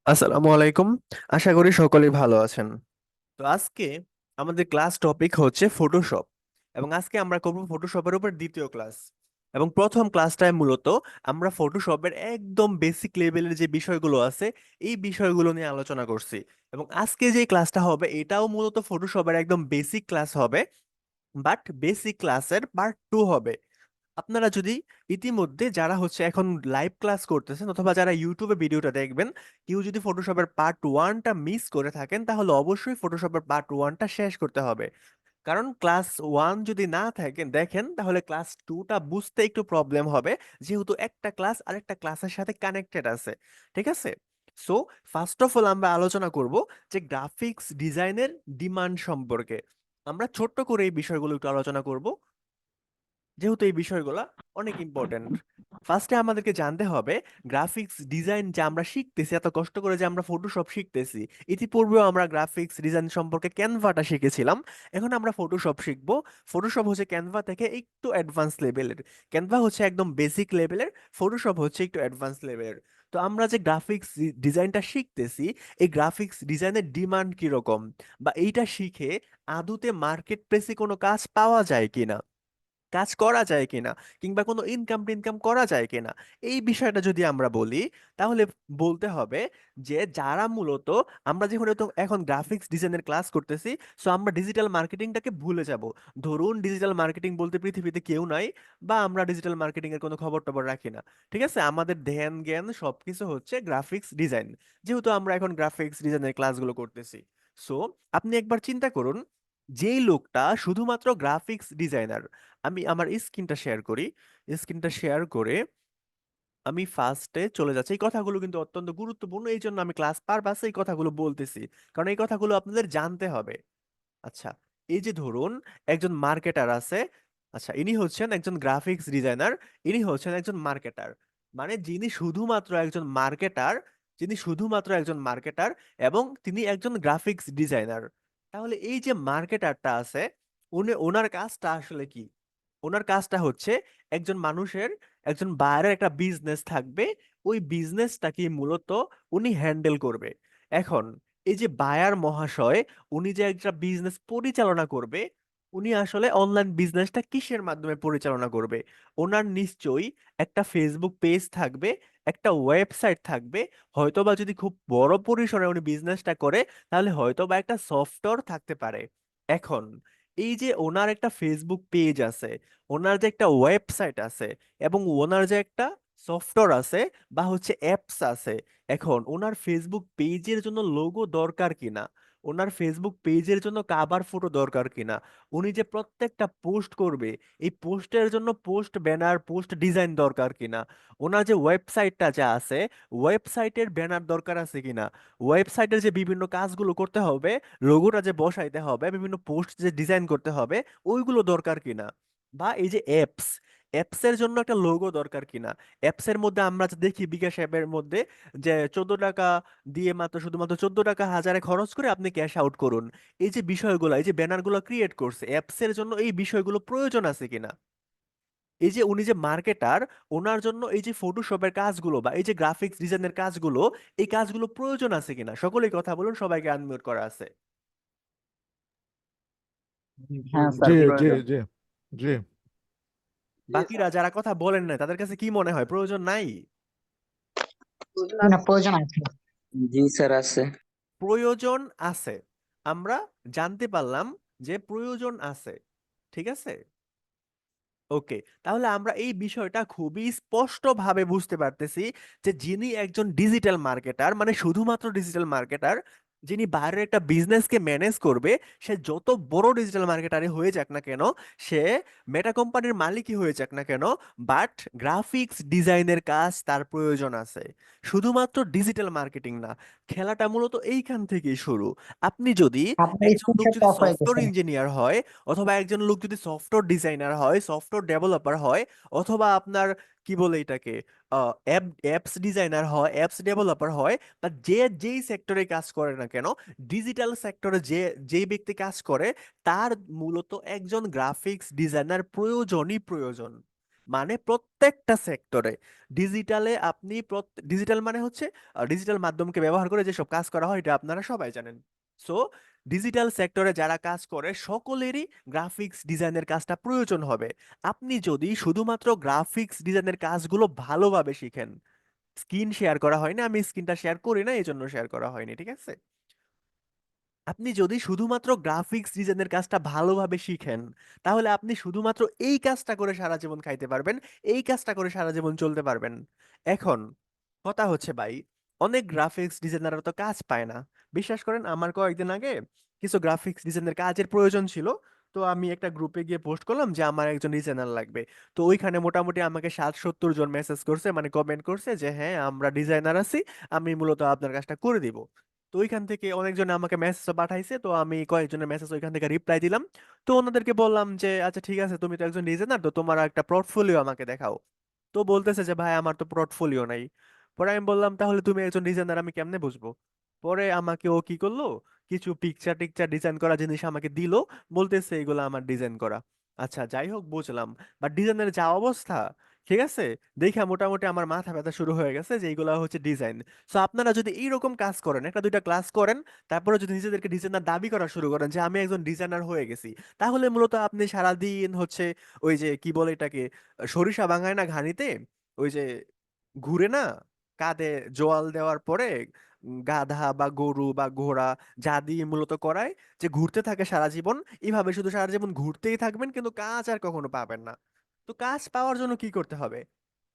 আসসালামু আলাইকুম। আশা করি সকলেই ভালো আছেন। তো আজকে আমাদের ক্লাস টপিক হচ্ছে ফটোশপ, এবং আজকে আমরা করব ফটোশপের উপর দ্বিতীয় ক্লাস। এবং প্রথম ক্লাসটায় মূলত আমরা ফটোশপের একদম বেসিক লেভেলের যে বিষয়গুলো আছে এই বিষয়গুলো নিয়ে আলোচনা করছি। এবং আজকে যে ক্লাসটা হবে এটাও মূলত ফটোশপের একদম বেসিক ক্লাস হবে, বাট বেসিক ক্লাসের পার্ট 2 হবে। আপনারা যদি ইতিমধ্যে যারা হচ্ছে এখন লাইভ ক্লাস করতেছেন অথবা যারা ইউটিউবে ভিডিওটা দেখবেন, কেউ যদি ফটোশপের পার্ট 1টা মিস করে থাকেন তাহলে অবশ্যই ফটোশপের পার্ট 1টা শেষ করতে হবে। কারণ ক্লাস 1 যদি না থাকেন দেখেন তাহলে ক্লাস 2টা বুঝতে একটু প্রবলেম হবে, যেহেতু একটা ক্লাস আরেকটা ক্লাসের সাথে কানেক্টেড আছে। ঠিক আছে? সো ফার্স্ট অফ অল আমরা আলোচনা করব যে গ্রাফিক্স ডিজাইনের ডিমান্ড সম্পর্কে। আমরা ছোট্ট করে এই বিষয়গুলো একটু আলোচনা করব, যেহেতু এই বিষয়গুলো অনেক ইম্পর্ট্যান্ট। ফার্স্টে আমাদেরকে জানতে হবে গ্রাফিক্স ডিজাইন যে আমরা শিখতেছি, এত কষ্ট করে যে আমরা ফটোশপ শিখতেছি, ইতিপূর্বেও আমরা গ্রাফিক্স ডিজাইন সম্পর্কে ক্যানভাটা শিখেছিলাম। এখন আমরা ফটোশপ শিখব। ফটোশপ হচ্ছে ক্যানভা থেকে একটু অ্যাডভান্স লেভেলের। ক্যানভা হচ্ছে একদম বেসিক লেভেলের, ফটোশপ হচ্ছে একটু অ্যাডভান্স লেভেলের। তো আমরা যে গ্রাফিক্স ডিজাইনটা শিখতেছি, এই গ্রাফিক্স ডিজাইনের ডিমান্ড কিরকম, বা এইটা শিখে আদতে মার্কেট প্লেসে কোনো কাজ পাওয়া যায় কিনা, কাজ করা যায় কিনা, কিংবা কোনো ইনকাম টিনকাম করা যায় কিনা, এই বিষয়টা যদি আমরা বলি তাহলে বলতে হবে যে যারা মূলত, আমরা যখন এখন গ্রাফিক্স ডিজাইনের ক্লাস করতেছি, সো আমরা ডিজিটাল মার্কেটিংটাকে ভুলে যাব। ধরুন ডিজিটাল মার্কেটিং বলতে পৃথিবীতে কেউ নাই, বা আমরা ডিজিটাল মার্কেটিং এর কোনো খবর টবর রাখি না। ঠিক আছে, আমাদের ধ্যান জ্ঞান সবকিছু হচ্ছে গ্রাফিক্স ডিজাইন, যেহেতু আমরা এখন গ্রাফিক্স ডিজাইনের ক্লাসগুলো করতেছি। সো আপনি একবার চিন্তা করুন, যেই লোকটা শুধুমাত্র গ্রাফিক্স ডিজাইনার, আমি আমার স্ক্রিনটা শেয়ার করি। স্ক্রিনটা শেয়ার করে আমি ফার্স্টে চলে যাচ্ছি। এই কথাগুলো কিন্তু অত্যন্ত গুরুত্বপূর্ণ, এই জন্য আমি ক্লাস পারপাসে এই কথাগুলো বলতেছি, কারণ এই কথাগুলো আপনাদের জানতে হবে। আচ্ছা, এই যে ধরুন একজন মার্কেটার আছে। আচ্ছা, ইনি হচ্ছেন একজন গ্রাফিক্স ডিজাইনার, ইনি হচ্ছেন একজন মার্কেটার। মানে যিনি শুধুমাত্র একজন মার্কেটার, যিনি শুধুমাত্র একজন মার্কেটার এবং তিনি একজন গ্রাফিক্স ডিজাইনার। তাহলে এই যে মার্কেটারটা আছে, ওনার কাজটা আসলে কি? ওনার কাজটা হচ্ছে একজন মানুষের, একজন বায়ারের একটা বিজনেস থাকবে, ওই বিজনেসটাকে মূলত উনি হ্যান্ডেল করবে। এখন এই যে বায়ার মহাশয়, উনি যে একটা বিজনেস পরিচালনা করবে, উনি আসলে অনলাইন বিজনেসটা কিসের মাধ্যমে পরিচালনা করবে? ওনার নিশ্চয়ই একটা ফেসবুক পেজ থাকবে, একটা ওয়েবসাইট থাকবে, হয়তোবা যদি খুব বড় পরিসরে উনি বিজনেসটা করে তাহলে হয়তোবা একটা সফটওয়্যার থাকতে পারে। এখন এই যে ওনার একটা ফেসবুক পেজ আছে, ওনার যে একটা ওয়েবসাইট আছে, এবং ওনার যে একটা সফটওয়্যার আছে বা হচ্ছে অ্যাপস আছে, এখন ওনার ফেসবুক পেজের জন্য লোগো দরকার কিনা, ওনার ফেসবুক পেজের জন্য কাভার ফটো দরকার কিনা, উনি যে প্রত্যেকটা পোস্ট করবে এই পোস্টের জন্য পোস্ট ব্যানার, পোস্ট ডিজাইন দরকার কিনা, ওনার যে ওয়েবসাইটটা যা আছে ওয়েবসাইটের ব্যানার দরকার আছে কিনা, ওয়েবসাইটের যে বিভিন্ন কাজগুলো করতে হবে, লোগোটা যে বসাইতে হবে, বিভিন্ন পোস্ট যে ডিজাইন করতে হবে, ওইগুলো দরকার কিনা, বা এই যে অ্যাপস, অ্যাপসের জন্য একটা লোগো দরকার কিনা। অ্যাপসের মধ্যে আমরা যে দেখি বিকাশ অ্যাপের মধ্যে যে 14 টাকা দিয়ে মাত্র শুধুমাত্র 14 টাকা হাজারে খরচ করে আপনি ক্যাশ আউট করুন। এই যে বিষয়গুলো, এই যে ব্যানারগুলো ক্রিয়েট করছে, অ্যাপসের জন্য এই বিষয়গুলো প্রয়োজন আছে কিনা। এই যে উনি যে মার্কেটার, ওনার জন্য এই যে ফটোশপের কাজগুলো বা এই যে গ্রাফিক্স ডিজাইনের কাজগুলো, এই কাজগুলো প্রয়োজন আছে কিনা। সকলেই কথা বলুন, সবাইকে আনমিউট করা আছে। হ্যাঁ জি স্যার, জি প্রয়োজন। জি জি। জি বাকিরা স্যার। যারা কথা বলেন না তাদের কাছে কি মনে হয়, প্রয়োজন নাই? না, প্রয়োজন আছে। জি স্যার, আছে। প্রয়োজন আছে, আমরা জানতে পারলাম যে প্রয়োজন আছে। ঠিক আছে, ওকে। তাহলে আমরা এই বিষয়টা খুবই স্পষ্টভাবে বুঝতে পারতেছি যে যিনি একজন ডিজিটাল মার্কেটার, মানে শুধুমাত্র ডিজিটাল মার্কেটার, যিনি বাইরের একটা বিজনেসকে ম্যানেজ করবে, সে যত বড় ডিজিটাল মার্কেটারই হয়ে যাক না কেন, সে মেটা কোম্পানির মালিকই হয়ে যাক না কেন, বাট গ্রাফিক্স ডিজাইনের কাজ তার প্রয়োজন আছে। শুধুমাত্র ডিজিটাল মার্কেটিং না, খেলাটা মূলত এইখান থেকেই শুরু। আপনি যদি, আপনার একজন লোক স্ক্রিনশট যদি অফ হয়ে গেছে। সফটওয়্যার ইঞ্জিনিয়ার হয়, অথবা একজন লোক যদি সফটওয়্যার ডিজাইনার হয়, সফটওয়্যার ডেভেলপার হয়, অথবা আপনার কি বলে এটাকে অ্যাপস ডিজাইনার হয়, অ্যাপস ডেভেলপার হয়, বা যে যেই সেক্টরে কাজ করে না কেন, ডিজিটাল সেক্টরে যে যেই ব্যক্তি কাজ করে, তার মূলত একজন গ্রাফিক্স ডিজাইনার প্রয়োজনই প্রয়োজন। মানে প্রত্যেকটা সেক্টরে ডিজিটালে আপনি ডিজিটাল মানে হচ্ছে ডিজিটাল মাধ্যমকে ব্যবহার করে যেসব কাজ করা হয় এটা আপনারা সবাই জানেন। সো ডিজিটাল সেক্টরে যারা কাজ করে সকলেরই গ্রাফিক্স ডিজাইনের কাজটা প্রয়োজন হবে। আপনি যদি শুধুমাত্র গ্রাফিক্স ডিজাইনের কাজগুলো ভালোভাবে শিখেন, স্ক্রিন শেয়ার করা হয়নি, আমি স্ক্রিনটা শেয়ার করি না এই জন্য শেয়ার করা হয়নি, ঠিক আছে? আপনি যদি শুধুমাত্র গ্রাফিক্স ডিজাইনের কাজটা ভালোভাবে শিখেন, তাহলে আপনি শুধুমাত্র এই কাজটা করে সারা জীবন খাইতে পারবেন, এই কাজটা করে সারা জীবন চলতে পারবেন। এখন কথা হচ্ছে ভাই, অনেক গ্রাফিক্স ডিজাইনাররা তো কাজ পায় না। বিশ্বাস করেন, আমার কয়েকদিন আগে কিছু গ্রাফিক্স ডিজাইনের কাজের প্রয়োজন ছিল। তো আমি একটা গ্রুপে গিয়ে পোস্ট করলাম যে আমার একজন ডিজাইনার লাগবে। তো ওইখানে মোটামুটি আমাকে 60-70 জন মেসেজ করছে, মানে কমেন্ট করছে যে হ্যাঁ আমরা ডিজাইনার আছি, আমি মূলত আপনার কাজটা করে দিব। তো ওইখান থেকে অনেকজন আমাকে মেসেজ পাঠাইছে, তো আমি কয়েকজনের মেসেজ ওইখান থেকে রিপ্লাই দিলাম। তো ওনাদেরকে বললাম যে আচ্ছা ঠিক আছে, তুমি তো একজন ডিজাইনার, তো তোমার একটা পোর্টফোলিও আমাকে দেখাও। তো বলতেছে যে ভাই আমার তো পোর্টফোলিও নাই। পরে আমি বললাম তাহলে তুমি একজন ডিজাইনার আমি কেমনে বুঝবো? পরে আমাকে ও কি করলো, কিছু পিকচার টিকচার ডিজাইন করা জিনিস আমাকে দিল, বলতেছে এগুলো আমার ডিজাইন করা। আচ্ছা যাই হোক, বুঝলাম। বাট ডিজাইনের যা অবস্থা, ঠিক আছে, দেখা মোটামুটি আমার মাথা ব্যথা শুরু হয়ে গেছে যে এইগুলা হচ্ছে ডিজাইন। সো আপনারা যদি এইরকম কাজ করেন, একটা দুইটা ক্লাস করেন, তারপরে যদি নিজেদেরকে ডিজাইনার দাবি করা শুরু করেন যে আমি একজন ডিজাইনার হয়ে গেছি, তাহলে মূলত আপনি সারাদিন হচ্ছে ওই যে কি বলে এটাকে, সরিষা বাঙায় না ঘানিতে, ওই যে ঘুরে না, কাঁধে জোয়াল দেওয়ার পরে গাধা বা গরু বা ঘোড়া যা দিয়ে মূলত করায়, যে ঘুরতে থাকে সারা জীবন, এইভাবে শুধু সারা জীবন ঘুরতেই থাকবেন কিন্তু কাজ আর কখনো পাবেন না। তো কাজ পাওয়ার জন্য কি করতে হবে?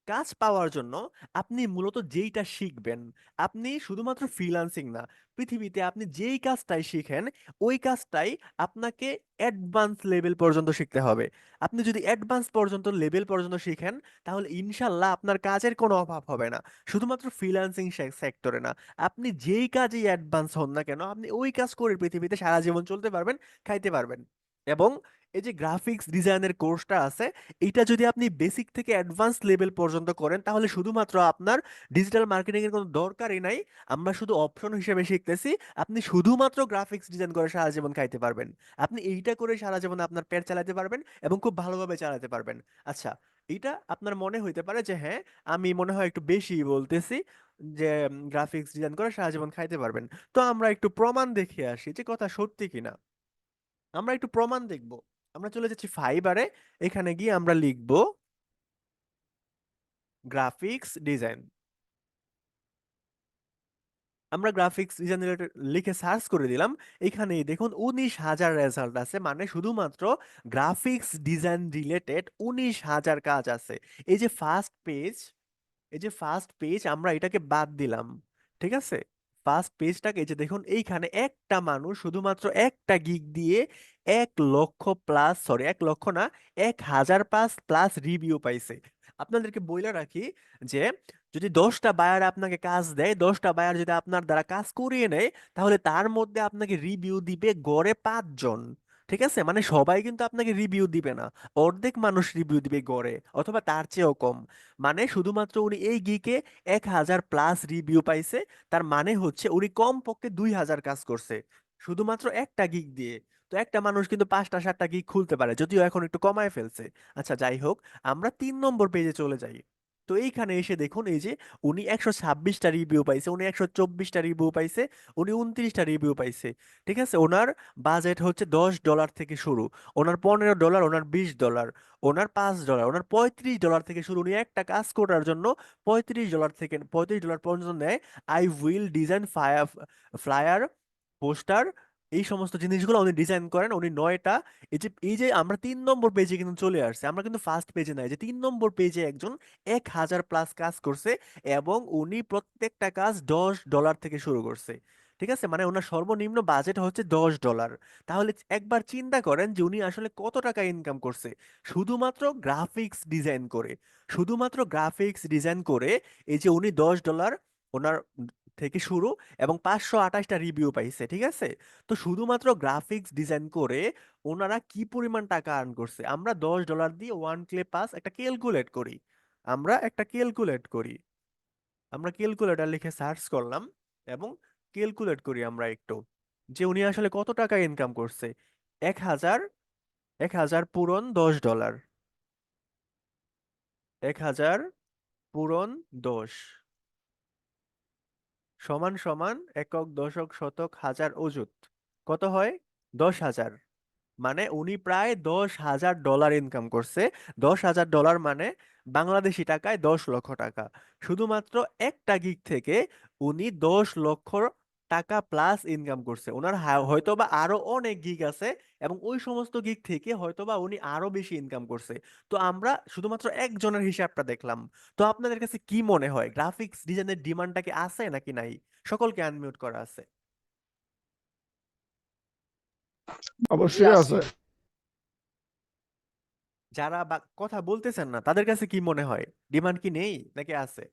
কাজ পাওয়ার জন্য আপনি মূলত যেইটা শিখবেন, আপনি শুধুমাত্র ফ্রিল্যান্সিং না, পৃথিবীতে আপনি যেই কাজটাই শিখেন, ওই কাজটাই আপনাকে অ্যাডভান্স লেভেল পর্যন্ত শিখতে হবে। আপনি যদি অ্যাডভান্স পর্যন্ত লেভেল পর্যন্ত শিখেন, তাহলে ইনশাল্লাহ আপনার কাজের কোনো অভাব হবে না। শুধুমাত্র ফ্রিল্যান্সিং সেক্টরে না, আপনি যেই কাজেই অ্যাডভান্স হন না কেন, আপনি ওই কাজ করে পৃথিবীতে সারা জীবন চলতে পারবেন, খাইতে পারবেন। এবং এই যে গ্রাফিক্স ডিজাইনের কোর্সটা আছে, এইটা যদি আপনি বেসিক থেকে অ্যাডভান্স লেভেল পর্যন্ত করেন, তাহলে শুধুমাত্র আপনার ডিজিটাল মার্কেটিং এর কোনো দরকারই নাই। আমরা শুধু অপশন হিসেবে শিখতেছি। আপনি শুধুমাত্র গ্রাফিক্স ডিজাইন করে সারা জীবন খাইতে পারবেন। আপনি এইটা করে সারা জীবন আপনার পেট চালাতে পারবেন এবং খুব ভালোভাবে চালাতে পারবেন। আচ্ছা, এইটা আপনার মনে হইতে পারে যে হ্যাঁ, আমি মনে হয় একটু বেশি বলতেছি, যে গ্রাফিক্স ডিজাইন করে সারা জীবন খাইতে পারবেন। তো আমরা একটু প্রমাণ দেখে আসি যে কথা সত্যি কিনা। আমরা একটু প্রমাণ দেখব। আমরা চলে যাচ্ছি ফাইবারে, এখানে গিয়ে আমরা লিখব গ্রাফিক্স ডিজাইন। আমরা গ্রাফিক্স ডিজাইন লিখে সার্চ করে দিলাম। এখানেই দেখুন 19,000 রেজাল্ট আছে, মানে শুধুমাত্র গ্রাফিক্স ডিজাইন রিলেটেড 19,000 কাজ আছে। এই যে ফার্স্ট পেজ, এই যে ফার্স্ট পেজ আমরা এটাকে বাদ দিলাম, ঠিক আছে? ফার্স্ট পেজটাকে, এই যে দেখুন এইখানে একটা মানুষ শুধুমাত্র একটা গিগ দিয়ে 1 লক্ষ প্লাস, সরি 1 লক্ষ না, 1,000 প্লাস রিভিউ পাইছে। আপনাদেরকে বইলা রাখি যে যদি 10টা বায়ার আপনাকে কাজ দেয়, 10টা বায়ার যদি আপনার দ্বারা কাজ করিয়ে নেয়, তাহলে তার মধ্যে আপনাকে রিভিউ দিবে গড়ে 5 জন। ঠিক আছে, মানে সবাই কিন্তু আপনাকে রিভিউ দিবে না, অর্ধেক মানুষ রিভিউ দিবে গড়ে, অথবা তার চেয়েও কম। মানে শুধুমাত্র উনি এই গিকে 1,000 প্লাস রিভিউ পাইছে, তার মানে হচ্ছে উনি কমপক্ষে 2,000 কাজ করছে শুধুমাত্র একটা গিগ দিয়ে। তো একটা মানুষ কিন্তু 5টা 7টা গিগ খুলতে পারে, যদিও এখন একটু কমায় ফেলছে। আচ্ছা যাই হোক, আমরা 3 নম্বর পেজে চলে যাই। তো এইখানে এসে দেখুন, এই যে উনি 126টা রিভিউ পাইছে, উনি 124টা রিভিউ পাইছে, উনি 29টা রিভিউ পাইছে। ঠিক আছে, ওনার বাজেট হচ্ছে $10 থেকে শুরু, ওনার $15, ওনার $20, ওনার $5, ওনার $35 থেকে শুরু। উনি একটা কাজ করার জন্য $35 থেকে $35 পর্যন্ত নেয়। I will design flyer, poster, এই সমস্ত জিনিসগুলো উনি ডিজাইন করেন, উনি 9টা। এই যে আমরা 3 নম্বর পেজে কিন্তু চলে আসছে, আমরা কিন্তু ফার্স্ট পেজে নাই, যে 3 নম্বর পেজে একজন 1,000 প্লাস কাজ করছে, এবং উনি প্রত্যেকটা কাজ $10 থেকে শুরু করছে। ঠিক আছে, মানে ওনার সর্বনিম্ন বাজেট হচ্ছে $10। তাহলে একবার চিন্তা করেন যে উনি আসলে কত টাকা ইনকাম করছে শুধুমাত্র গ্রাফিক্স ডিজাইন করে। শুধুমাত্র গ্রাফিক্স ডিজাইন করে এই যে উনি $10 ওনার থেকে শুরু, এবং 528টা রিভিউ পাইছে, ঠিক আছে? তো শুধুমাত্র গ্রাফিক্স ডিজাইন করে ওনারা কি পরিমাণ টাকা আর্ন করছে, আমরা $10 দিয়ে 1 ক্লে পাস একটা ক্যালকুলেট করি। আমরা একটা ক্যালকুলেট করি, আমরা ক্যালকুলেটর লিখে সার্চ করলাম, এবং ক্যালকুলেট করি আমরা একটু, যে উনি আসলে কত টাকা ইনকাম করছে। 1,000, 1,000 পূরণ $10, 1000 পূরণ 10 সমান সমান একক দশক শতক হাজার অযুত কত হয়? 10,000। মানে উনি প্রায় $10,000 ইনকাম করছে। $10,000 মানে বাংলাদেশি টাকায় 10 লক্ষ টাকা। শুধুমাত্র একটা গিগ থেকে উনি 10 লক্ষ টাকা প্লাস ইনকাম করছে। ওনার হয়তোবা আরো অনেক গিগ আছে, এবং ওই সমস্ত গিগ থেকে হয়তোবা উনি আরো বেশি ইনকাম করছে। তো আমরা শুধুমাত্র একজনের হিসাবটা দেখলাম। তো আপনাদের কাছে কি মনে হয়, গ্রাফিক্স ডিজাইনের ডিমান্ডটা কি আছে নাকি নাই? সকলকে আনমিউট করা আছে। জি অবশ্যই আছে। আছে। যারা বা কথা বলতেছেন না তাদের কাছে কি মনে হয়, ডিমান্ড কি নেই নাকি আছে?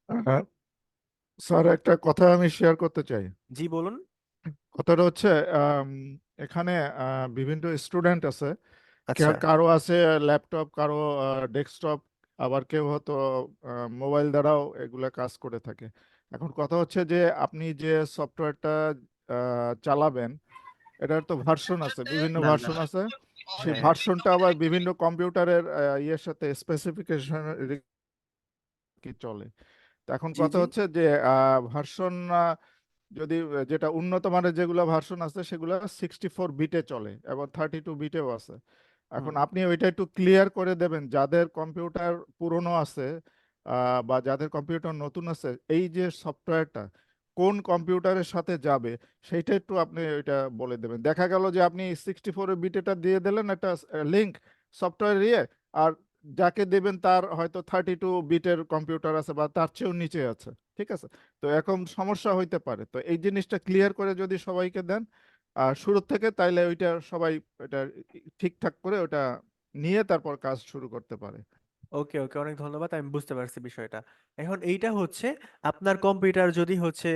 আহ, স্যার, একটা কথা আমি শেয়ার করতে চাই। জি বলুন। কথাটা হচ্ছে, আম, এখানে বিভিন্ন স্টুডেন্ট আছে। আচ্ছা। কারো আছে ল্যাপটপ, কারো ডেস্কটপ, আবার কেউ হয়তো মোবাইল দ্বারাও এগুলা কাজ করে থাকে। এখন কথা হচ্ছে যে আপনি যে সফটওয়্যারটা চালাবেন, এটার তো ভার্সন আছে, বিভিন্ন না না। ভার্সন আছে। সেই হ্যাঁ হ্যাঁ। ভার্সনটা আবার বিভিন্ন কম্পিউটারের ইয়ের সাথে স্পেসিফিকেশন কি চলে। তো এখন জি কথা জি। হচ্ছে যে ভার্সন, যদি যেটা উন্নত মানের যেগুলো ভার্সন আছে সেগুলো 64 বিটে চলে এবং 32 বিটেও আছে। হুম। এখন আপনি ওইটা একটু ক্লিয়ার করে দেবেন যাদের কম্পিউটার পুরনো আছে, বা যাদের কম্পিউটার নতুন আছে, এই যে সফটওয়্যারটা কোন কম্পিউটারের সাথে যাবে সেইটা একটু আপনি ওইটা বলে দেবেন। দেখা গেল যে আপনি 64 বিটেটা দিয়ে দিলেন একটা লিঙ্ক সফটওয়্যার ইয়ে, আর যাকে দেবেন তার হয়তো 32 বিটের কম্পিউটার আছে বা তার চেয়েও নিচে আছে। ঠিক আছে? তো এখন সমস্যা হইতে পারে। তো এই জিনিসটা ক্লিয়ার করে যদি সবাইকে দেন আর শুরু থেকে, তাইলে ওইটা সবাই এটা ঠিকঠাক করে ওটা নিয়ে তারপর কাজ শুরু করতে পারে। ওকে ওকে, অনেক ধন্যবাদ, আমি বুঝতে পারছি বিষয়টা। এখন এইটা হচ্ছে, আপনার কম্পিউটার যদি হচ্ছে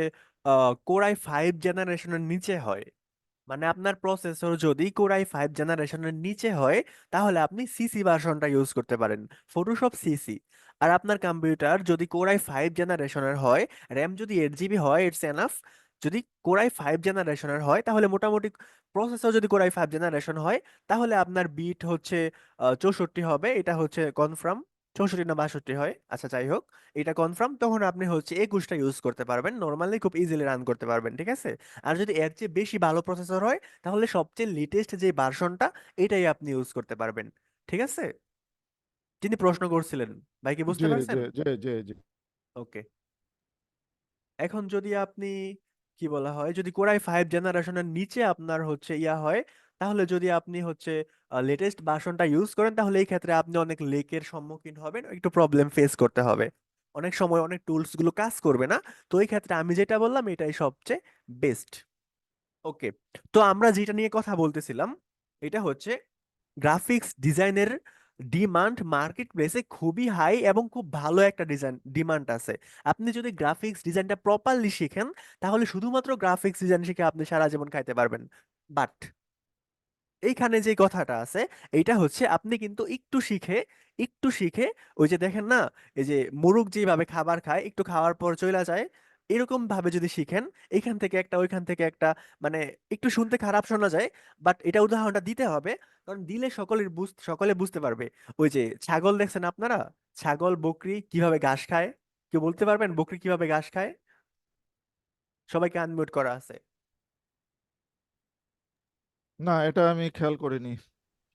কোরাই 5 জেনারেশনের নিচে হয়, মানে আপনার প্রসেসর যদি কোরাই 5 জেনারেশনের নিচে হয়, তাহলে আপনি সিসি ভার্সনটা ইউজ করতে পারেন, ফটোশপ সিসি। আর আপনার কম্পিউটার যদি কোরাই 5 জেনারেশনের হয়, র্যাম যদি 8 জিবি হয়, ইটস এনাফ। যদি কোরাই 5 জেনারেশনের হয় তাহলে মোটামুটি, প্রসেসর যদি কোরাই 5 জেনারেশন হয়, তাহলে আপনার বিট হচ্ছে 64 হবে, এটা হচ্ছে কনফার্ম। 64 না 62 হয়, আচ্ছা যাই হোক, এটা কনফার্ম। তখন আপনি হচ্ছে 21টা ইউজ করতে পারবেন, নর্মালি খুব ইজিলি রান করতে পারবেন, ঠিক আছে। আর যদি এর চেয়ে বেশি ভালো প্রসেসর হয়, তাহলে সবচেয়ে লেটেস্ট যে ভার্সনটা, এটাই আপনি ইউজ করতে পারবেন, ঠিক আছে। যিনি প্রশ্ন করছিলেন, ভাই কি জি বুঝতে জি পারছেন? জি জি জি। ওকে। এখন যদি আপনি, কি বলা হয়, যদি কোরাই 5 জেনারেশনের নিচে আপনার হচ্ছে ইয়া হয়, তাহলে যদি আপনি হচ্ছে লেটেস্ট ভার্সনটা ইউজ করেন, তাহলে এই ক্ষেত্রে আপনি অনেক লেকের সম্মুখীন হবেন, একটু প্রবলেম ফেস করতে হবে। অনেক সময় অনেক টুলস গুলো কাজ করবে না। তো এই ক্ষেত্রে আমি যেটা বললাম এটাই সবচেয়ে বেস্ট। ওকে। তো আমরা যেটা নিয়ে কথা বলতেছিলাম, এটা হচ্ছে গ্রাফিক্স ডিজাইনের ডিমান্ড মার্কেট প্লেসে খুবই হাই, এবং খুব ভালো একটা ডিজাইন ডিমান্ড আছে। আপনি যদি গ্রাফিক্স ডিজাইনটা প্রপারলি শিখেন, তাহলে শুধুমাত্র গ্রাফিক্স ডিজাইন শিখে আপনি সারা জীবন খাইতে পারবেন। বাট এইখানে যে কথাটা আছে, এইটা হচ্ছে আপনি কিন্তু একটু শিখে ওই যে দেখেন না, এই যে মুরুগ যেভাবে খাবার খায়, একটু খাওয়ার পর চলে যায়, এরকম ভাবে যদি শিখেন, এইখান থেকে একটা ওইখান থেকে একটা, মানে একটু শুনতে খারাপ শোনা যায়, বাট এটা উদাহরণটা দিতে হবে, কারণ দিলে সকলে বুঝতে পারবে। ওই যে ছাগল দেখছেন আপনারা, ছাগল বকরি কিভাবে ঘাস খায়? কেউ বলতে পারবেন বকরি কিভাবে ঘাস খায়? সবাইকে আনমিউট করা আছে। না, এটা আমি খেয়াল করিনি।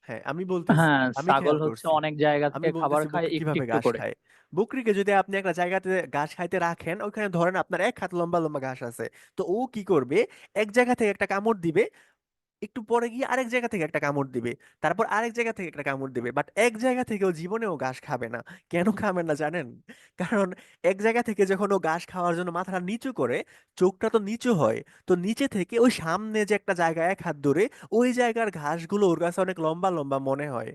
হ্যাঁ আমি বলতেছি, হ্যাঁ, আমি ছাগল খেয়াল হচ্ছে করছি। অনেক জায়গা আমি থেকে খাবার বলতেছি খায় বকরি একটু কিভাবে একটু ঘাস করে। খায়। বকরিকে যদি আপনি একটা জায়গাতে ঘাস খাইতে রাখেন, ওখানে ধরেন আপনার 1 হাত লম্বা লম্বা ঘাস আছে, তো ও কি করবে, এক জায়গা থেকে একটা কামড় দিবে, একটু পরে গিয়ে আরেক জায়গা থেকে একটা কামড় দিবে, তারপর আরেক জায়গা থেকে একটা কামড় দিবে, বাট এক জায়গা থেকে ও জীবনেও ঘাস খাবে না। কেন খাবে না জানেন? কারণ এক জায়গা থেকে যখন ও ঘাস খাওয়ার জন্য মাথাটা নিচু করে, চোখটা তো নিচু হয়, তো নিচে থেকে ওই সামনে যে একটা জায়গা 1 হাত দূরে, ওই জায়গার ঘাসগুলো ওর কাছে অনেক লম্বা লম্বা মনে হয়।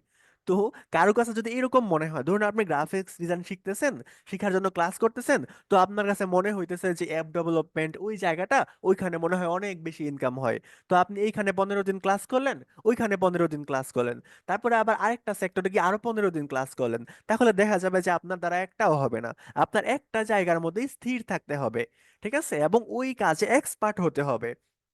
তো কারো কাছে যদি এরকম মনে হয়, ধরুন আপনি গ্রাফিক্স ডিজাইন শিখতেছেন, শিখার জন্য ক্লাস করতেছেন, তো আপনার কাছে মনে হইতেছে যে অ্যাপ ডেভেলপমেন্ট ওই জায়গাটা, ওইখানে মনে হয় অনেক বেশি ইনকাম হয়। তো আপনি এইখানে 15 দিন ক্লাস করলেন, ওইখানে 15 দিন ক্লাস করলেন, তারপরে আবার আরেকটা সেক্টরে গিয়ে আরো 15 দিন ক্লাস করলেন, তাহলে দেখা যাবে যে আপনার দ্বারা একটাও হবে না। আপনার একটা জায়গার মধ্যেই স্থির থাকতে হবে, ঠিক আছে, এবং ওই কাজে এক্সপার্ট হতে হবে।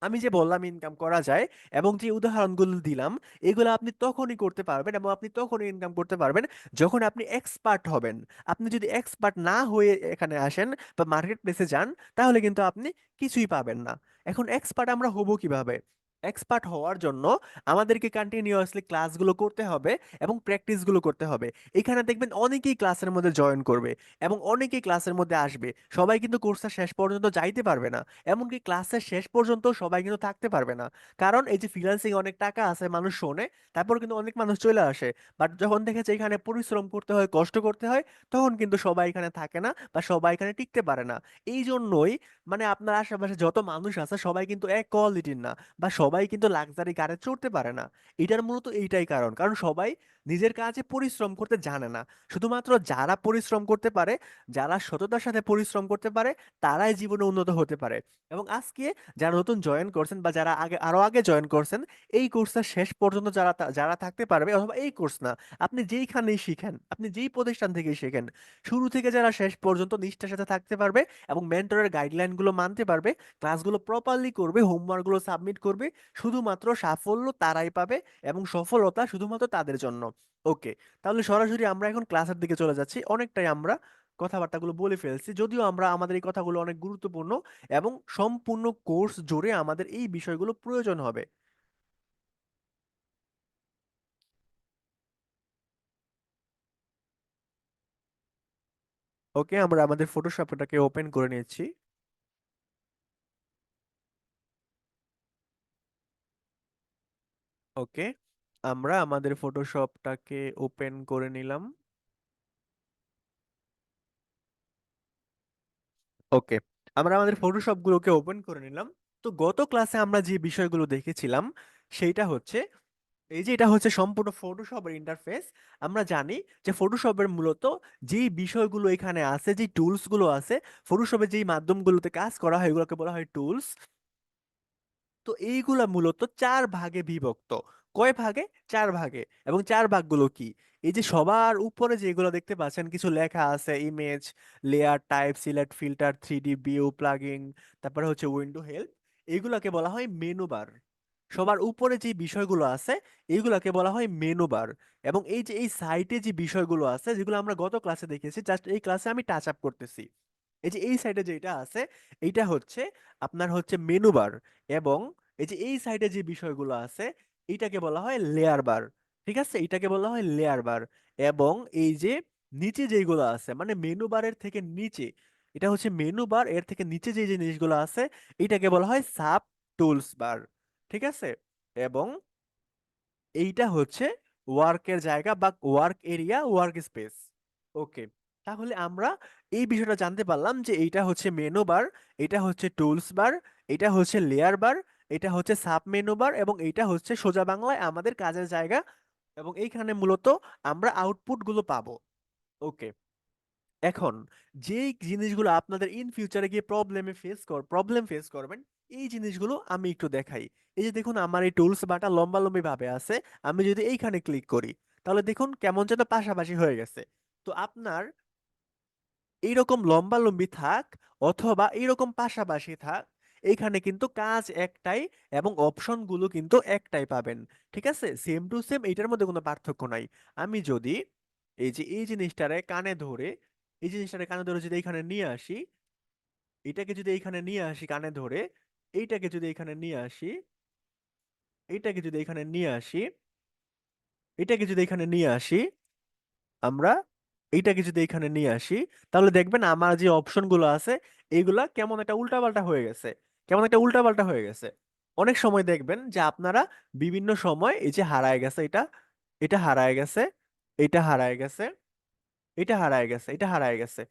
আমি যে বললাম ইনকাম করা যায় এবং যে উদাহরণগুলো দিলাম, এগুলো আপনি তখনই করতে পারবেন এবং আপনি তখনই ইনকাম করতে পারবেন যখন আপনি এক্সপার্ট হবেন। আপনি যদি এক্সপার্ট না হয়ে এখানে আসেন বা মার্কেট প্লেসে যান, তাহলে কিন্তু আপনি কিছুই পাবেন না। এখন এক্সপার্ট আমরা হব কিভাবে? এক্সপার্ট হওয়ার জন্য আমাদেরকে কন্টিনিউয়াসলি ক্লাসগুলো করতে হবে এবং প্র্যাকটিসগুলো করতে হবে। এখানে দেখবেন অনেকেই ক্লাসের মধ্যে জয়েন করবে এবং অনেকেই ক্লাসের মধ্যে আসবে। সবাই কিন্তু কোর্সটা শেষ পর্যন্ত যাইতে পারবে না, এমনকি ক্লাসের শেষ পর্যন্ত সবাই কিন্তু থাকতে পারবে না। কারণ এই যে ফ্রিল্যান্সিং অনেক টাকা আছে, মানুষ শোনে, তারপর কিন্তু অনেক মানুষ চলে আসে, বাট যখন দেখেছে এখানে পরিশ্রম করতে হয়, কষ্ট করতে হয়, তখন কিন্তু সবাই এখানে থাকে না বা সবাই এখানে টিকতে পারে না। এই জন্যই মানে আপনার আশেপাশে যত মানুষ আছে সবাই কিন্তু এক কোয়ালিটির না, বা সবাই কিন্তু লাক্সারি কারে চড়তে পারে না। এটার মূলত এইটাই কারণ, কারণ সবাই নিজের কাজে পরিশ্রম করতে জানে না। শুধুমাত্র যারা পরিশ্রম করতে পারে, যারা সততার সাথে পরিশ্রম করতে পারে, তারাই জীবনে উন্নত হতে পারে। এবং আজকে যারা নতুন জয়েন করছেন বা যারা আগে আরো আগে জয়েন করছেন, এই কোর্সটা শেষ পর্যন্ত যারা যারা থাকতে পারবে, অথবা এই কোর্স না, আপনি যেইখানেই শিখেন, আপনি যেই প্রতিষ্ঠান থেকে শিখেন, শুরু থেকে যারা শেষ পর্যন্ত নিষ্ঠার সাথে থাকতে পারবে এবং মেন্টরের গাইডলাইন গুলো মানতে পারবে, ক্লাসগুলো প্রপারলি করবে, হোমওয়ার্ক গুলো সাবমিট করবে, শুধুমাত্র সাফল্য তারাই পাবে এবং সফলতা শুধুমাত্র তাদের জন্য। ওকে, তাহলে সরাসরি আমরা এখন ক্লাসের দিকে চলে যাচ্ছি। অনেকটাই আমরা কথাবার্তাগুলো বলে ফেলছি, যদিও আমরা আমাদের এই কথাগুলো অনেক গুরুত্বপূর্ণ এবং সম্পূর্ণ কোর্স জুড়ে আমাদের এই বিষয়গুলো প্রয়োজন হবে। ওকে, আমরা আমাদের ফটোশপটাকে ওপেন করে নিচ্ছি। ওকে, আমরা আমাদের ফটোশপটাকে ওপেন করে নিলাম। ওকে, আমরা আমাদের ফটোশপ গুলোকে ওপেন করে নিলাম। তো গত ক্লাসে আমরা যে বিষয়গুলো দেখেছিলাম সেইটা হচ্ছে, এই যে এটা হচ্ছে সম্পূর্ণ ফটোশপের ইন্টারফেস। আমরা জানি যে ফটোশপের মূলত যেই বিষয়গুলো এখানে আছে, যে টুলস গুলো আছে, ফটোশপে যেই মাধ্যমগুলোতে কাজ করা হয় এগুলোকে বলা হয় টুলস। তো এইগুলা মূলত চার ভাগে বিভক্ত। কয় ভাগে? চার ভাগে। এবং চার ভাগগুলো কি? এই যে সবার উপরে যেগুলো দেখতে পাচ্ছেন কিছু লেখা আছে, image, layer, type, select, filter, 3D view, plugin, তারপরে হচ্ছে উইন্ডো হেল্প, এগুলাকে বলা হয় মেনু বার। সবার উপরে যে বিষয়গুলো আছে এইগুলাকে বলা হয় মেনু বার। এবং এই যে এই সাইটে যে বিষয়গুলো আছে যেগুলো আমরা গত ক্লাসে দেখেছি, জাস্ট এই ক্লাসে আমি টাচ আপ করতেছি। এই যে এই সাইডে যেটা আছে এইটা হচ্ছে আপনার হচ্ছে মেনু বার। এবং এই যে এই সাইডে যে বিষয়গুলো আছে এইটাকে বলা হয় লেয়ার বার। ঠিক আছে, এটাকে বলা হয় লেয়ার বার। এবং এই যে নিচে যেগুলো আছে মানে মেনু বারের থেকে নিচে, এটা হচ্ছে মেনু বার, এর থেকে নিচে যে জিনিসগুলো আছে এইটাকে বলা হয় সাব টুলস বার। ঠিক আছে, এবং এইটা হচ্ছে ওয়ার্কের জায়গা বা ওয়ার্ক এরিয়া, ওয়ার্ক স্পেস। ওকে, তাহলে আমরা এই বিষয়টা জানতে পারলাম যে এইটা হচ্ছে মেনু বার, এটা হচ্ছে টুলস বার, এটা হচ্ছে লেয়ার বার, এটা হচ্ছে সাব মেনু বার, এবং এইটা হচ্ছে সোজা বাংলায় আমাদের কাজের জায়গা। এবং এইখানে মূলত আমরা আউটপুট গুলো পাবো। ওকে, এখন যেই জিনিসগুলো আপনাদের ইন ফিউচারে গিয়ে প্রবলেম ফেস করবেন, এই জিনিসগুলো আমি একটু দেখাই। এই যে দেখুন আমার এই টুলস বাটা লম্বা লম্বি ভাবে আছে, আমি যদি এইখানে ক্লিক করি তাহলে দেখুন কেমন যেন পাশাপাশি হয়ে গেছে। তো আপনার এইরকম লম্বা লম্বি থাক অথবা এইরকম পাশাপাশি থাক, এইখানে কিন্তু কাজ একটাই এবং অপশন গুলো কিন্তু একটাই পাবেন। ঠিক আছে, সেম টু সেম, এইটার মধ্যে কোনো পার্থক্য নাই। আমি যদি এই যে এই জিনিসটারে কানে ধরে, এই জিনিসটারে কানে ধরে যদি এইখানে নিয়ে আসি, এটাকে যদি এইখানে নিয়ে আসি কানে ধরে, এইটাকে যদি এইখানে নিয়ে আসি, এইটাকে যদি এইখানে নিয়ে আসি, এটাকে যদি এখানে নিয়ে আসি, আমরা এইটাকে যদি এখানে নিয়ে আসি, তাহলে দেখবেন আমার যে অপশন গুলো আছে এইগুলা কেমন একটা উল্টাপাল্টা হয়ে গেছে, কেমন একটা উল্টাপাল্টা হয়ে গেছে। অনেক সময় দেখবেন যে আপনারা বিভিন্ন সময় এই যে হারায় গেছে এটা, এটা হারায় গেছে, এটা হারায় গেছে, এটা হারায় গেছে, এটা হারায় গেছে।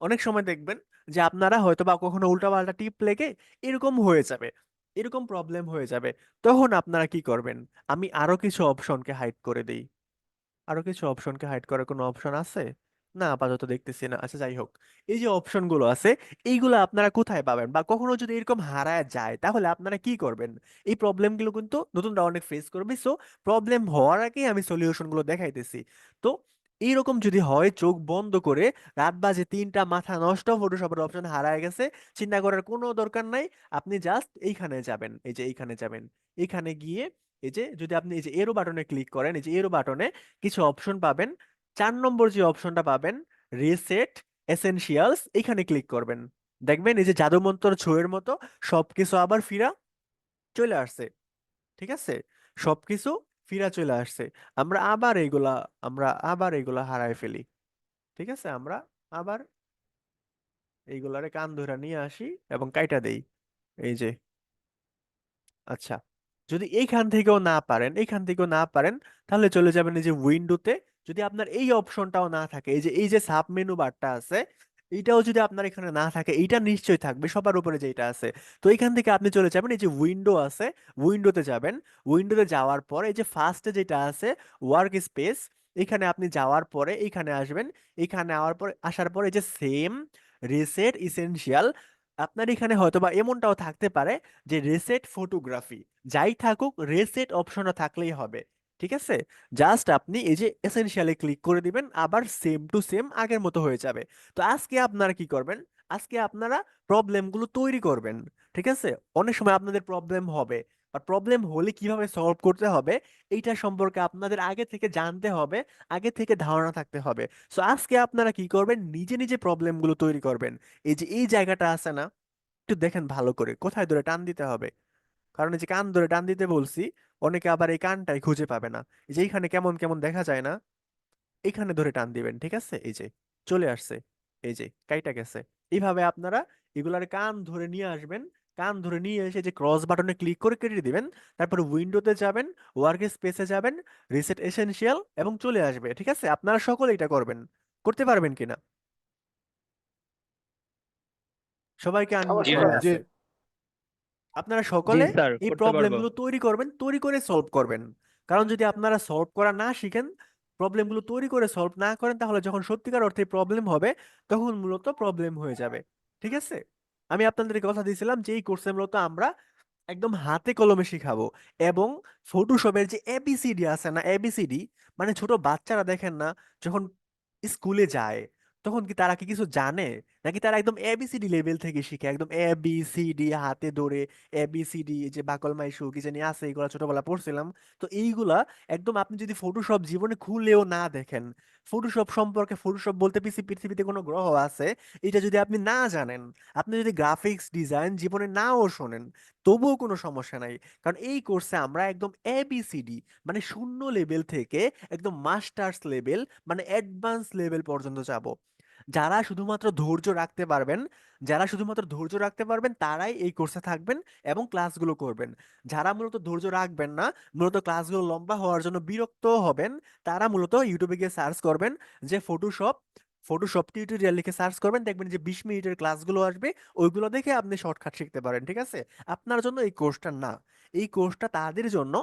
অনেক সময় দেখবেন যে আপনারা হয়তো বা কখনো উল্টাপাল্টা টিপ লেগে এরকম হয়ে যাবে, এরকম প্রবলেম হয়ে যাবে। তখন আপনারা কি করবেন? আমি আরো কিছু অপশনকে হাইড করে দেই। আরো কিছু অপশনকে হাইড করার কোনো অপশন আছে? না, আপাতত দেখতেছি না। আচ্ছা, যাই হোক, এই যে অপশন গুলো আছে এইগুলো আপনারা কোথায় পাবেন, বা কখনো যদি এরকম হারায় যায় তাহলে আপনারা কি করবেন? এই প্রবলেম গুলো কিন্তু নতুনরা অনেক ফেস করবে, সো প্রবলেম হওয়ার আগে আমি সলিউশন গুলো দেখাইতেছি। তো এইরকম যদি হয়, চোখ বন্ধ করে রাত বাজে 3টা, মাথা নষ্ট, ফটোশপের অপশন হারায় গেছে, চিন্তা করার কোনো দরকার নাই। আপনি জাস্ট এইখানে যাবেন, এই যে এইখানে যাবেন। এইখানে গিয়ে এই যে যদি আপনি এই যে এরো বাটনে ক্লিক করেন, এই যে এরো বাটনে কিছু অপশন পাবেন। 4 নম্বর যে অপশনটা পাবেন, রিসেট এসেনশিয়ালস, এখানে ক্লিক করবেন। দেখবেন এই যে জাদুমন্তর ছোঁয়ের মতো সবকিছু আবার ফিরা চলে আসছে। ঠিক আছে, সবকিছু ফিরা চলে আসছে। আমরা আবার এইগুলা আমরা আবার এইগুলা হারায় ফেলি। ঠিক আছে, আমরা আবার এইগুলারে কান ধরে নিয়ে আসি এবং কাইটা দেই, এই যে। আচ্ছা, যদি এইখান থেকেও না পারেন, তাহলে চলে যাবেন এই যে উইন্ডোতে। যদি আপনার এই অপশনটাও না থাকে, এই যে সাব মেনু বারটা আছে, এইটাও যদি আপনার এখানে না থাকে, এইটা নিশ্চয়ই থাকবে সবার উপরে যেটা আছে। তো এখান থেকে আপনি চলে যাবেন, এই যে উইন্ডো আছে, উইন্ডোতে যাবেন। উইন্ডোতে যাওয়ার পর এই যে ফার্স্টে যেটা আছে ওয়ার্ক স্পেস, এখানে আপনি যাওয়ার পরে এইখানে আসবেন। এখানে আসার পরে এই যে সেম রিসেট ইসেনশিয়াল, আপনার এখানে হয়তোবা এমনটাও থাকতে পারে যে রিসেট ফটোগ্রাফি, যাই থাকুক রিসেট অপশনটা থাকলেই হবে। ঠিক আছে, জাস্ট আপনি এই যে এসেনশিয়ালে ক্লিক করে দিবেন, আবার সেম টু সেম আগের মতো হয়ে যাবে। তো আজকে আপনারা কি করবেন, আজকে আপনারা প্রবলেমগুলো তৈরি করবেন। ঠিক আছে, অনেক সময় আপনাদের প্রবলেম হবে, আর প্রবলেম হলে কিভাবে সলভ করতে হবে এইটা সম্পর্কে আপনাদের আগে থেকে জানতে হবে, আগে থেকে ধারণা থাকতে হবে। সো আজকে আপনারা কি করবেন, নিজে নিজে প্রবলেমগুলো তৈরি করবেন। এই যে এই জায়গাটা আছে না, একটু দেখেন ভালো করে কোথায় ধরে টান দিতে হবে। কারণ এই যে কান ধরে টান দিতে বলছি, অনেকে আবার এই কানটাই খুঁজে পাবে না। এই যে এইখানে কেমন কেমন দেখা যায় না, এইখানে ধরে টান দিবেন। ঠিক আছে, এই যে চলে আসছে, এই যে কাইটা গেছে। এইভাবে আপনারা এগুলার কান ধরে নিয়ে আসবেন। কান ধরে নিয়ে এসে যে ক্রস বাটনে ক্লিক করে কেটে দিবেন। তারপর উইন্ডোতে যাবেন, ওয়ার্ক স্পেসে যাবেন, রিসেট এসেনশিয়াল, এবং চলে আসবে। ঠিক আছে, আপনারা সকলে এটা করবেন। করতে পারবেন কিনা? সবাইকে আনমিউট জি করা অবশ্যই। স্যার। জি আছে? আপনারা জি সকলে স্যার, এই করতে পারবো। প্রবলেমগুলো তৈরি করবেন, তৈরি করে সলভ করবেন। কারণ যদি আপনারা সলভ করা না শিখেন, প্রবলেমগুলো তৈরি করে সলভ না করেন, তাহলে যখন সত্যিকার অর্থে প্রবলেম হবে, তখন মূলত প্রবলেম হয়ে যাবে। ঠিক আছে, আমি আপনাদেরকে কথা দিয়েছিলাম যে এই কোর্সে মূলত আমরা একদম হাতে কলমে শিখাবো। এবং ফটোশপের যে এবিসিডি আছে না, এবিসিডি, মানে ছোট বাচ্চারা দেখেন না, যখন স্কুলে যায়, তখন কি তারা কি কিছু জানে, নাকি তারা একদম এবিসিডি লেভেল থেকে শিখে, একদম এবিসিডি হাতে ধরে, এবিসিডি যে বাকল মাইশু কি জানি আছে, এগুলা ছোটবেলা পড়ছিলাম। তো এইগুলা একদম আপনি যদি ফটোশপ জীবনে খুলেও না দেখেন, ফটোশপ সম্পর্কে, ফটোশপ বলতে পৃথিবীতে কোনো গ্রহ আছে এটা যদি আপনি না জানেন, আপনি যদি গ্রাফিক্স ডিজাইন জীবনে নাও শোনেন, তবুও কোনো সমস্যা নাই। কারণ এই কোর্সে আমরা একদম এবিসিডি, মানে শূন্য লেভেল থেকে একদম মাস্টার্স লেভেল, মানে অ্যাডভান্স লেভেল পর্যন্ত যাব। যারা শুধুমাত্র ধৈর্য রাখতে পারবেন, যারা শুধুমাত্র ধৈর্য রাখতে পারবেন তারাই এই কোর্সে থাকবেন এবং ক্লাসগুলো করবেন। যারা মূলত ধৈর্য রাখবেন না, মূলত ক্লাসগুলো লম্বা হওয়ার জন্য বিরক্ত হবেন, তারা মূলত ইউটিউবে গিয়ে সার্চ করবেন যে ফটোশপ, ফটোশপ টিউটোরিয়াল লিখে সার্চ করবেন, দেখবেন যে 20 মিনিটের ক্লাসগুলো আসবে। ওইগুলো দেখে আপনি শর্টকাট শিখতে পারেন। ঠিক আছে, আপনার জন্য এই কোর্সটা না। এই কোর্সটা তাদের জন্য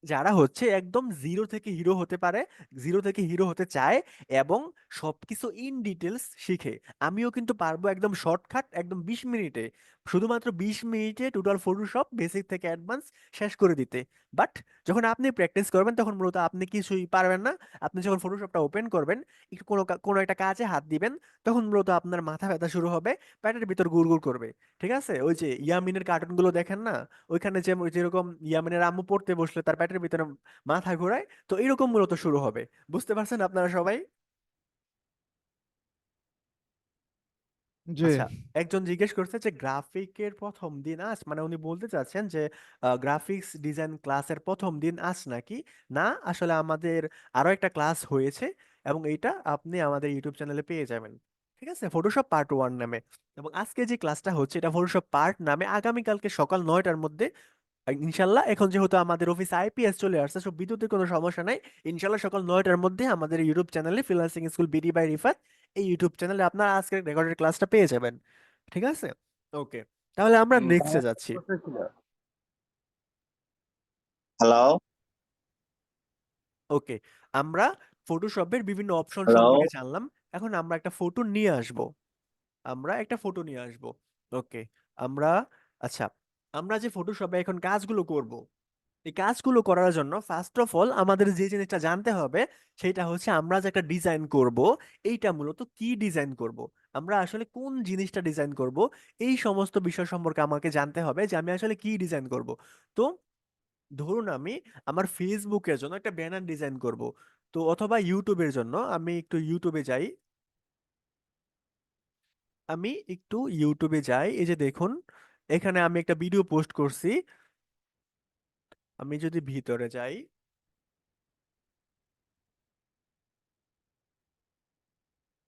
যারা হচ্ছে একদম জিরো থেকে হিরো হতে পারে, জিরো থেকে হিরো হতে চায়, এবং সবকিছু ইন ডিটেলস শিখে। আমিও কিন্তু পারবো একদম শর্টকাট, একদম 20 মিনিটে, শুধুমাত্র 20 মিনিটে টোটাল ফটোশপ বেসিক থেকে অ্যাডভান্স শেষ করে দিতে। বাট যখন আপনি প্র্যাকটিস করবেন, তখন মূলত আপনি কিছুই পারবেন না। আপনি যখন ফটোশপটা ওপেন করবেন, একটু কোনো একটা কাজে হাত দিবেন, তখন মূলত আপনার মাথা ব্যথা শুরু হবে, পেটের ভিতর গুড়গুড় করবে। ঠিক আছে, ওই যে ইয়ামিনের কার্টুনগুলো দেখেন না, ওইখানে যে যেরকম ইয়ামিনের আম্মু পড়তে বসলে তার পেটের ভিতরে মাথা ঘোরায়, তো এরকম মূলত শুরু হবে। বুঝতে পারছেন আপনারা সবাই? জি। আচ্ছা, একজন জিজ্ঞেস করছে যে গ্রাফিকের প্রথম দিন আজ, মানে উনি বলতে চাচ্ছেন যে গ্রাফিক্স ডিজাইন ক্লাসের প্রথম দিন আজ নাকি? না, আসলে আমাদের আরো একটা ক্লাস হয়েছে, এবং এইটা আপনি আমাদের ইউটিউব চ্যানেলে পেয়ে যাবেন। ঠিক আছে, ফটোশপ পার্ট 1 নামে। এবং আজকে যে ক্লাসটা হচ্ছে এটা ফটোশপ পার্ট নামে, আগামীকালকে সকাল 9টার মধ্যে ইনশাল্লাহ। এখন যেহেতু আমাদের অফিস আইপিএস চলে আসছে, সব বিদ্যুতের কোনো সমস্যা নাই। ইনশাল্লাহ সকাল 9টার মধ্যে আমাদের ইউটিউব চ্যানেলে freelancing school BD by Rifat, এই ইউটিউব চ্যানেলে আপনারা আজকের রেকর্ডেড ক্লাসটা পেয়ে যাবেন। ঠিক আছে, ওকে, তাহলে আমরা নেক্সটে যাচ্ছি। হ্যালো। ওকে, আমরা ফটোশপের বিভিন্ন অপশন হ্যালো। সম্পর্কে জানলাম। এখন আমরা একটা ফটো নিয়ে আসব, আমরা একটা ফটো নিয়ে আসব। ওকে, আমরা, আচ্ছা, আমরা যে ফটোশপে এখন কাজগুলো করব, এই কাজগুলো করার জন্য ফার্স্ট অফ অল আমাদের যে জিনিসটা জানতে হবে সেটা হচ্ছে আমরা যে একটা ডিজাইন করব, এইটা মূলত কি ডিজাইন করব, আমরা আসলে কোন জিনিসটা ডিজাইন করব, এই সমস্ত বিষয় সম্পর্কে আমাকে জানতে হবে যে আমি আসলে কি ডিজাইন করব। তো ধরুন আমি আমার ফেসবুকের জন্য একটা ব্যানার ডিজাইন করব, তো অথবা ইউটিউবের জন্য আমি একটু ইউটিউবে যাই, এই যে দেখুন এখানে আমি একটা ভিডিও পোস্ট করছি। আমি যদি ভিতরে যাই,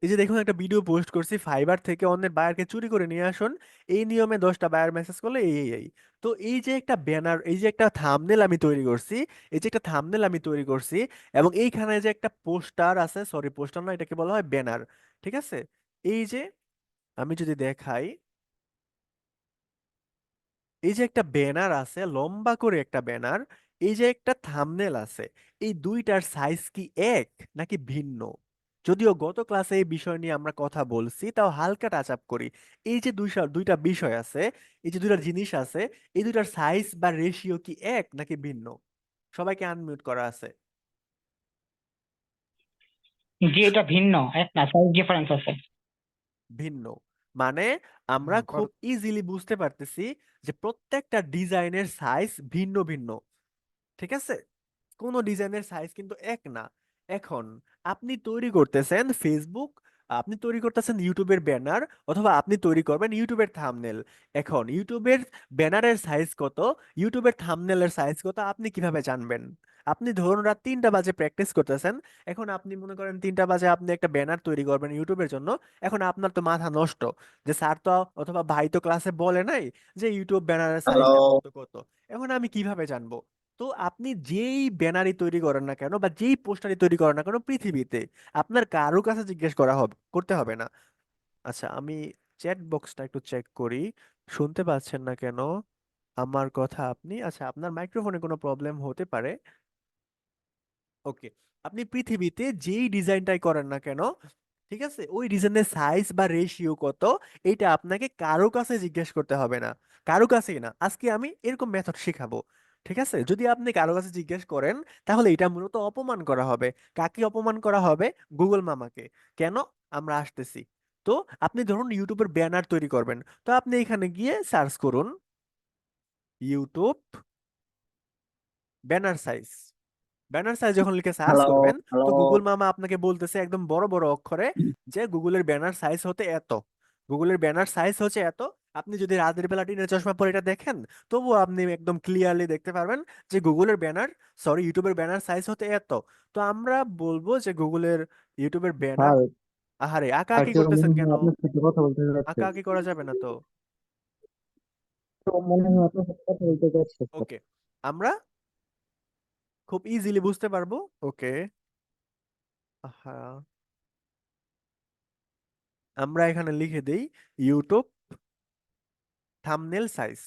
এই যে দেখুন একটা ভিডিও পোস্ট করছি, ফাইবার থেকে অন্যের বায়ারকে চুরি করে নিয়ে আসুন, এই নিয়মে 10টা বায়ার মেসেজ করলে এই। তো এই যে একটা ব্যানার, এই যে একটা থাম্বনেল আমি তৈরি করছি, এবং এইখানে যে একটা পোস্টার আছে, সরি পোস্টার না, এটাকে বলা হয় ব্যানার, ঠিক আছে। এই যে আমি যদি দেখাই, এই যে একটা ব্যানার আছে, লম্বা করে একটা ব্যানার, এই যে একটা থাম্বনেল আছে, এই দুইটার সাইজ কি এক নাকি ভিন্ন? যদিও গত ক্লাসে এই বিষয় নিয়ে আমরা কথা বলছি, তাও হালকা টাচ আপ করি। এই যে দুইটা বিষয় আছে, এই যে দুইটা জিনিস আছে, এই দুইটার সাইজ বা রেশিও কি এক নাকি ভিন্ন? সবাইকে আনমিউট করা আছে। জি, এটা ভিন্ন, এক না, সাইজ ডিফারেন্স আছে। ভিন্ন মানে আমরা হ্যাঁ, খুব ইজিলি বুঝতে পারতেছি যে প্রত্যেকটা ডিজাইনের সাইজ ভিন্ন ভিন্ন, ঠিক আছে। কোনো ডিজাইনের সাইজ কিন্তু এক না। এখন আপনি তৈরি করতেছেন ফেসবুক, আপনি তৈরি করতেছেন ইউটিউবের ব্যানার, অথবা আপনি তৈরি করবেন ইউটিউবের থাম্বনেল। এখন ইউটিউবের ব্যানারের সাইজ কত, ইউটিউবের থাম্বনেলের সাইজ কত, আপনি কিভাবে জানবেন? আপনি ধরুন রাত 3টা বাজে প্র্যাকটিস করতেছেন, এখন আপনি মনে করেন 3টা বাজে আপনি একটা ব্যানার তৈরি করবেন ইউটিউবের জন্য। এখন আপনার তো মাথা নষ্ট, যে স্যার তো অথবা ভাই তো ক্লাসে বলে নাই যে ইউটিউব ব্যানারের সাইজটা কত কত, এখন আমি কিভাবে জানবো? তো আপনি যেই ব্যানারই তৈরি করেন না কেন বা যেই পোস্টারই তৈরি করেন না কেন পৃথিবীতে, আপনার কারো কাছে জিজ্ঞেস করতে হবে না। আচ্ছা আমি চ্যাট বক্সটা একটু চেক করি, শুনতে পাচ্ছেন না কেন আমার কথা আপনি? আচ্ছা আপনার মাইক্রোফোনে কোনো প্রবলেম হতে পারে। ওকে, আপনি পৃথিবীতে যেই ডিজাইনটাই করেন না কেন, ঠিক আছে, ওই ডিজাইনের সাইজ বা রেশিও কত, এটা আপনাকে কারো কাছে জিজ্ঞেস করতে হবে না, কারো কাছেই না। আজকে আমি এরকম মেথড শেখাবো, ঠিক আছে। যদি আপনি কারো কাছে জিজ্ঞেস করেন তাহলে এটা মূলত অপমান করা হবে। কাকে অপমান করা হবে? গুগল মামাকে। কেন? আমরা আসতেছি। তো আপনি ধরুন ইউটিউবের ব্যানার তৈরি করবেন, তো আপনি এখানে গিয়ে সার্চ করুন YouTube banner size. Banner size যখন লিখে সার্চ হ্যালো, করবেন, হ্যালো। তো গুগল মামা আপনাকে বলতেছে একদম বড় বড় অক্ষরে যে গুগলের ব্যানার সাইজ হতে এত, গুগলের ব্যানার সাইজ হচ্ছে এত। আপনি যদি রাতের বেলা টিনের চশমা পরে এটা দেখেন, তবুও আপনি একদম ক্লিয়ারলি দেখতে পারবেন যে গুগলের ব্যানার, সরি ইউটিউবের ব্যানার সাইজ হতে এত। তো আমরা বলবো যে গুগলের ইউটিউবের ব্যানার, স্যার, আহারে স্যার আঁকাআঁকি কেউ করতেছেন মনে কেন? হয় আপনার সাথে কথা বলতে যাচ্ছে। আঁকাআঁকি করা যাবে না তো। তো মনে হয় আপনার সাথে কথা বলতে যাচ্ছে স্যার। ওকে, আমরা খুব ইজিলি বুঝতে পারবো। ওকে, হ্যাঁ, আমরা এখানে লিখে দেই ইউটিউব থাম্বনেল সাইজ।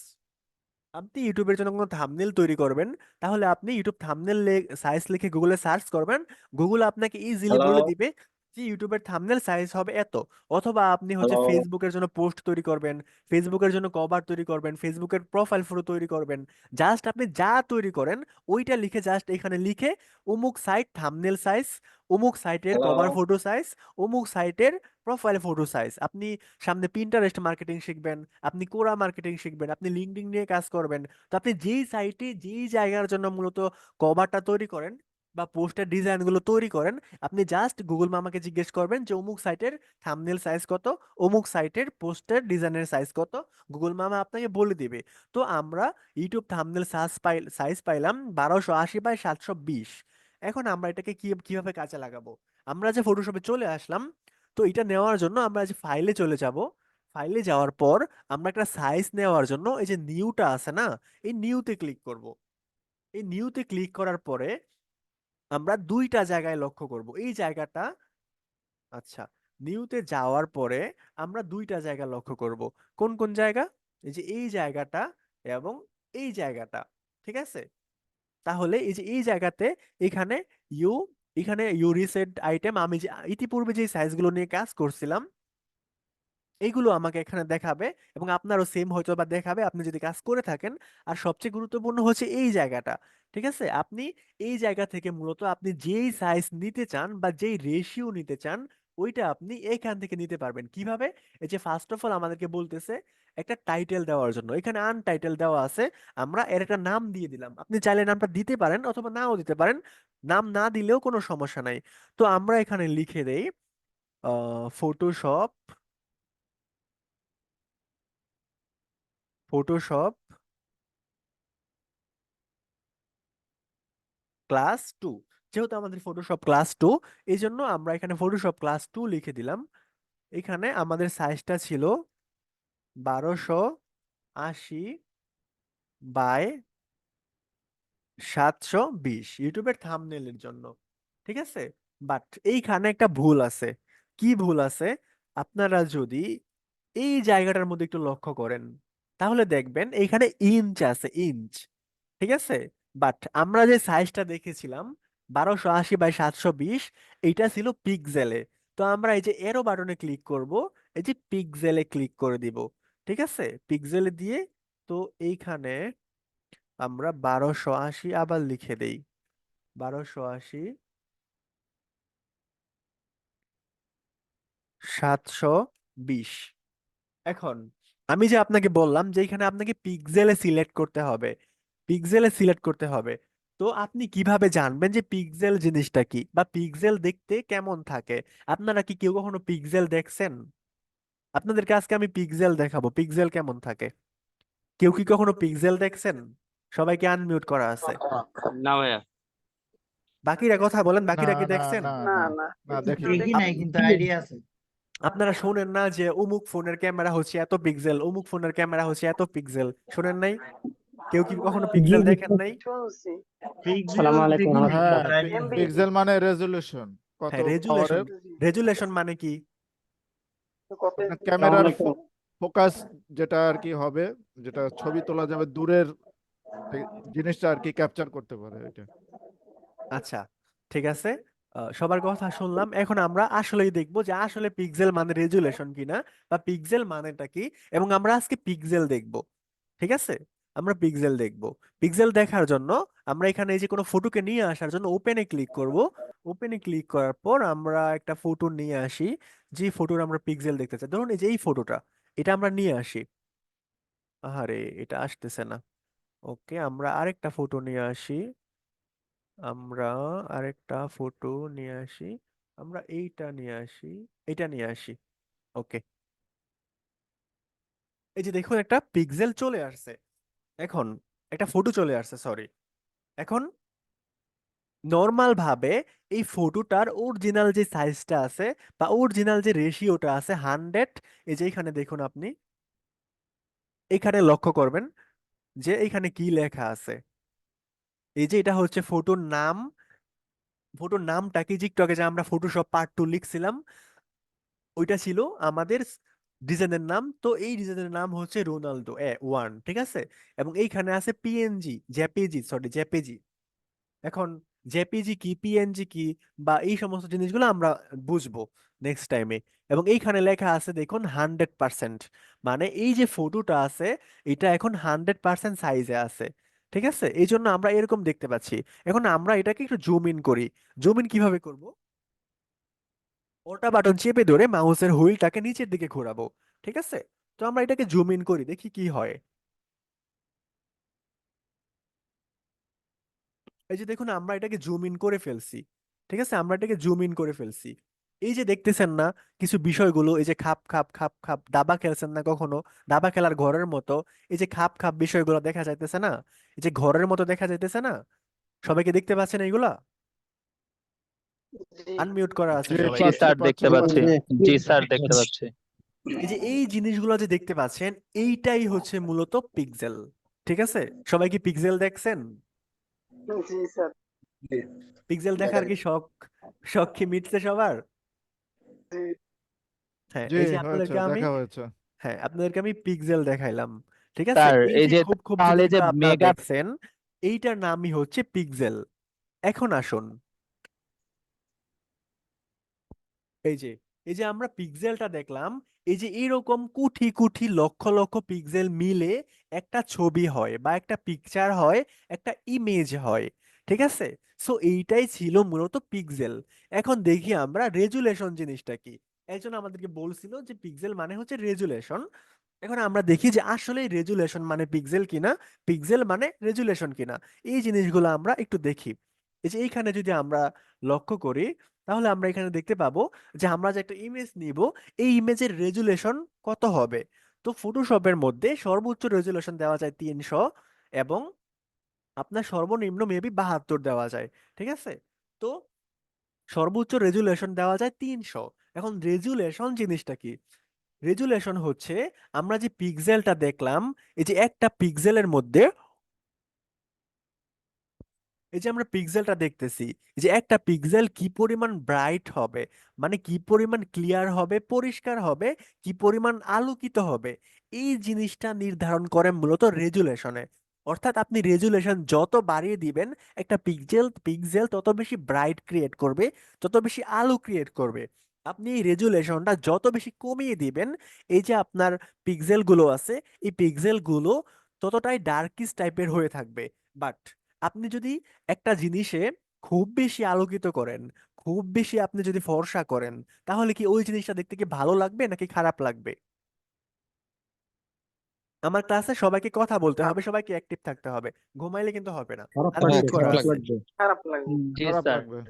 আপনি ইউটিউবের জন্য কোনো থাম্বনেল তৈরি করবেন, তাহলে আপনি ইউটিউব থাম্বনেল সাইজ লিখে গুগলে সার্চ করবেন, গুগল আপনাকে ইজিলি হ্যালো, বলে দিবে যে ইউটিউবের থাম্বনেল সাইজ হবে এত। অথবা আপনি হচ্ছে হ্যালো। ফেসবুকের জন্য পোস্ট তৈরি করবেন, ফেসবুকের জন্য কভার তৈরি করবেন, ফেসবুকের প্রোফাইল ফটো তৈরি করবেন, জাস্ট আপনি যা তৈরি করেন ওইটা লিখে, জাস্ট এখানে লিখে অমুক সাইট থাম্বনেল সাইজ, অমুক সাইটের হ্যালো। কভার ফটো সাইজ, অমুক সাইটের প্রোফাইল ফটো সাইজ। আপনি সামনে পিন্টারেস্ট মার্কেটিং শিখবেন, আপনি কোরা মার্কেটিং শিখবেন, আপনি লিঙ্কডইন নিয়ে কাজ করবেন। তো আপনি যেই সাইটে যেই জায়গার জন্য মূলত কভারটা তৈরি করেন বা পোস্টের ডিজাইন গুলো তৈরি করেন, আপনি জাস্ট গুগল মামাকে জিজ্ঞেস করবেন যে অমুক সাইটের থাম্বনেল সাইজ কত, অমুক সাইটের পোস্টের ডিজাইনের সাইজ কত, গুগল মামা আপনাকে বলে দিবে। তো আমরা ইউটিউব থাম্বনেল সাইজ পাইলাম 1280 বাই 720। এখন আমরা এটাকে কিভাবে কাজে লাগাবো? আমরা যে ফটোশপে চলে আসলাম, তো এটা নেওয়ার জন্য আমরা যে ফাইলে চলে যাব, ফাইলে যাওয়ার পর আমরা একটা সাইজ নেওয়ার জন্য এই যে নিউটা আছে না, এই নিউতে ক্লিক করব। এই নিউতে ক্লিক করার পরে আমরা দুইটা জায়গায় লক্ষ্য করব এই জায়গাটা। আচ্ছা, নিউতে যাওয়ার পরে আমরা দুইটা জায়গা লক্ষ্য করব। কোন কোন জায়গা? এই যে এই জায়গাটা এবং এই জায়গাটা, ঠিক আছে। তাহলে এই যে এই জায়গাতে এখানে ইউ, এখানে ইউ রিসেট আইটেম, আমি যে ইতিপূর্বে যে সাইজগুলো নিয়ে কাজ করছিলাম এইগুলো আমাকে এখানে দেখাবে, এবং আপনারও সেম হয়তো বা দেখাবে আপনি যদি কাজ করে থাকেন। আর সবচেয়ে গুরুত্বপূর্ণ হচ্ছে এই জায়গাটা, ঠিক আছে, আপনি এই জায়গা থেকে মূলত আপনি যেই সাইজ নিতে চান বা যেই রেশিও নিতে চান ওইটা আপনি এখান থেকে নিতে পারবেন। কিভাবে? এই যে ফার্স্ট অফ অল আমাদেরকে বলতেছে একটা টাইটেল দেওয়ার জন্য, এখানে আনটাইটেল দেওয়া আছে, আমরা এর একটা নাম দিয়ে দিলাম। আপনি চাইলে নামটা দিতে পারেন অথবা নাও দিতে পারেন, নাম না দিলেও কোনো সমস্যা নাই। তো আমরা এখানে লিখে দেই ফটোশপ, ফটোশপ ক্লাস 2। যেহেতু আমাদের ফটোশপ ক্লাস 2, এই জন্য আমরা এখানে ফটোশপ ক্লাস 2 লিখে দিলাম। এখানে আমাদের সাইজটা ছিল 1280 বাই 720 ইউটিউবের থাম্বনেলের জন্য। ঠিক আছে, বাট এইখানে একটা ভুল আছে। কি ভুল আছে? আপনারা যদি এই জায়গাটার মধ্যে একটু লক্ষ্য করেন তাহলে দেখবেন এইখানে ইঞ্চ আছে, ইঞ্চ। ঠিক আছে, বাট আমরা যে সাইজটা দেখেছিলাম 1280 বাই 720, এইটা ছিল পিক্সেলে। তো আমরা এই যে এরো বাটনে ক্লিক করব, এই যে পিক্সেলে ক্লিক করে দিব। ঠিক আছে, পিক্সেলে দিয়ে তো এইখানে আমরা 1280 আবার লিখে দেই, 1280 720। এখন আমি যে আপনাকে বললাম যে এখানে আপনাকে পিক্সেলে সিলেক্ট করতে হবে, পিক্সেলে সিলেক্ট করতে হবে। তো আপনি কিভাবে জানবেন যে পিক্সেল জিনিসটা কি বা পিক্সেল দেখতে কেমন থাকে? আপনারা কি কেউ কখনো পিক্সেল দেখছেন? আপনাদেরকে আজকে আমি পিক্সেল দেখাবো পিক্সেল কেমন থাকে। কেউ কি কখনো পিক্সেল দেখছেন? সবাইকে আনমিউট করা আছে। না ভাইয়া। বাকিরা কথা বলেন, না বাকিরা কি না দেখছেন? না না না না না দেখি দেখি নাই, কিন্তু আইডিয়া আছে। আপনারা শোনেন না যে অমুক ফোনের ক্যামেরা হচ্ছে এত পিক্সেল, অমুক ফোনের ক্যামেরা হচ্ছে এত পিক্সেল? শোনেন নাই? কেউ কি কখনো জি পিক্সেল দেখেন নাই? শুনছি। আসসালামু আলাইকুম দেখি নাই, হ্যাঁ রহমতুল্লাহ। এমবি পিক্সেল মানে রেজলিউশন কত হ্যাঁ, রেজুলেশন। পাওয়ারের। রেজুলেশন মানে কি? কত আপনার আসসালামু ক্যামেরার আলাইকুম। ফোকাস যেটা আর কি হবে, যেটা ছবি তোলা যাবে দূরের এই জিনিসটা আর কি ক্যাপচার করতে পারে এটা। আচ্ছা, ঠিক আছে। সবার কথা শুনলাম, এখন আমরা আসলেই দেখবো যে আসলে পিক্সেল মানে রেজুলেশন কিনা বা পিক্সেল মানেটা কি। এবং আমরা আজকে পিক্সেল দেখব। ঠিক আছে, আমরা পিক্সেল দেখব। পিক্সেল দেখার জন্য আমরা এখানে এই যে কোনো ফটোকে নিয়ে আসার জন্য ওপেনে ক্লিক করব। ওপেনে ক্লিক করার পর আমরা একটা ফটো নিয়ে আসি, যে ফটোর আমরা পিক্সেল দেখতে চাই। ধরুন এই যে এই ফটোটা, এটা আমরা নিয়ে আসি। আরে এটা আসতেছে না। ওকে, আমরা আরেকটা ফটো নিয়ে আসি। আমরা আরেকটা ফটো নিয়ে আসি। আমরা এইটা নিয়ে আসি, এটা নিয়ে আসি। ওকে, এই যে দেখুন একটা পিক্সেল চলে আসছে। এখন একটা ফটো চলে আসছে, সরি। এখন নর্মাল ভাবে এই ফটোটার অরিজিনাল যে সাইজটা আছে বা অরিজিনাল যে রেশিওটা আছে 100, এই যে এখানে দেখুন আপনি এখানে লক্ষ্য করবেন যে এখানে কি লেখা আছে। এই যে এটা হচ্ছে ফটোর নাম। ফটোর নামটা কি, যে একটু আগে যে আমরা ফটোশপ পার্ট 2 লিখছিলাম ওইটা ছিল আমাদের ডিজাইনের নাম। তো এই ডিজাইনের নাম হচ্ছে রোনাল্ডো 1। ঠিক আছে, এবং এইখানে আছে পিএনজি, জেপিজি, সরি জেপিজি। এখন জেপিজি কি, পিএনজি কি, বা এই সমস্ত জিনিসগুলো আমরা বুঝবো নেক্সট টাইমে। এবং এইখানে লেখা আছে দেখুন 100%, মানে এই যে ফটোটা আছে এটা এখন 100% সাইজে আছে। ঠিক আছে, এই জন্য আমরা এরকম দেখতে পাচ্ছি। এখন আমরা এটাকে একটু জুম ইন করি। জুম ইন কিভাবে করব? ওটা বাটন চেপে ধরে মাউসের হুইলটাকে নিচের দিকে ঘোরাবো। ঠিক আছে, তো আমরা এটাকে জুম ইন করি, দেখি কি হয়। এই যে দেখুন আমরা এটাকে জুম ইন করে ফেলছি। ঠিক আছে, আমরা এটাকে জুম ইন করে ফেলছি। এই যে দেখতেছেন না কিছু বিষয়গুলো, এই যে খাপ খাপ খাপ খাপ, দাবা খেলছেন না কখনো? দাবা খেলার ঘরের মতো এই যে খাপ খাপ বিষয়গুলো দেখা যাইতেছে না? এই যে ঘরের মতো দেখা যাইতেছে না? সবাইকে দেখতে পাচ্ছেন এইগুলা? জি আনমিউট করা জি আছেন সবাই। জি পাচ্ছি স্যার, পাচ্ছি দেখতে পাচ্ছি। পাচ্ছি। জি স্যার, দেখতে পাচ্ছি। এই যে এই জিনিসগুলো যে দেখতে পাচ্ছেন এইটাই হচ্ছে মূলত পিক্সেল। ঠিক আছে, সবাই কি পিক্সেল দেখছেন? জি স্যার। পিক্সেল দেখার কি শখ, শখ কি মিটছে সবার? জি হ্যাঁ, জি এই যে হয়েছে, আপনাদেরকে আমি, দেখা হয়েছে। হ্যাঁ আপনাদেরকে আমি পিক্সেল দেখাইলাম। ঠিক আছে, স্যার, এই এই যে যে খুব খুব তাহলে যে জিনিসগুলো আপনারা মেগা দেখছেন এইটার নামই হচ্ছে পিক্সেল। এখন আসুন, এই যে এই যে আমরা পিক্সেলটা দেখলাম, এই যে এরকম কোটি কোটি লক্ষ লক্ষ পিক্সেল মিলে একটা ছবি হয় বা একটা পিকচার হয়, একটা ইমেজ হয়, ঠিক আছে? সো এইটাই ছিল মূলত পিক্সেল। এখন দেখি আমরা রেজুলেশন জিনিসটা কি। একজন আমাদেরকে বলছিল যে পিক্সেল মানে হচ্ছে রেজুলেশন। এখন আমরা দেখি যে আসলে রেজুলেশন মানে পিক্সেল কিনা, পিক্সেল মানে রেজুলেশন কিনা। এই জিনিসগুলো আমরা একটু দেখি। এই যে এইখানে যদি আমরা লক্ষ্য করি, তাহলে আমরা এখানে দেখতে পাবো যে আমরা যে একটা ইমেজ নিব, এই ইমেজের রেজুলেশন কত হবে। তো ফটোশপের মধ্যে সর্বোচ্চ রেজুলেশন দেওয়া যায় 300, এবং আপনার সর্বনিম্ন মেবি 72 দেওয়া যায়, ঠিক আছে? তো সর্বোচ্চ রেজুলেশন দেওয়া যায় 300। এখন রেজুলেশন জিনিসটা কি? রেজুলেশন হচ্ছে আমরা যে পিক্সেলটা দেখলাম, এই যে একটা পিক্সেলের মধ্যে, এই যে আমরা পিক্সেলটা দেখতেছি, এই যে একটা পিক্সেল কি পরিমাণ ব্রাইট হবে, মানে কি পরিমাণ ক্লিয়ার হবে, পরিষ্কার হবে, কি পরিমাণ আলোকিত হবে, এই জিনিসটা নির্ধারণ করে মূলত রেজুলেশনে। অর্থাৎ আপনি রেজুলেশন যত বাড়িয়ে দিবেন, একটা পিক্সেল পিক্সেল তত বেশি ব্রাইট ক্রিয়েট করবে, তত বেশি আলো ক্রিয়েট করবে। আপনি এই রেজুলেশনটা যত বেশি কমিয়ে দিবেন, এই যে আপনার পিক্সেল গুলো আছে, এই পিক্সেল গুলো ততটাই ডার্কিস টাইপের হয়ে থাকবে। বাট আপনি যদি একটা জিনিসে খুব বেশি আলোকিত করেন, খুব বেশি আপনি যদি ফর্সা করেন, তাহলে কি ওই জিনিসটা দেখতে কি ভালো লাগবে নাকি খারাপ লাগবে? আমার ক্লাসে সবাইকে কথা বলতে হবে, সবাইকে অ্যাক্টিভ থাকতে হবে, ঘুমাইলে কিন্তু হবে না। খারাপ আর মিউট লাগবে, করা খারাপ আছে। লাগবে। জি খারাপ স্যার। লাগবে।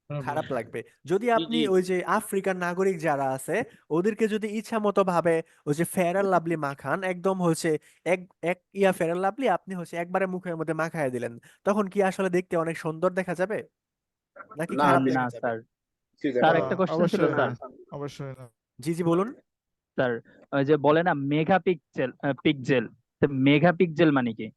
খারাপ লাগবে যদি জি আপনি জি। ওই যে আফ্রিকান নাগরিক যারা আছে, ওদেরকে যদি ইচ্ছা মতো ভাবে ওই যে ফেয়ার অ্যান্ড লাভলি মাখান, একদম হচ্ছে এক এক ফেয়ার অ্যান্ড লাভলি আপনি হচ্ছে একবারে মুখের মধ্যে মাখায় দিলেন, তখন কি আসলে দেখতে অনেক সুন্দর দেখা যাবে নাকি খারাপ না দেখা যাবে? স্যার। স্যার একটা কোশ্চেন ছিল অবশ্যই স্যার। না, অবশ্যই না। জি জি বলুন। স্যার, ওই যে বলে না মেগাপিক্সেল, পিক্সেল, মেগাপিক্সেল মানে কি?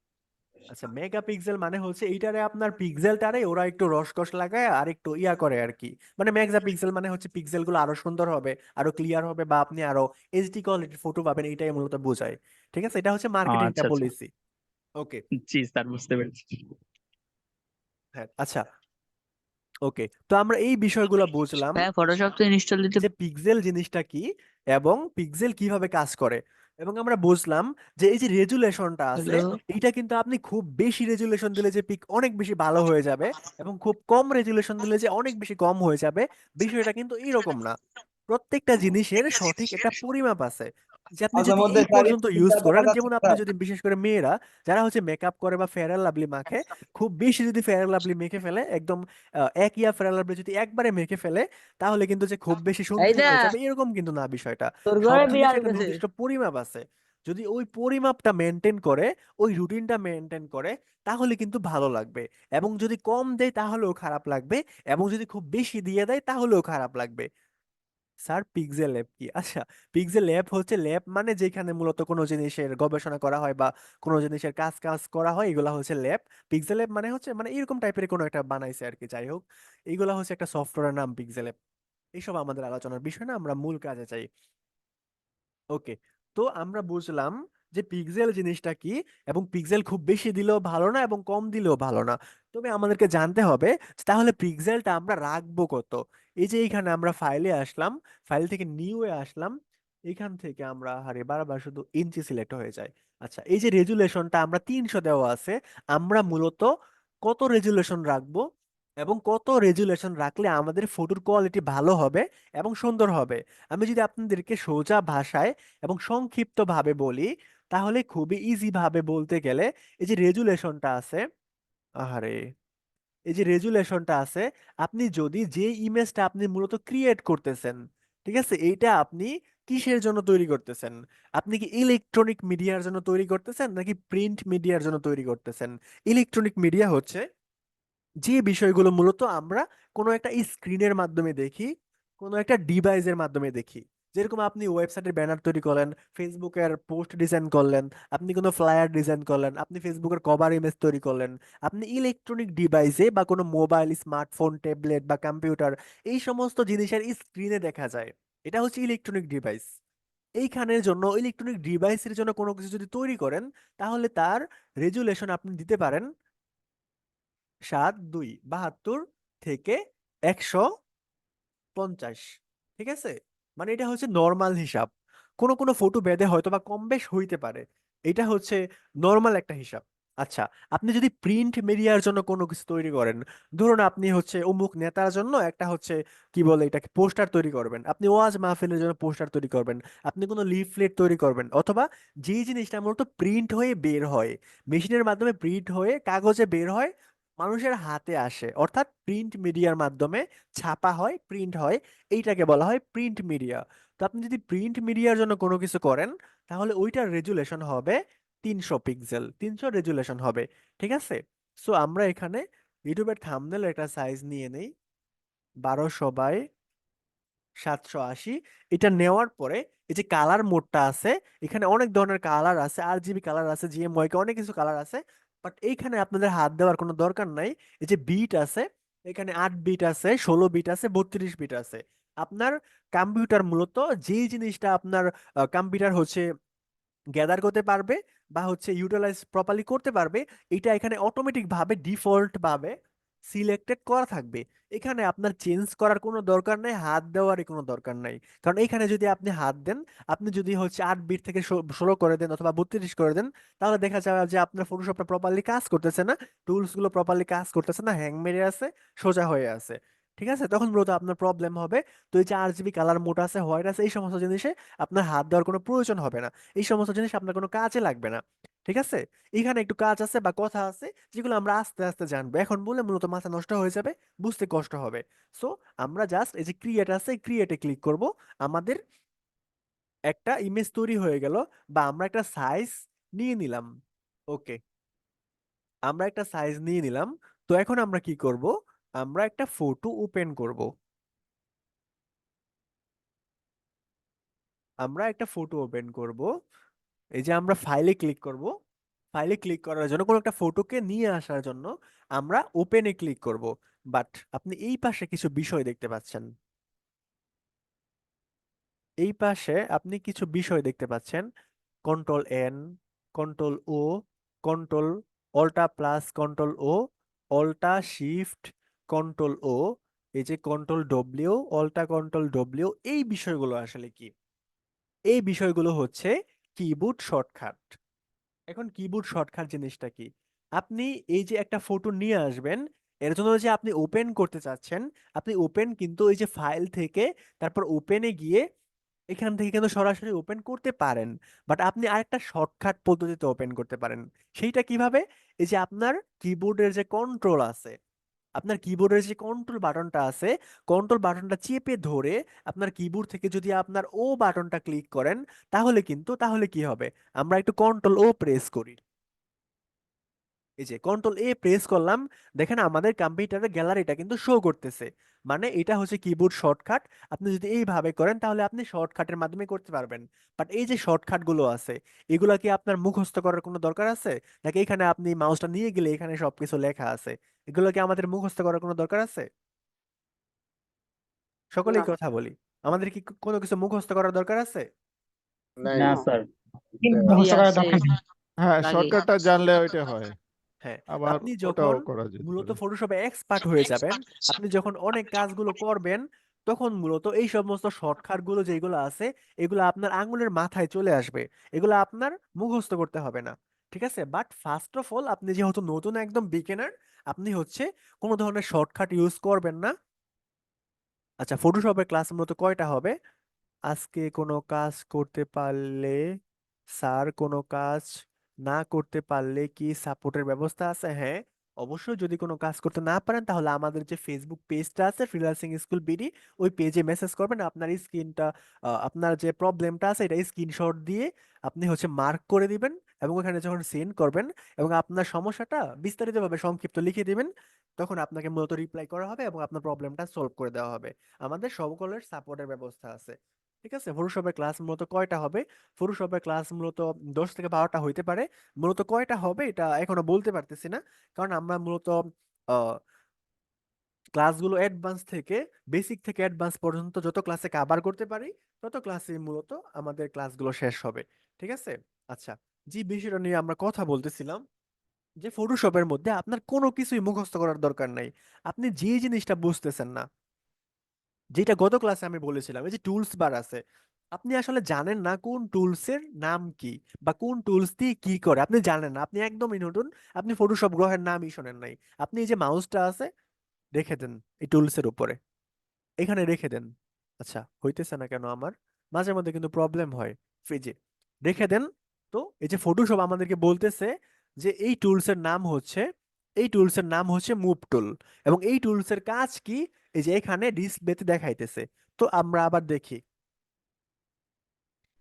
আচ্ছা, মেগাপিক্সেল মানে হচ্ছে এইটারে আপনার পিক্সেলটারে ওরা একটু রসকস লাগায় আর একটু ইয়া করে আর কি। মানে মেগাপিক্সেল মানে হচ্ছে পিক্সেল গুলো আরো সুন্দর হবে, আরো ক্লিয়ার হবে, বা আপনি আরো এইচডি কোয়ালিটির ফটো পাবেন, এটাই মূলত বোঝায়। ঠিক আছে, এটা হচ্ছে মার্কেটিং একটা আচ্ছা আচ্ছা। পলিসি। ওকে। জি স্যার, বুঝতে পেরেছি। হ্যাঁ আচ্ছা, ওকে। তো আমরা এই বিষয়গুলো বুঝলাম হ্যাঁ, ফটোশপ তো ইনস্টল দিতে যে পিক্সেল জিনিসটা কি এবং পিক্সেল কিভাবে কাজ করে, এবং আমরা বুঝলাম যে এই যে রেজুলেশনটা আছে, হলো। এটা কিন্তু আপনি খুব বেশি রেজুলেশন দিলে যে পিক অনেক বেশি ভালো হয়ে যাবে, এবং খুব কম রেজুলেশন দিলে যে অনেক বেশি কম হয়ে যাবে, বিষয়টা কিন্তু এরকম না। প্রত্যেকটা জিনিসের সঠিক একটা পরিমাপ আছে, যে আপনি যদি এই পর্যন্ত ইউজ করেন, যেমন আপনি যদি বিশেষ করে মেয়েরা যারা হচ্ছে মেকআপ করে বা ফেয়ার অ্যান্ড লাভলি মাখে, খুব বেশি যদি ফেয়ার অ্যান্ড লাভলি মেখে ফেলে, একদম এক ফেয়ার অ্যান্ড লাভলি যদি একবারে মেখে ফেলে, তাহলে কিন্তু যে খুব বেশি এই সুন্দর দা হয়ে যাবে এরকম কিন্তু না বিষয়টা। তোর সব ঘরে বিড়াল জিনিসের একটা গেছে। নির্দিষ্ট পরিমাপ আছে। যদি ওই পরিমাপটা মেনটেন করে, ওই রুটিনটা মেনটেন করে, তাহলে কিন্তু ভালো লাগবে। এবং যদি কম দেয় তাহলেও খারাপ লাগবে, এবং যদি খুব বেশি দিয়ে দেয় তাহলেও খারাপ লাগবে। স্যার পিক্সেল ল্যাব কি? আচ্ছা, পিক্সেল ল্যাব হচ্ছে ল্যাব মানে যেখানে মূলত কোনো জিনিসের গবেষণা করা হয় বা কোনো জিনিসের কাজ কাজ করা হয়, এগুলা হচ্ছে ল্যাব। পিক্সেল ল্যাব মানে হচ্ছে মানে এরকম টাইপের কোনো একটা বানাইছে আর কি, যাই হোক। এইগুলা হচ্ছে একটা সফটওয়্যারের নাম পিক্সেল ল্যাব। এইসব আমাদের আলোচনার বিষয় না, আমরা মূল কাজে চাই। ওকে। তো আমরা বুঝলাম যে পিক্সেল জিনিসটা কি, এবং পিক্সেল খুব বেশি দিলেও ভালো না এবং কম দিলেও ভালো না। তবে আমাদেরকে জানতে হবে যে তাহলে পিক্সেলটা আমরা রাখবো কত। এই যে এইখানে আমরা ফাইলে আসলাম, ফাইল থেকে নিউ এ আসলাম, এখান থেকে আমরা হারে বারবার শুধু ইঞ্চি সিলেক্ট হয়ে যায়। আচ্ছা, এই যে রেজুলেশনটা আমরা 300 দেওয়া আছে, আমরা মূলত কত রেজুলেশন রাখবো এবং কত রেজুলেশন রাখলে আমাদের ফটোর কোয়ালিটি ভালো হবে এবং সুন্দর হবে। আমি যদি আপনাদেরকে সোজা ভাষায় এবং সংক্ষিপ্ত ভাবে বলি, তাহলে খুবই ইজি ভাবে বলতে গেলে, এই যে রেজুলেশনটা আছে, আহারে, এই যে রেজুলেশনটা আছে, আপনি যদি যে ইমেজটা আপনি মূলত ক্রিয়েট করতেছেন, ঠিক আছে, এইটা আপনি কিসের জন্য তৈরি করতেছেন? আপনি কি ইলেকট্রনিক মিডিয়ার জন্য তৈরি করতেছেন নাকি প্রিন্ট মিডিয়ার জন্য তৈরি করতেছেন? ইলেকট্রনিক মিডিয়া হচ্ছে যে বিষয়গুলো মূলত আমরা কোনো একটা স্ক্রিনের মাধ্যমে দেখি, কোনো একটা ডিভাইসের মাধ্যমে দেখি। যেরকম আপনি ওয়েবসাইটের ব্যানার তৈরি করলেন, ফেসবুকের পোস্ট ডিজাইন করলেন, আপনি কোনো ফ্লায়ার ডিজাইন করলেন, আপনি ফেসবুকের কভার ইমেজ তৈরি করলেন, আপনি ইলেকট্রনিক ডিভাইসে বা কোনো মোবাইল, স্মার্টফোন, ট্যাবলেট বা কম্পিউটার, এই সমস্ত জিনিসের স্ক্রিনে দেখা যায়। এটা হচ্ছে ইলেকট্রনিক ডিভাইস। এইখানের জন্য ইলেকট্রনিক ডিভাইসের জন্য কোনো কিছু যদি তৈরি করেন, তাহলে তার রেজুলেশন আপনি দিতে পারেন 72 থেকে 150, ঠিক আছে? মানে এটা হচ্ছে নর্মাল হিসাব। কোনো কোনো ফটো ভেদে হয়তো বা কম বেশ হইতে পারে, এটা হচ্ছে নর্মাল একটা হিসাব। আচ্ছা, আপনি যদি প্রিন্ট মিডিয়ার জন্য কোনো কিছু তৈরি করেন, ধরুন আপনি হচ্ছে অমুক নেতার জন্য একটা হচ্ছে কি বলে এটাকে পোস্টার তৈরি করবেন, আপনি ওয়াজ মাহফিলের জন্য পোস্টার তৈরি করবেন, আপনি কোনো লিফলেট তৈরি করবেন, অথবা যেই জিনিসটা মূলত প্রিন্ট হয়ে বের হয়, মেশিনের মাধ্যমে প্রিন্ট হয়ে কাগজে বের হয়, মানুষের হাতে আসে, অর্থাৎ প্রিন্ট মিডিয়ার মাধ্যমে ছাপা হয়, প্রিন্ট হয়, এইটাকে বলা হয় প্রিন্ট মিডিয়া। তো আপনি যদি প্রিন্ট মিডিয়ার জন্য কোনো কিছু করেন, তাহলে ওইটার রেজুলেশন হবে 300 পিক্সেল, 300 রেজুলেশন হবে। ঠিক আছে? সো আমরা এখানে ইউটিউবের থাম্বনেল একটা সাইজ নিয়ে নেই 1200 বাই 780। এটা নেওয়ার পরে এই যে কালার মোডটা আছে, এখানে অনেক ধরনের কালার আছে, RGB কালার আছে, GMYK অনেক কিছু কালার আছে, বাট এইখানে আপনাদের হাত দেওয়ার কোনো দরকার নাই। এই যে বিট আছে, এখানে 8 বিট আছে, 16 বিট আছে, 32 বিট আছে। আপনার কম্পিউটার মূলত যেই জিনিসটা আপনার কম্পিউটার হচ্ছে গ্যাদার করতে পারবে বা হচ্ছে ইউটিলাইজ প্রপারলি করতে পারবে, এটা এখানে অটোমেটিক ভাবে ডিফল্ট ভাবে সিলেক্টেড করা থাকবে। এখানে আপনার চেঞ্জ করার কোনো দরকার নাই, হাত দেওয়ারই কোনো দরকার নাই। কারণ এখানে যদি আপনি হাত দেন, আপনি যদি হচ্ছে 8 বিট থেকে 16 করে দেন অথবা 32 করে দেন, তাহলে দেখা যাবে যে আপনার ফটোশপটা প্রপারলি কাজ করতেছে না, টুলস গুলো প্রপারলি কাজ করতেছে না, হ্যাং মেরে আছে, সোজা হয়ে আছে। ঠিক আছে? তখন মূলত আপনার প্রবলেম হবে। তো এই যে RGB কালার মোড আছে, হোয়াইট আছে, এই সমস্ত জিনিসে আপনার হাত দেওয়ার কোনো প্রয়োজন হবে না, এই সমস্ত জিনিস আপনার কোনো কাজে লাগবে না। ঠিক আছে? এখানে একটু কাজ আছে বা কথা আছে, যেগুলো আমরা আস্তে আস্তে জানবো, এখন বলে মূলত মাথা নষ্ট হয়ে যাবে, বুঝতে কষ্ট হবে। সো আমরা জাস্ট এই যে ক্রিয়েট আছে, ক্রিয়েটে ক্লিক করব, আমাদের একটা ইমেজ তৈরি হয়ে গেল, বা আমরা একটা সাইজ নিয়ে নিলাম। ওকে, আমরা একটা সাইজ নিয়ে নিলাম। তো এখন আমরা কি করব? আমরা একটা ফটো ওপেন করব। আমরা একটা ফটো ওপেন করব। এই যে আমরা ফাইলে ক্লিক করব, ফাইলে ক্লিক করার জন্য কোনো একটা ফটোকে নিয়ে আসার জন্য আমরা ওপেনে ক্লিক করব। বাট আপনি এই পাশে কিছু বিষয় দেখতে পাচ্ছেন, এই পাশে আপনি কিছু বিষয় দেখতে পাচ্ছেন, control N, control O, control alt plus control O, alt shift control O, এই যে control W, alt control W, এই বিষয়গুলো আসলে কি? এই বিষয়গুলো হচ্ছে কিবোর্ড শর্টকাট। এখন কিবোর্ড শর্টকাট জিনিসটা কি? আপনি এই যে একটা ফটো নিয়ে আসবেন, এর জন্য যে আপনি ওপেন করতে চাচ্ছেন, আপনি ওপেন কিন্তু এই যে ফাইল থেকে তারপর ওপেনে গিয়ে এখান থেকে কিন্তু সরাসরি ওপেন করতে পারেন, বাট আপনি আরেকটা শর্টকাট পদ্ধতিতে ওপেন করতে পারেন। সেইটা কিভাবে? এই যে আপনার কিবোর্ডের যে কন্ট্রোল আছে, আপনার কিবোর্ডের যে কন্ট্রোল বাটনটা আছে, কন্ট্রোল বাটনটা চেপে ধরে আপনার কিবোর্ড থেকে যদি আপনার ও বাটনটা ক্লিক করেন, তাহলে কি হবে? আমরা একটু কন্ট্রোল O প্রেস করি, এই যে কন্ট্রোল A প্রেস করলাম, দেখেন আমাদের কম্পিউটারের গ্যালারিটা কিন্তু শো করতেছে। মানে এটা হচ্ছে কিবোর্ড শর্টকাট। আপনি যদি এইভাবে করেন তাহলে আপনি শর্টকাটের মাধ্যমে করতে পারবেন। বাট এই যে শর্টকাট গুলো আছে, এগুলা কি আপনার মুখস্থ করার কোনো দরকার আছে? নাকি এখানে আপনি মাউসটা নিয়ে গেলে এখানে সবকিছু লেখা আছে, এগুলো কি আমাদের মুখস্থ করার কোনো দরকার আছে? সকলেই না, কথা বলি, আমাদের কি কোনো কিছু মুখস্থ করার দরকার আছে? না না, স্যার। মুখস্থ ইতিহাস করার দরকার শেষ নেই। হ্যাঁ, লাগে। শর্টকাটটা জানলে ওইটা হয়, হ্যাঁ। আবার আপনি ওটাও যখন করা যেতে মূলত পারে। ফটোশপে এক্সপার্ট হয়ে যাবেন, আপনি যখন অনেক কাজগুলো করবেন, তখন মূলত এই সমস্ত শর্টকাট গুলো যেগুলো আছে, এগুলো আপনার আঙুলের মাথায় চলে আসবে, এগুলো আপনার মুখস্থ করতে হবে না। ঠিক আছে? বাট ফার্স্ট অফ অল আপনি যেহেতু নতুন একদম বিগিনার, আপনি হচ্ছে কোনো ধরনের শর্টকাট ইউজ করবেন না। আচ্ছা, ফটোশপের ক্লাস মূলত কয়টা হবে? আজকে কোনো কাজ করতে পারলে স্যার, কোনো কাজ না করতে পারলে কি সাপোর্টের ব্যবস্থা আছে? হ্যাঁ, অবশ্যই। যদি কোনো কাজ করতে না পারেন তাহলে আমাদের যে ফেসবুক পেজটা আছে ফ্রিল্যান্সিং স্কুল বিডি, ওই পেজে মেসেজ করবেন, আপনার স্ক্রিনটা, আপনার যে প্রবলেমটা আছে এটা স্ক্রিনশট দিয়ে আপনি হচ্ছে মার্ক করে দিবেন, এবং ওখানে যখন সেন্ড করবেন এবং আপনার সমস্যাটা বিস্তারিতভাবে সংক্ষিপ্ত লিখে দিবেন, তখন আপনাকে মূলত রিপ্লাই করা হবে এবং আপনার প্রবলেমটা সলভ করে দেওয়া হবে। আমাদের সকলের সাপোর্টের ব্যবস্থা আছে। ঠিক আছে? ফটোশপের ক্লাস মূলত কয়টা হবে? ফটোশপের ক্লাস মূলত 10 থেকে 12টা হইতে পারে। মূলত কয়টা হবে এটা এখনো বলতে পারতেছি না, কারণ আমরা মূলত আহ, ক্লাসগুলো অ্যাডভান্স থেকে, বেসিক থেকে অ্যাডভান্স পর্যন্ত যত ক্লাসে কভার করতে পারি, তত ক্লাসে মূলত আমাদের ক্লাসগুলো শেষ হবে। ঠিক আছে? আচ্ছা, যে বিষয়টা নিয়ে আমরা কথা বলতেছিলাম, যে ফটোশপের মধ্যে আপনার কোনো কিছুই মুখস্থ করার দরকার নাই। আপনি যে জিনিসটা বুঝতেছেন না, যেটা গত ক্লাসে আমি বলেছিলাম, এই যে টুলস বার আছে, আপনি আসলে জানেন না কোন টুলস এর নাম কি বা কোন টুলস দিয়ে কি করে, আপনি জানেন না, আপনি একদমই নতুন, আপনি ফটোশপ গ্রহের নামই শোনেন নাই। আপনি এই যে মাউসটা আছে রেখে দেন এই টুলস এর উপরে, এখানে রেখে দেন। আচ্ছা, হইতেছে না কেন আমার? মাঝে মধ্যে কিন্তু প্রবলেম হয়। ফ্রিজে রেখে দেন। তো এই যে ফটোশপ আমাদেরকে বলতেছে যে এই টুলস এর নাম হচ্ছে মুভ টুল, এবং এই টুলস এর কাজ কি, এই যে এখানে ডিসপ্লেতে দেখাইতেছে। তো আমরা আবার দেখি,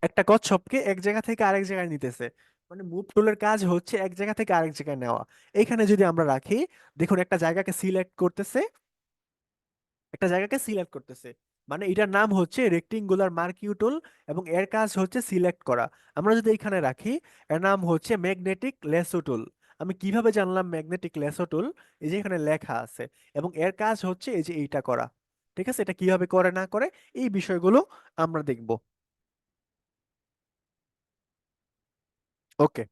একটা কচ্ছপকে এক জায়গা থেকে আরেক জায়গায় নিতেছে, মানে মুভ টুলের কাজ হচ্ছে এক জায়গা থেকে আরেক জায়গায় নেওয়া। এখানে যদি আমরা রাখি, দেখুন একটা জায়গাকে সিলেক্ট করতেছে, মানে এটার নাম হচ্ছে রেক্টেঙ্গুলার মার্কিউ টুল, এবং এর কাজ হচ্ছে সিলেক্ট করা। আমরা যদি এখানে রাখি, এর নাম হচ্ছে ম্যাগনেটিক লেসো টুল। আমি কিভাবে জানলাম ম্যাগনেটিক লেসো টুল? এই যে এখানে লেখা আছে, এবং এর কাজ হচ্ছে এই যে এইটা করা। ঠিক আছে, এটা কিভাবে করে না করে এই বিষয়গুলো আমরা দেখব। ওকে,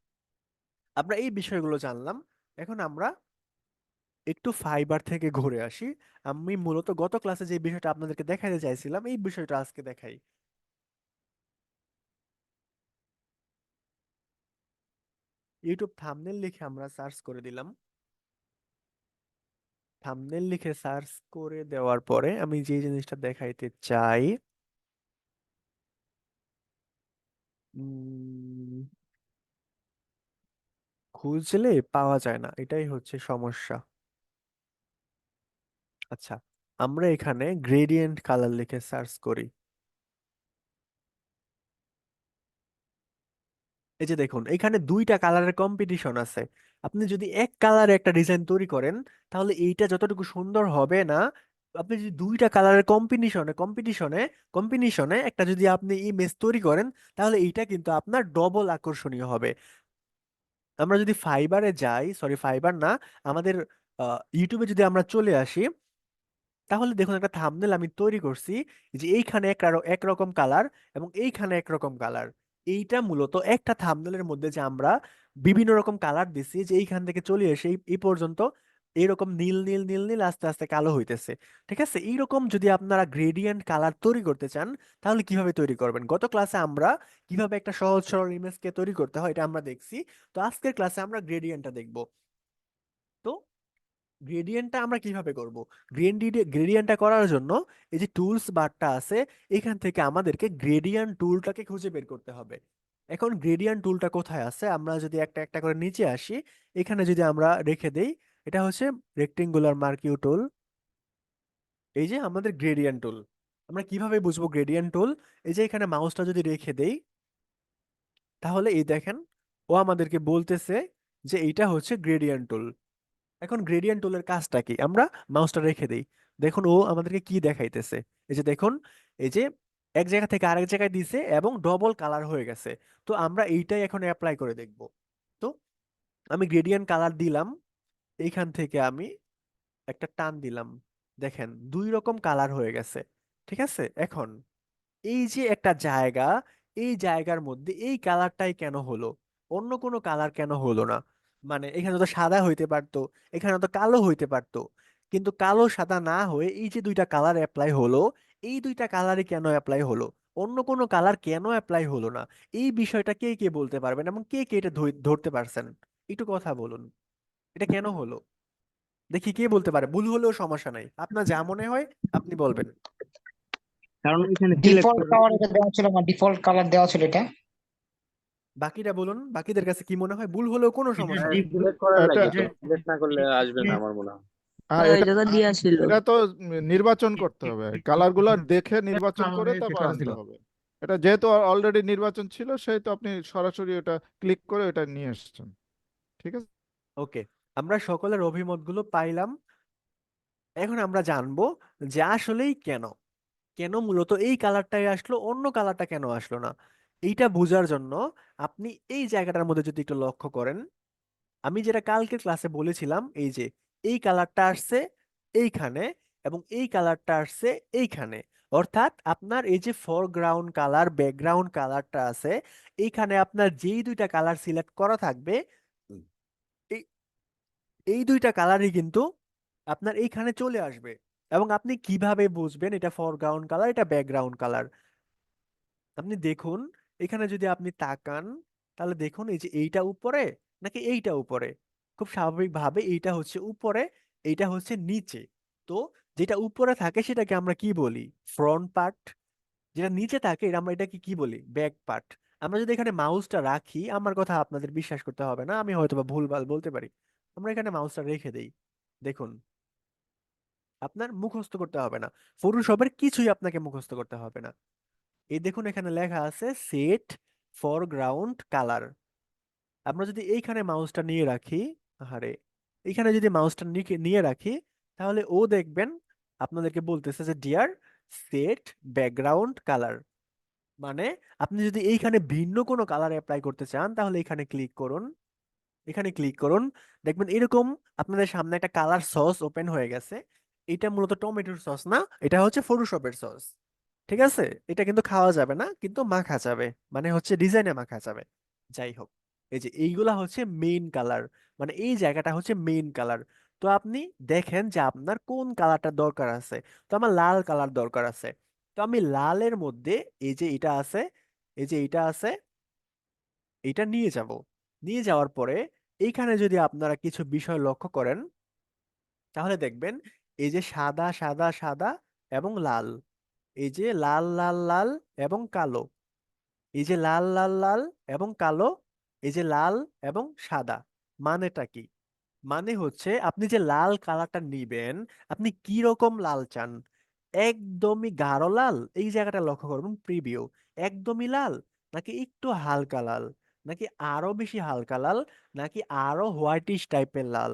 আমরা এই বিষয়গুলো জানলাম। এখন আমরা একটু ফাইবার থেকে ঘুরে আসি। আমি মূলত গত ক্লাসে যে বিষয়টা আপনাদেরকে দেখাতে চাইছিলাম, এই বিষয়টা আজকে দেখাই। ইউটিউব থাম্বনেল লিখে আমরা সার্চ করে দিলাম। থাম্বনেল লিখে সার্চ করে দেওয়ার পরে আমি যে জিনিসটা দেখাইতে চাই, উম, খুঁজলে পাওয়া যায় না, এটাই হচ্ছে সমস্যা। আচ্ছা, আমরা এখানে গ্রেডিয়েন্ট কালার লিখে সার্চ করি। এই যে দেখুন, এখানে দুইটা কালারের কম্পিটিশন আছে। আপনি যদি এক কালারে একটা ডিজাইন তৈরি করেন, তাহলে এইটা যতটুকু সুন্দর হবে না, আপনি যদি দুইটা কালারের কম্বিনেশনে একটা যদি আপনি ইমেজ তৈরি করেন, তাহলে এইটা কিন্তু আপনার ডবল আকর্ষণীয় হবে। আমরা যদি ফাইবারে যাই, সরি ফাইবার না, আমাদের ইউটিউবে যদি আমরা চলে আসি, তাহলে দেখুন একটা থাম্বনেল আমি তৈরি করছি, যে এইখানে একরকম কালার এবং এইখানে একরকম কালার। এইটা মূলত একটা থাম্বনেলের মধ্যে যে আমরা বিভিন্ন রকম কালার দিছি, যে এইখান থেকে চলে এসে এই পর্যন্ত এইরকম নীল নীল নীল নীল আস্তে আস্তে কালো হইতেছে। ঠিক আছে, এইরকম যদি আপনারা গ্রেডিয়েন্ট কালার তৈরি করতে চান, তাহলে কিভাবে তৈরি করবেন? গত ক্লাসে আমরা কিভাবে একটা সহজ সরল ইমেজকে তৈরি করতে হয় এটা আমরা দেখছি। তো আজকের ক্লাসে আমরা গ্রেডিয়েন্টটা দেখব। তো গ্রেডিয়েন্টটা আমরা কিভাবে করব? গ্রেডিয়েন্টটা করার জন্য এই যে টুলস বারটা আছে, এখান থেকে আমাদেরকে গ্রেডিয়েন্ট টুলটাকে খুঁজে বের করতে হবে। এখন গ্রেডিয়েন্ট টুলটা কোথায় আছে? আমরা যদি একটা একটা করে নিচে আসি, এখানে যদি আমরা রেখে দেই, এটা হচ্ছে রেক্টেঙ্গুলার মার্কিউ টুল। এই যে আমাদের গ্রেডিয়েন্ট টুল। আমরা কিভাবে বুঝবো গ্রেডিয়েন্ট টুল? এই যে এখানে মাউসটা যদি রেখে দেই, তাহলে এই দেখেন, ও আমাদেরকে বলতেছে যে এইটা হচ্ছে গ্রেডিয়েন্ট টুল। এখন গ্রেডিয়েন্ট টুলের কাজটা কি? আমরা মাউসটা রেখে দেই, দেখুন ও আমাদেরকে কি দেখাইতেছে। এই যে দেখুন, এই যে এক জায়গা থেকে আরেক জায়গায় দিছে এবং ডবল কালার হয়ে গেছে। তো আমরা এইটাই এখন অ্যাপ্লাই করে দেখব। তো আমি গ্রেডিয়েন্ট কালার দিলাম, এইখান থেকে আমি একটা টান দিলাম, দেখেন দুই রকম কালার হয়ে গেছে। ঠিক আছে, এখন এই যে একটা জায়গা, এই জায়গার মধ্যে এই কালারটাই কেন হলো, অন্য কোনো কালার কেন হলো না? মানে এখানে তো সাদা হইতে পারতো, এখানে তো কালো হইতে পারতো, কিন্তু কালো সাদা না হয়ে এই যে দুইটা কালার অ্যাপ্লাই হলো, এই দুইটা কালারই কেন অ্যাপ্লাই হলো? অন্য কোনো কালার কেন অ্যাপ্লাই হলো না? এই বিষয়টা কে কে বলতে পারবেন, এবং কে কে এটা ধরতে পারছেন? একটু কথা বলুন, এটা কেন হলো? দেখি কে বলতে পারে, ভুল হলেও সমস্যা নাই, আপনার যা মনে হয় আপনি বলবেন। কারণ এখানে সিলেক্ট ডিফল্ট করে কালার এটা দেওয়া ছিল না, ডিফল্ট কালার দেওয়া ছিল এটা। বাকিটা বলুন, বাকিদের কাছে কি মনে হয়? ভুল হলেও কোনো এটা সমস্যা নেই। সিলেক্ট করার এটা লাগে তো সিলেক্ট না করলে আসবে না আমার মনে হয়। এটা এটা তো দিয়া ছিল। এটা তো নির্বাচন করতে হবে, কালার গুলা দেখে নির্বাচন করে তারপর আনতে হবে। এটা যেহেতু অলরেডি নির্বাচন ছিল, সেহেতু আপনি সরাসরি এটা ক্লিক করে এটা নিয়ে এসেছেন। ঠিক আছে। ওকে, আমরা সকলের অভিমতগুলো পাইলাম। এখন আমরা জানবো যে আসলেই কেন, কেন মূলত এই কালারটাই আসলো, অন্য কালারটা কেন আসলো না? এইটা বোঝার জন্য আপনি এই জায়গাটার মধ্যে যদি একটু লক্ষ্য করেন, আমি যেটা কালকে ক্লাসে বলেছিলাম, এই যে এই কালারটা আসছে এইখানে, এবং এই কালারটা আসছে এইখানে। অর্থাৎ আপনার এই যে ফরগ্রাউন্ড কালার, ব্যাকগ্রাউন্ড কালারটা আছে, এইখানে আপনার যেই দুইটা কালার সিলেক্ট করা থাকবে, এই এই দুইটা কালারই কিন্তু আপনার এইখানে চলে আসবে। এবং আপনি কিভাবে বুঝবেন এটা ফরগ্রাউন্ড কালার এটা ব্যাকগ্রাউন্ড কালার? আপনি দেখুন, এখানে যদি আপনি তাকান তাহলে দেখুন এই যে এইটা উপরে নাকি এইটা উপরে। খুব স্বাভাবিকভাবে এইটা হচ্ছে উপরে, এইটা হচ্ছে নিচে। তো যেটা উপরে থাকে সেটাকে আমরা কি বলি? Front part. যেটা নিচে থাকে আমরা এটাকে কি বলি? Back part. আমরা যদি এখানে মাউসটা রাখি, আমার কথা আপনাদের বিশ্বাস করতে হবে না, আমি হয়তোবা ভুলভাল বলতে পারি। আমরা এখানে মাউসটা রেখে দেই, দেখুন আপনার মুখস্থ করতে হবে না, ফটোশপের কিছুই আপনাকে মুখস্থ করতে হবে না। এই দেখুন এখানে লেখা আছে সেট ফরগ্রাউন্ড কালার। আমরা যদি এইখানে মাউসটা নিয়ে রাখি, আরে এইখানে যদি মাউসটা নিয়ে রাখি, তাহলে ও দেখবেন আপনাদেরকে বলতেছে যে ডিয়ার সেট ব্যাকগ্রাউন্ড কালার। মানে আপনি যদি এইখানে ভিন্ন কোনো কালার অ্যাপ্লাই করতে চান তাহলে এখানে ক্লিক করুন, এখানে ক্লিক করুন। দেখবেন এরকম আপনাদের সামনে একটা কালার সস ওপেন হয়ে গেছে। এটা মূলত টমেটোর সস না, এটা হচ্ছে ফটোশপের সস। ঠিক আছে, এটা কিন্তু খাওয়া যাবে না, কিন্তু মাখা যাবে, মানে হচ্ছে ডিজাইনে মাখা যাবে। যাই হোক, এই যে এইগুলা হচ্ছে মেইন কালার, মানে এই জায়গাটা হচ্ছে মেইন কালার। তো আপনি দেখেন যে আপনার কোন কালারটা দরকার আছে। তো আমার লাল কালার দরকার আছে, তো আমি লালের মধ্যে এই যে এটা আছে, এই যে এটা আছে, এটা নিয়ে যাব। নিয়ে যাওয়ার পরে এইখানে যদি আপনারা কিছু বিষয় লক্ষ্য করেন তাহলে দেখবেন এই যে সাদা সাদা সাদা এবং লাল, এই যে লাল লাল লাল এবং কালো, এই যে লাল লাল লাল এবং কালো, এই যে লাল এবং সাদা। মানেটা কি? মানে হচ্ছে আপনি যে লাল কালারটা নিবেন, আপনি কি রকম লাল চান? একদমই গাঢ় লাল, এই জায়গাটা লক্ষ্য করবেন, প্রিভিউ। একদমই লাল, নাকি একটু হালকা লাল, নাকি আরো বেশি হালকা লাল, নাকি আরো হোয়াইটিশ টাইপের লাল,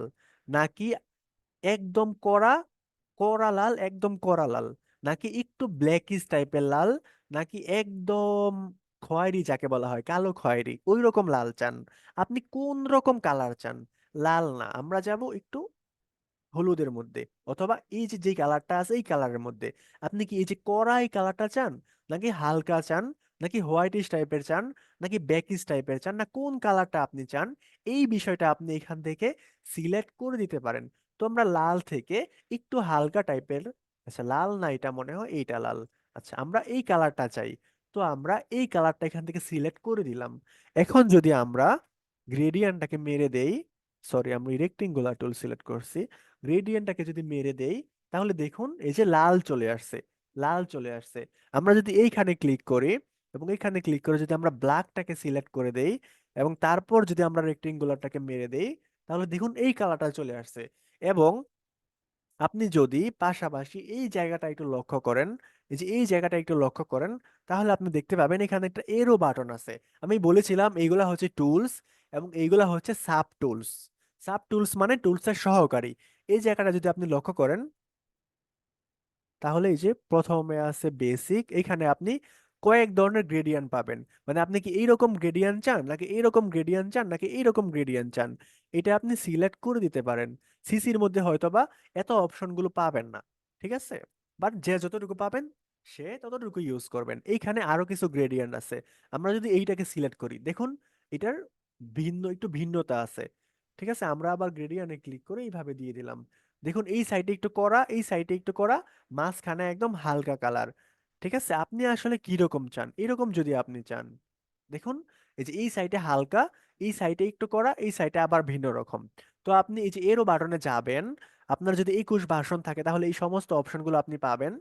নাকি একদম কড়া কড়া লাল, একদম কড়া লাল, নাকি একটু ব্ল্যাকিশ টাইপের লাল, নাকি একদম খয়েরি যাকে বলা হয় কালো খয়েরি ওই রকম লাল চান? আপনি কোন রকম কালার চান? লাল না, আমরা যাব একটু হলুদের মধ্যে, অথবা এই যে কালারটা আছে এই কালারের মধ্যে। আপনি কি এই যে কড়া এই কালারটা চান, নাকি হালকা চান, নাকি হোয়াইটিশ টাইপের চান, নাকি ব্ল্যাকিশ টাইপের চান, না কোন কালারটা আপনি চান? এই বিষয়টা আপনি এখান থেকে সিলেক্ট করে দিতে পারেন। তো আমরা লাল থেকে একটু হালকা টাইপের, আচ্ছা লাল না, এটা মনে হয় এইটা লাল, আচ্ছা আমরা এই কালারটা চাই। তো আমরা এই কালারটা এখান থেকে সিলেক্ট করে দিলাম। এখন যদি আমরা গ্রেডিয়েন্টটাকে মেরে দেই, সরি আমি রেক্টেঙ্গুলার টুল সিলেক্ট করছি, গ্রেডিয়েন্টটাকে যদি মেরে দেই তাহলে দেখুন এই যে লাল চলে আসছে, লাল চলে আসছে। আমরা যদি এইখানে ক্লিক করি এবং এইখানে ক্লিক করে যদি আমরা ব্ল্যাকটাকে সিলেক্ট করে দেই এবং তারপর যদি আমরা রেক্টেঙ্গুলারটাকে মেরে দেই তাহলে দেখুন এই কালারটা চলে আসছে। এবং আপনি যদি পাশাপাশি এই জায়গাটা একটু লক্ষ্য করেন, এই যে এই জায়গাটা একটু লক্ষ্য করেন, তাহলে আপনি দেখতে পাবেন এখানে একটা এরো বাটন আছে। আমি বলেছিলাম এইগুলা হচ্ছে টুলস এবং এইগুলা হচ্ছে সাব টুলস। সাব টুলস মানে টুলসের সহকারী। এই জায়গাটা যদি আপনি লক্ষ্য করেন তাহলে এই যে প্রথমে আছে বেসিক, এখানে আপনি কয়েক ধরনের গ্রেডিয়েন্ট পাবেন। মানে আপনি কি এইরকম গ্রেডিয়েন্ট চান, নাকি এইরকম গ্রেডিয়েন্ট চান, নাকি এইরকম গ্রেডিয়েন্ট চান, এটা আপনি সিলেক্ট করে দিতে পারেন। সিসির মধ্যে হয়তোবা এত অপশনগুলো পাবেন না, ঠিক আছে, বাট যে যতটুকু পাবেন সে ততটুকু ইউজ করবেন। এইখানে আরো কিছু গ্রেডিয়েন্ট আছে, আমরা যদি এইটাকে সিলেক্ট করি দেখুন এটার একটু ভিন্নতা আছে। ঠিক আছে, আমরা আবার গ্রেডিয়েন্টে ক্লিক করে এইভাবে দিয়ে দিলাম। দেখুন এই সাইডে একটু করা, এই সাইডে একটু করা, মাঝখানে একদম হালকা কালার। ঠিক আছে, আপনি আসলে কি রকম চান? এরকম যদি আপনি চান, দেখুন এই যে এই সাইডে হালকা, এই সাইডে একটু করা, এই সাইডে আবার ভিন্ন রকম। তো আপনি এই যে এরো বাটনে যাবেন, আপনার যদি 21 ভার্সন থাকে তাহলে এই সমস্ত অপশনগুলো আপনি পাবেন।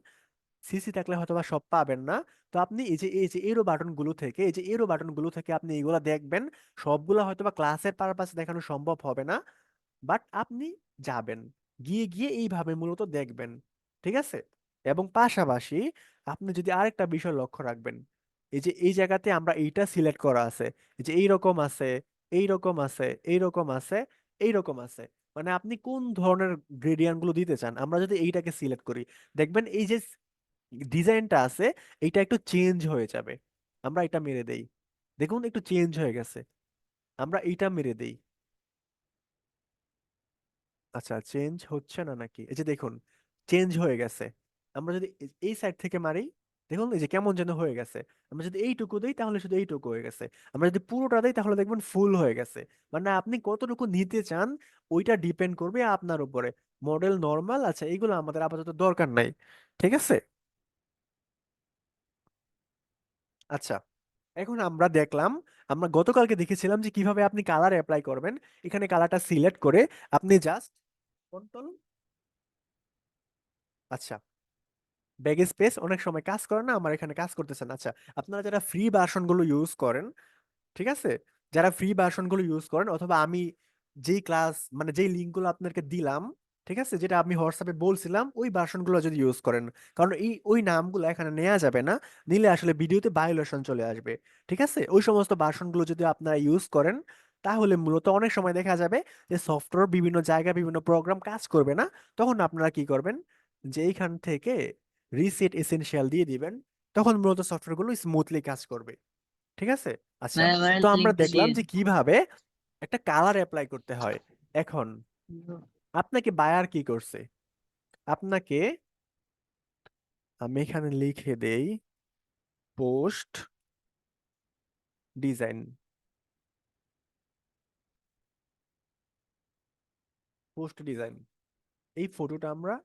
সিসি থাকলে হয়তোবা সব পাবেন না। তো আপনি এই যে এরো বাটন গুলো থেকে, এই যে এরো বাটন গুলো থেকে আপনি এইগুলা দেখবেন। সবগুলো হয়তোবা ক্লাসের পারপাসে দেখানো সম্ভব হবে না, বাট আপনি যাবেন, গিয়ে গিয়ে এইভাবে মূলত দেখবেন। ঠিক আছে, এবং পাশাপাশি আপনি যদি আরেকটা বিষয় লক্ষ্য রাখবেন, এই যে এই জায়গাতে আমরা এইটা সিলেক্ট করা আছে, এই যে এইরকম আছে, এইরকম আছে, এইরকম আছে, এইরকম আছে, মানে আপনি কোন ধরনের গ্রেডিয়েন্ট গুলো দিতে চান? আমরা যদি এইটাকে সিলেক্ট করি দেখবেন এই যে ডিজাইনটা আছে এইটা একটু চেঞ্জ হয়ে যাবে। আমরা এটা মেরে দেই, দেখুন একটু চেঞ্জ হয়ে গেছে। আমরা এইটা মেরে দেই, আচ্ছা চেঞ্জ হচ্ছে না নাকি, এই যে দেখুন চেঞ্জ হয়ে গেছে। আমরা যদি এই সাইড থেকে মারি দেখুন এই যে কেমন যেন হয়ে গেছে। আমরা যদি এইটুকু দেই তাহলে শুধু এইটুকু হয়ে গেছে, আমরা যদি পুরোটা দেই তাহলে দেখবেন ফুল হয়ে গেছে। মানে আপনি কতটুকু নিতে চান ওইটা ডিপেন্ড করবে আপনার উপরে। মডেল নর্মাল, আচ্ছা এগুলো আমাদের আপাতত দরকার নাই, ঠিক আছে। আচ্ছা, এখন আমরা দেখলাম, আমরা গতকালকে দেখেছিলাম যে কিভাবে আপনি কালার অ্যাপ্লাই করবেন। এখানে কালারটা সিলেক্ট করে আপনি জাস্ট কন্ট্রোল, আচ্ছা ব্যাক স্পেস অনেক সময় কাজ করে না, আমার এখানে কাজ করতেছে না। আচ্ছা, আপনারা যারা ফ্রি ভার্সন গুলো ইউজ করেন, ঠিক আছে, যারা ফ্রি ভার্সন গুলো ইউজ করেন, অথবা আমি যেই ক্লাস মানে যেই লিঙ্ক গুলো আপনাকে দিলাম, ঠিক আছে, যেটা আমি হোয়াটসঅ্যাপে বলছিলাম, ওই ভার্সন গুলো যদি ইউজ করেন, কারণ ওই নামগুলো এখানে নেওয়া যাবে না, নিলে আসলে ভিডিওতে ভায়োলেশন চলে আসবে। ঠিক আছে, ওই সমস্ত ভার্সন গুলো যদি আপনারা ইউজ করেন, তাহলে মূলত অনেক সময় দেখা যাবে যে সফটওয়্যার বিভিন্ন জায়গায় বিভিন্ন প্রোগ্রাম কাজ করবে না। তখন আপনারা কি করবেন, যে এইখান থেকে রিসেট এসেনশিয়াল দিয়ে দিবেন, তখন মূলত সফটওয়্যার গুলো স্মুথলি কাজ করবে। ঠিক আছে। আচ্ছা, তো আমরা দেখলাম যে কিভাবে একটা কালার অ্যাপ্লাই করতে হয়। এখন আপনাকে বায়ার কি করছে, আপনাকে আমি এখানে লিখে দেই পোস্ট ডিজাইন, পোস্ট ডিজাইন, এই ফটোটা আমরা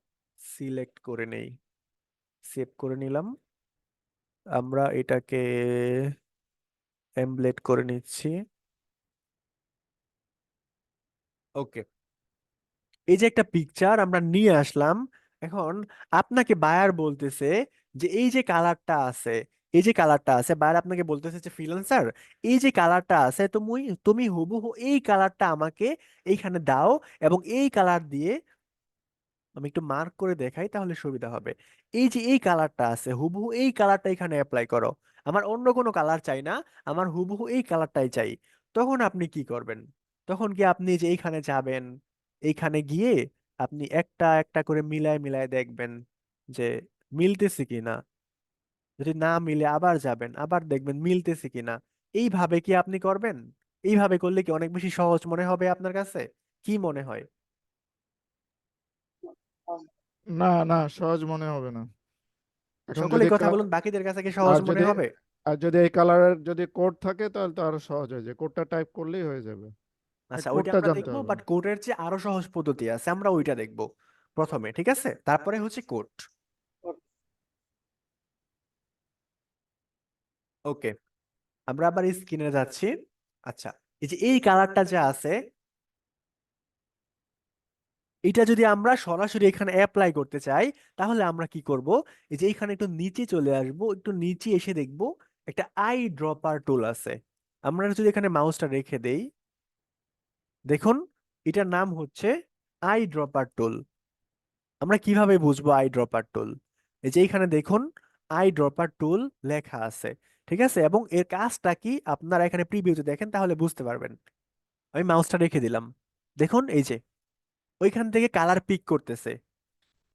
সিলেক্ট করে নেই, সেভ করে নিলাম, আমরা এটাকে এমবেড করে নিচ্ছি। ওকে, এই যে একটা পিকচার আমরা নিয়ে আসলাম। এখন আপনাকে বায়ার বলতেছে যে এই যে কালারটা আছে, এই যে কালারটা আছে, বায়ার আপনাকে বলতেছে যে ফ্রিল্যান্সার, এই যে কালারটা আছে, তুমি তুমি হুবহু এই কালারটা আমাকে এইখানে দাও, এবং এই কালার দিয়ে আমি একটু মার্ক করে দেখাই তাহলে সুবিধা হবে। এই যে এই কালারটা আছে, হুবহু এই কালারটা এখানে অ্যাপ্লাই করো, আমার অন্য কোনো কালার চাই না, আমার হুবহু এই কালারটাই চাই। তখন আপনি কি করবেন, তখন কি আপনি যে এইখানে যাবেন, এইখানে গিয়ে আপনি একটা একটা করে মিলায় মিলায় দেখবেন যে মিলতেছে কিনা, যদি না মিলে আবার যাবেন, আবার দেখবেন মিলতেছে কিনা। এইভাবে কি আপনি করবেন? এইভাবে করলে কি অনেক বেশি সহজ মনে হবে আপনার কাছে? কি মনে হয়? না না, সহজ মনে হবে না। এখন সকলে যদি কথা বলুন, বাকিদের কাছে কি আর সহজ মনে যদি হবে? এই কালারের যদি কোড থাকে তাহলে তো আরো সহজ হয়ে যায়, কোডটা টাইপ করলেই হয়ে যাবে। এই আচ্ছা, ওইটা কোডটা আমরা জানতে দেখবো, হবে। বাট কোডের চেয়ে আরো সহজ পদ্ধতি আছে, আমরা ওইটা দেখবো প্রথমে, ঠিক আছে, তারপরে হচ্ছে কোড। ওকে, আমরা আবার স্ক্রিনে যাচ্ছি। আচ্ছা, এই যে এই কালারটা যা আছে, এটা যদি আমরা সরাসরি এখানে অ্যাপ্লাই করতে চাই, তাহলে আমরা কি করব, এই যে এখানে একটু নিচে চলে আসব, একটু নিচে এসে দেখব একটা আই ড্রপার টুল আছে। আমরা যদি এখানে মাউসটা রেখে দেই, দেখুন এটার নাম হচ্ছে আই ড্রপার টুল। আমরা কিভাবে বুঝবো আই ড্রপার টুল? এই যে এখানে দেখুন আই ড্রপার টুল লেখা আছে, ঠিক আছে, এবং এর কাজটা কি আপনারা এখানে প্রিভিউতে দেখেন তাহলে বুঝতে পারবেন। আমি মাউসটা রেখে দিলাম, দেখুন এই যে ওইখান থেকে কালার পিক করতেছে,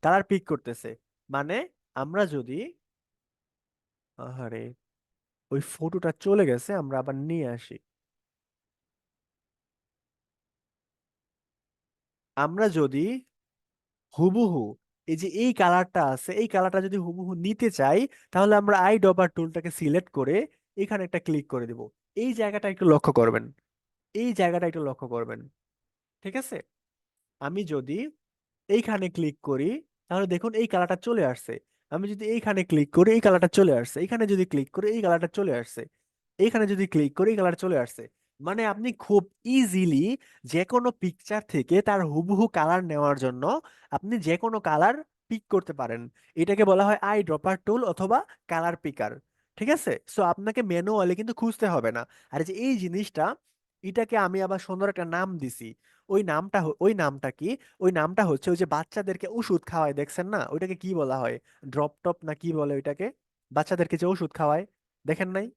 কালার পিক করতেছে। মানে আমরা যদি, আহারে ওই ফটোটা চলে গেছে, আমরা আবার নিয়ে আসি। আমরা যদি হুবহু এই যে এই কালারটা আছে, এই কালারটা যদি হুবহু নিতে চাই, তাহলে আমরা আই ড্রপার টুলটাকে সিলেক্ট করে এখানে একটা ক্লিক করে দিব। এই জায়গাটা একটু লক্ষ্য করবেন, এই জায়গাটা একটু লক্ষ্য করবেন, ঠিক আছে। আমি যদি এইখানে ক্লিক করি, তাহলে দেখুন এই কালারটা চলে আসছে। আমি যদি এইখানে ক্লিক করি, এই কালারটা চলে আসছে। এখানে যদি ক্লিক করি, এই কালারটা চলে আসছে। এইখানে যদি ক্লিক করি, এই কালার চলে আসছে। মানে আপনি খুব ইজিলি যে কোনো পিকচার থেকে তার হুবহু কালার নেওয়ার জন্য আপনি যে কোনো কালার পিক করতে পারেন। এটাকে বলা হয় আই ড্রপার টুল অথবা কালার পিকার। ঠিক আছে, সো আপনাকে ম্যানুয়ালি কিন্তু খুঁজতে হবে না। আর এই যে এই জিনিসটা, এটাকে আমি আবার সুন্দর একটা নাম দিছি। ওই নামটা কি? ওই নামটা হচ্ছে ওই যে বাচ্চাদেরকে ওষুধ খাওয়ায়, দেখছেন না, ওইটাকে কি বলা হয়, ড্রপ টপ না কি বলে ওইটাকে, বাচ্চাদেরকে যে ওষুধ খাওয়ায়, দেখেন নাই?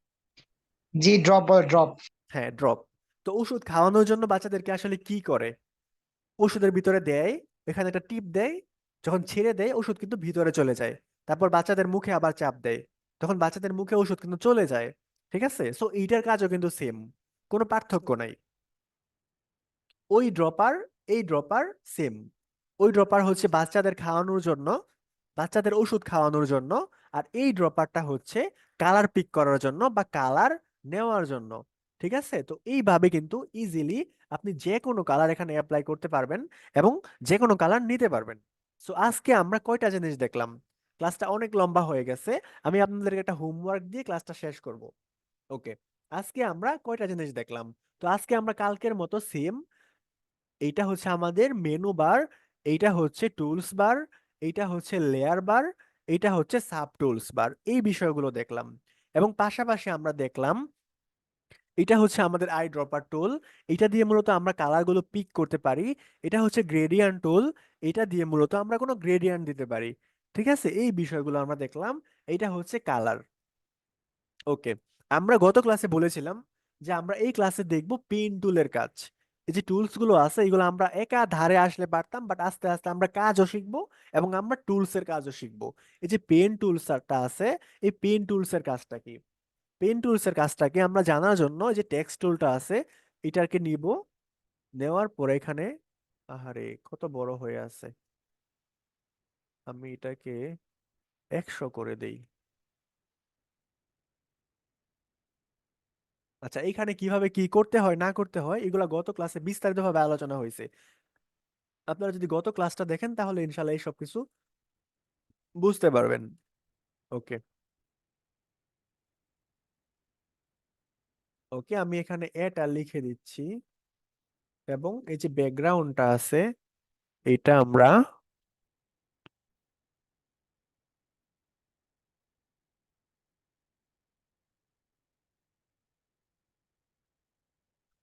জি, ড্রপ বয় ড্রপ। হ্যাঁ, ড্রপ। তো ওষুধ খাওয়ানোর জন্য বাচ্চাদেরকে আসলে কি করে, ওষুধের ভিতরে দেয়, এখানে একটা টিপ দেয়, যখন ছেড়ে দেয় ওষুধ কিন্তু ভিতরে চলে যায়, তারপর বাচ্চাদের মুখে আবার চাপ দেয়, তখন বাচ্চাদের মুখে ওষুধ কিন্তু চলে যায়। ঠিক আছে, সো এইটার কাজও কিন্তু সেম, কোনো পার্থক্য নাই। ওই ড্রপার, এই ড্রপার সেম। ওই ড্রপার হচ্ছে বাচ্চাদের খাওয়ানোর জন্য, বাচ্চাদের ওষুধ খাওয়ানোর জন্য, আর এই ড্রপারটা হচ্ছে কালার পিক করার জন্য বা কালার নেওয়ার জন্য। ঠিক আছে? তো এইভাবে কিন্তু ইজিলি আপনি যে কোনো কালার এখানে অ্যাপ্লাই করতে পারবেন এবং যে কোনো কালার নিতে পারবেন। সো আজকে আমরা কয়টা জিনিস দেখলাম? ক্লাসটা অনেক লম্বা হয়ে গেছে, আমি আপনাদেরকে একটা হোমওয়ার্ক দিয়ে ক্লাসটা শেষ করব। ওকে, আজকে আমরা কয়টা জিনিস দেখলাম? তো আজকে আমরা কালকের মতো সেম, এইটা হচ্ছে আমাদের মেনু বার, এইটা হচ্ছে টুলস বার, এইটা হচ্ছে লেয়ার বার, এইটা হচ্ছে সাব টুলস বার, এই বিষয়গুলো দেখলাম। এবং পাশাপাশি আমরা দেখলাম এটা হচ্ছে আমাদের আই ড্রপার টুল, এটা দিয়ে মূলত আমরা কালারগুলো পিক করতে পারি। এটা হচ্ছে গ্রেডিয়ান্ট টুল, এটা দিয়ে মূলত আমরা কোনো গ্রেডিয়ান্ট দিতে পারি। ঠিক আছে, এই বিষয়গুলো আমরা দেখলাম। এটা হচ্ছে কালার। ওকে, আমরা গত ক্লাসে বলেছিলাম যে আমরা এই ক্লাসে দেখব পেন টুলের কাজ। এই যে টুলস গুলো আছে এগুলো আমরা একা ধারে আসলে পারতাম, বাট আস্তে আস্তে আমরা কাজও শিখবো এবং আমরা টুলস এর কাজও শিখবো। এই যে পেন টুলসটা আছে, এই পেন টুলস এর কাজটা কি? পেন টুলস এর কাজটাকে আমরা জানার জন্য এই যে টেক্সট টুলটা আছে, এটাকে নিব। নেওয়ার পরে এখানে, আহারে কত বড় হয়ে আছে, আমি এটাকে 100 করে দেই। আচ্ছা, এখানে কিভাবে কি করতে হয় না করতে হয় এগুলা গত ক্লাসে বিস্তারিতভাবে আলোচনা হয়েছে। আপনারা যদি গত ক্লাসটা দেখেন তাহলে ইনশাল্লাহ এই সবকিছু বুঝতে পারবেন। ওকে, ওকে, আমি এখানে এটা লিখে দিচ্ছি এবং এই যে ব্যাকগ্রাউন্ডটা আছে এটা আমরা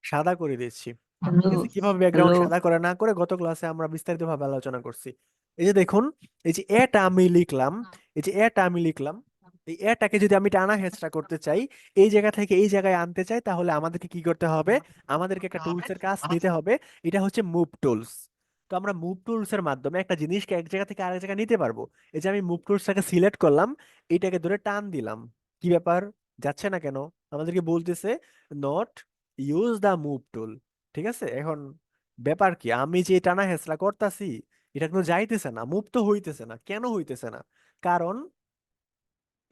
সাদা করে দিচ্ছি। ঠিক হ্যালো আছে, কিভাবে ব্যাকগ্রাউন্ড হ্যালো সাদা করে না করে গত ক্লাসে আমরা বিস্তারিতভাবে আলোচনা করছি। এই যে দেখুন, এই যে এটা আমি লিখলাম, এই যে এটা আমি লিখলাম, এই এটাকে যদি আমি টানা হেঁচড়া করতে চাই, এই জায়গা থেকে এই জায়গায় আনতে চাই, তাহলে আমাদেরকে কি করতে হবে? আমাদেরকে একটা টুলস এর কাজ নিতে হবে। এটা হচ্ছে মুভ টুলস। তো আমরা মুভ টুলস এর মাধ্যমে একটা জিনিসকে এক জায়গা থেকে আরেক জায়গায় নিতে পারবো। এই যে আমি মুভ টুলসটাকে সিলেক্ট করলাম, এটাকে ধরে টান দিলাম, কি ব্যাপার, যাচ্ছে না কেন? আমাদেরকে বলতেছে not use the move tool. ঠিক আছে, এখন ব্যাপার কি, আমি যে টানা হেঁচড়া করতেছি এটা কিন্তু যাইতেছে না, মুভ তো হইতেছে না। কেন হইতেছে না? কারণ,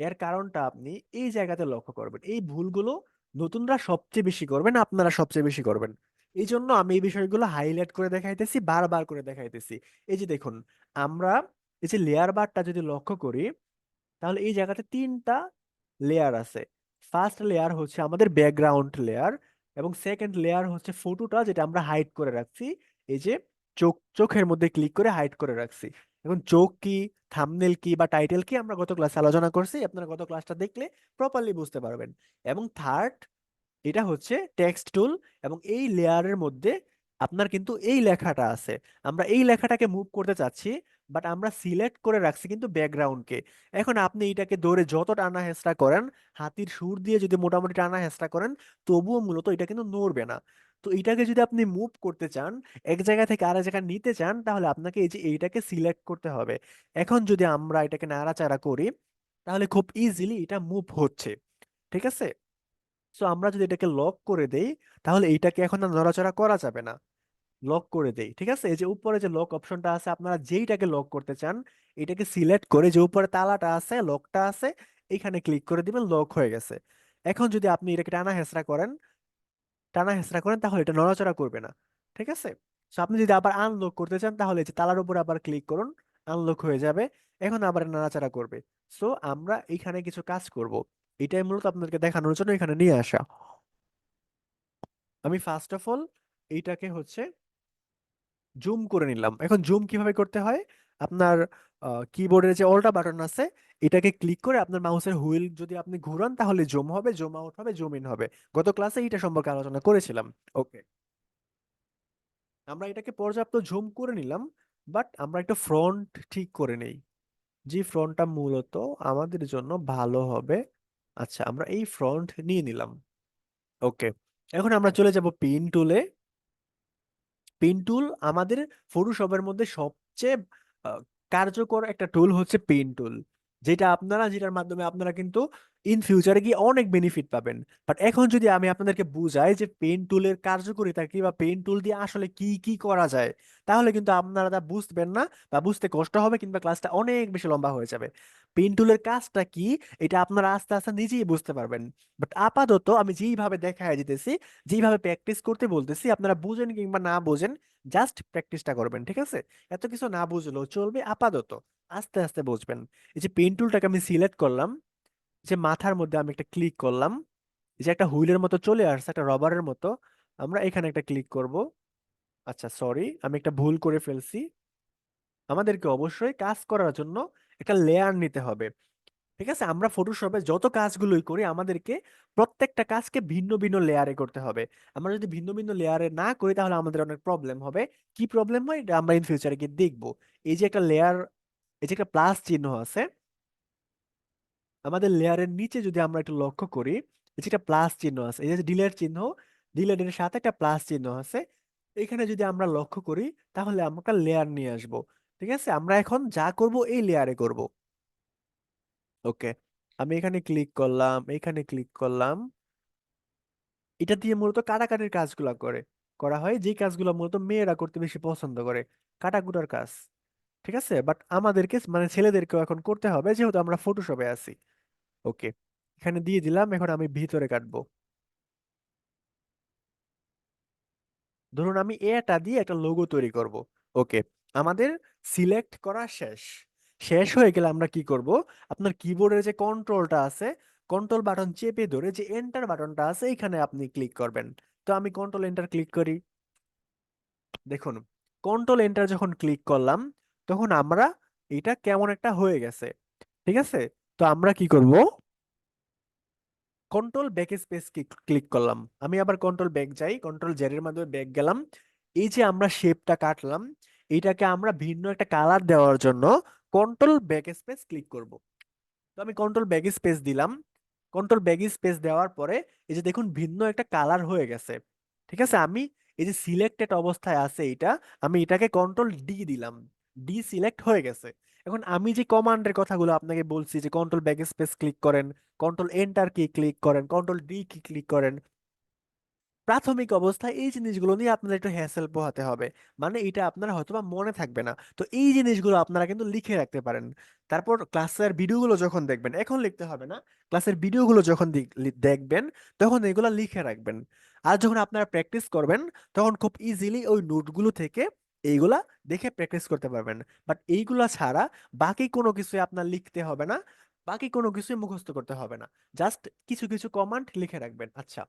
এর কারণটা আপনি এই জায়গাতে লক্ষ্য করবেন। এই ভুলগুলো নতুনরা সবচেয়ে বেশি করবেন, আপনারা সবচেয়ে বেশি করবেন। এই জন্য আমি এই বিষয়গুলো হাইলাইট করে দেখাইতেছি, বারবার করে দেখাইতেছি। এই যে দেখুন, আমরা এই যে লেয়ার বারটা যদি লক্ষ্য করি, তাহলে এই জায়গাতে তিনটা লেয়ার আছে। ফার্স্ট লেয়ার হচ্ছে আমাদের ব্যাকগ্রাউন্ড লেয়ার, এবং সেকেন্ড লেয়ার হচ্ছে ফটোটা যেটা আমরা হাইড করে রাখছি। এই যে চোখের মধ্যে ক্লিক করে হাইড করে রাখছি। এখন চোখ কি, থাম্বনেল কি বা টাইটেল কি আমরা গত ক্লাসে আলোচনা করছি, আপনারা গত ক্লাসটা দেখলে প্রপারলি বুঝতে পারবেন। এবং থার্ড, এটা হচ্ছে টেক্সট টুল, এবং এই লেয়ারের মধ্যে আপনার কিন্তু এই লেখাটা আছে। আমরা এই লেখাটাকে মুভ করতে চাচ্ছি, বাট আমরা সিলেক্ট করে রাখছি কিন্তু ব্যাকগ্রাউন্ডকে। এখন আপনি এটাকে ধরে যত টানা হেঁচড়া করেন, হাতির সুর দিয়ে যদি মোটামুটি টানা হেঁচড়া করেন, তবুও মূলত এটা কিন্তু নড়বে না। তো এটাকে যদি আপনি মুভ করতে চান, এক জায়গা থেকে আরেক জায়গায় নিতে চান, তাহলে আপনাকে এই যে এইটাকে সিলেক্ট করতে হবে। এখন যদি আমরা এটাকে নাড়াচাড়া করি, তাহলে খুব ইজিলি এটা মুভ হচ্ছে। ঠিক আছে, সো আমরা যদি এটাকে লক করে দেই, তাহলে এইটাকে এখন আর নড়াচড়া করা যাবে না। লক করে দেই, ঠিক আছে। এই যে উপরে যে লক অপশনটা আছে, আপনারা যেইটাকে লক করতে চান এটাকে সিলেক্ট করে, যে উপরে তালাটা আছে, লকটা আছে, এখানে ক্লিক করে দিবেন, লক হয়ে গেছে। এখন যদি আপনি এটাকে টানা হেঁচড়া করেন তাহলে এটা নড়াচড়া করবে না। ঠিক আছে, সো আপনি যদি আবার আনলক করতে চান, তাহলে এই যে তালার উপর আবার ক্লিক করুন, আনলক হয়ে যাবে। এখন আবার নাড়াচাড়া করবে। সো আমরা এখানে কিছু কাজ করব, এটাই মূলত আপনাদেরকে দেখানোর জন্য এখানে নিয়ে আসা। আমি ফার্স্ট অফ অল এইটাকে হচ্ছে জুম করে নিলাম। এখন জুম কিভাবে করতে হয়? আপনার কিবোর্ডের যে অল্টা বাটন আছে, এটাকে ক্লিক করে আপনার মাউসের হুইল যদি আপনি ঘুরান, তাহলে জুম হবে, জুম আউট হবে, জুম ইন হবে। গত ক্লাসে এটা সম্পর্কে আলোচনা করেছিলাম। ওকে, আমরা এটাকে পর্যাপ্ত জুম করে নিলাম, বাট আমরা একটা ফ্রন্ট ঠিক করে নেই, যে ফ্রন্টটা মূলত আমাদের জন্য ভালো হবে। আচ্ছা, আমরা এই ফ্রন্ট নিয়ে নিলাম। ওকে, এখন আমরা চলে যাব পিন টুলে। পেন টুল আমাদের ফটোশপের মধ্যে সবচেয়ে আহ, কার্যকর একটা টুল হচ্ছে পেন টুল, যেটার মাধ্যমে আপনারা কিন্তু ইন ফিউচারে গিয়ে অনেক বেনিফিট পাবেন। বাট এখন যদি আমি আপনাদেরকে বুঝাই যে পেন টুলের কার্যকারিতা কি বা পেন টুল দিয়ে আসলে কি কি করা যায়, তাহলে কিন্তু আপনারা তা বুঝবেন না বা বুঝতে কষ্ট হবে, কিংবা ক্লাসটা অনেক বেশি লম্বা হয়ে যাবে। পেন টুলের কাজটা কি এটা আপনারা আস্তে আস্তে নিজেই বুঝতে পারবেন। বাট আপাতত আমি যেইভাবে দেখায় দিতেছি, যেইভাবে প্র্যাকটিস করতে বলতেছি, আপনারা বুঝেন কিংবা না বুঝেন, জাস্ট প্র্যাকটিসটা করবেন, ঠিক আছে? এত কিছু না বুঝলেও চলবে, আপাতত আস্তে আস্তে বুঝবেন। এই যে পেন টুলটাকে আমি সিলেক্ট করলাম, যে মাথার মধ্যে আমি একটা ক্লিক করলাম, এই যে একটা হুইলের মতো চলে আসছে, একটা রবারের মতো, আমরা এখানে একটা ক্লিক করব। আচ্ছা সরি, আমি একটা ভুল করে ফেলছি। আমাদেরকে অবশ্যই কাজ করার জন্য একটা লেয়ার নিতে হবে, ঠিক আছে? আমরা ফটোশপে যত কাজগুলোই করি আমাদেরকে প্রত্যেকটা কাজকে ভিন্ন ভিন্ন লেয়ারে করতে হবে। আমরা যদি ভিন্ন ভিন্ন লেয়ারে না করি তাহলে আমাদের অনেক প্রবলেম হবে। কি প্রবলেম হয় এটা আমরা ইন ফিউচারে গিয়ে দেখবো। এই যে একটা লেয়ার, এই যে একটা প্লাস চিহ্ন আছে, আমাদের লেয়ারের নিচে যদি আমরা একটু লক্ষ্য করি, এই যে একটা প্লাস চিহ্ন আছে, এই যে ডিলেট চিহ্ন, ডিলেটের সাথে একটা প্লাস চিহ্ন আছে, এখানে যদি আমরা লক্ষ্য করি তাহলে আমরা লেয়ার নিয়ে আসব। ঠিক আছে, আমরা এখন যা করব এই লেয়ারে করব। ওকে, আমি এখানে ক্লিক করলাম, এখানে ক্লিক করলাম। এটা দিয়ে মূলত কাটাকাটির কাজগুলো করা হয়, যে কাজগুলো মূলত মেয়েরা করতে বেশি পছন্দ করে, কাটাকুটার কাজ। ঠিক আছে, বাট আমাদেরকে মানে ছেলেদেরকেও এখন করতে হবে যেহেতু আমরা ফটোশপে আছি। ওকে, এখানে দিয়ে দিলাম, এখন আমি ভিতরে কাটবো। ধরুন আমি এটা দিয়ে একটা লোগো তৈরি করব। ওকে, আমাদের সিলেক্ট করা শেষ। শেষ হয়ে গেলে আমরা কি করব, আপনার কিবোর্ডের যে কন্ট্রোলটা আছে, কন্ট্রোল বাটন চেপে ধরে যে এন্টার বাটনটা আছে এখানে আপনি ক্লিক করবেন। তো আমি কন্ট্রোল এন্টার ক্লিক করি। দেখুন, কন্ট্রোল এন্টার যখন ক্লিক করলাম তখন আমরা, এটা কেমন একটা হয়ে গেছে, ঠিক আছে? তো আমরা কি করব, কন্ট্রোল ব্যাক স্পেস ক্লিক করলাম। আমি আবার কন্ট্রোল ব্যাক যাই, কন্ট্রোল জেড এর মাধ্যমে ব্যাক গেলাম। এই যে আমরা শেপটা কাটলাম, এইটাকে আমরা ভিন্ন একটা কালার দেওয়ার জন্য কন্ট্রোল ব্যাক স্পেস ক্লিক করব। তো আমি কন্ট্রোল ব্যাক স্পেস দিলাম। কন্ট্রোল ব্যাক স্পেস দেওয়ার পরে এই যে দেখুন ভিন্ন একটা কালার হয়ে গেছে। ঠিক আছে, আমি এই যে সিলেক্টেড অবস্থায় আছে এটা, আমি এটাকে কন্ট্রোল ডি দিলাম, ডি সিলেক্ট হয়ে গেছে। এখন আমি যে কমান্ডের কথাগুলো আপনাকে বলছি, যে কন্ট্রোল ব্যাক স্পেস ক্লিক করেন, কন্ট্রোল এন্টার কি ক্লিক করেন, কন্ট্রোল ডি কি ক্লিক করেন, প্রাথমিক অবস্থায় এই জিনিসগুলো নিয়ে আপনাদের একটু হ্যাসেল পোহাতে হবে। মানে এটা আপনার হয়তোবা মনে থাকবে না, তো এই জিনিসগুলো আপনারা কিন্তু লিখে রাখতে পারেন। তারপর ক্লাসের ভিডিওগুলো যখন দেখবেন, এখন লিখতে হবে না, ক্লাসের ভিডিওগুলো যখন দেখবেন তখন এগুলো লিখে রাখবেন। আর যখন আপনারা প্র্যাকটিস করবেন তখন খুব ইজিলি ওই নোটগুলো থেকে এইগুলা দেখে প্র্যাকটিস করতে পারবেন। বাট এইগুলা ছাড়া বাকি কোনো কিছুই আপনার লিখতে হবে না, বাকি কোনো কিছুই মুখস্থ করতে হবে না, জাস্ট কিছু কিছু কমান্ড লিখে রাখবেন। আচ্ছা,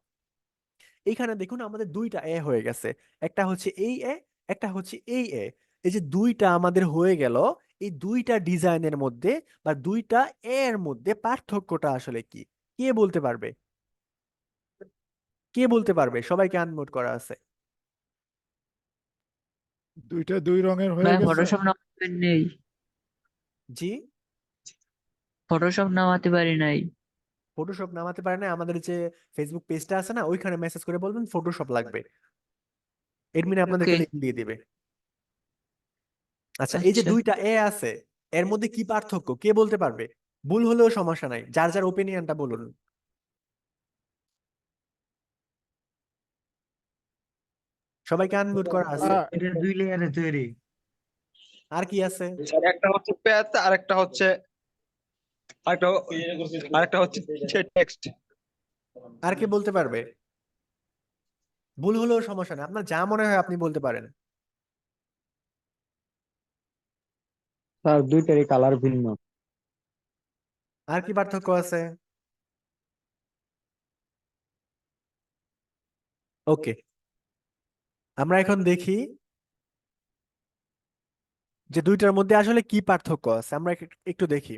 এখানে দেখুন আমাদের দুইটা এ হয়ে গেছে, একটা হচ্ছে এই এ, একটা হচ্ছে এই এ। এই যে দুইটা আমাদের হয়ে গেল, এই দুইটা ডিজাইনের মধ্যে বা দুইটা এর মধ্যে পার্থক্যটা আসলে কি, কে বলতে পারবে? কে বলতে পারবে? সবাইকে আনমিউট করা আছে। দুইটা দুই রঙের হয়ে ভাই গেছে। ফটোশপ নামাতে পারি নাই, জি, ফটোশপ নামাতে পারি নাই। ফটোশপ নামাতে পারে না? আমাদের যে ফেসবুক পেজটা আছে না, ওইখানে মেসেজ করে বলবেন ফটোশপ লাগবে, এডমিন আপনাদেরকে ওকে, লিংক দিয়ে দিবে। আচ্ছা, এই যে আচ্ছা। দুইটা এ আছে, এর মধ্যে কি পার্থক্য কে বলতে পারবে? ভুল হলেও সমস্যা নাই, যার যার ওপিনিয়নটা বলুন। সবাইকে আনমিউট করা আছে। আহ, এটা 2 লেয়ারে তৈরি। আর কি আছে? আর একটা হচ্ছে প্যাথ, আরেকটা আরেকটা হচ্ছে টেক্সট। আর কি বলতে পারবে? ভুল হলেও সমস্যা নেই, আপনার যা মনে হয় আপনি বলতে পারেন। স্যার দুইটারই কালার ভিন্ন। আর কি পার্থক্য আছে? ওকে, আমরা এখন দেখি যে দুইটার মধ্যে আসলে কি পার্থক্য আছে, আমরা একটু দেখি।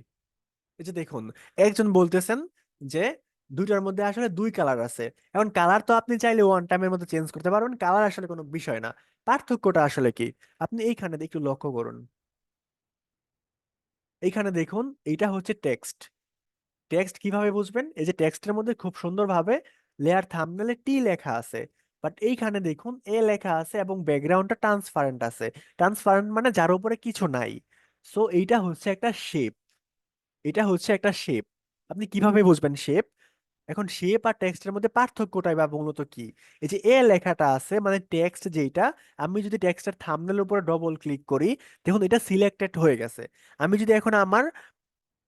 এই যে দেখুন, একজন বলতেছেন যে দুইটার মধ্যে আসলে দুই কালার আছে। এখন কালার তো আপনি চাইলে ওয়ান টাইমের মধ্যে চেঞ্জ করতে পারবেন, কালার আসলে কোনো বিষয় না। পার্থক্যটা আসলে কি আপনি এইখানে একটু লক্ষ্য করুন। এইখানে দেখুন, এইটা হচ্ছে টেক্সট। টেক্সট কিভাবে বুঝবেন? এই যে টেক্সটের মধ্যে খুব সুন্দরভাবে লেয়ার থাম্বনেলে টি লেখা আছে, বাট এইখানে দেখুন এ লেখা আছে এবং ব্যাকগ্রাউন্ডটা ট্রান্সপারেন্ট আছে। ট্রান্সপারেন্ট মানে যার উপরে কিছু নাই। সো এইটা হচ্ছে একটা শেপ, এটা হচ্ছে একটা শেপ। আপনি কিভাবে বুঝবেন শেপ? এখন শেপ আর টেক্সটের মধ্যে পার্থক্যটাই বা মূলত কি? এই যে এ লেখাটা আছে মানে টেক্সট যেটা, আমি যদি টেক্সটের থাম্বনেলের উপরে ডবল ক্লিক করি, দেখুন এটা সিলেক্টেড হয়ে গেছে। আমি যদি এখন আমার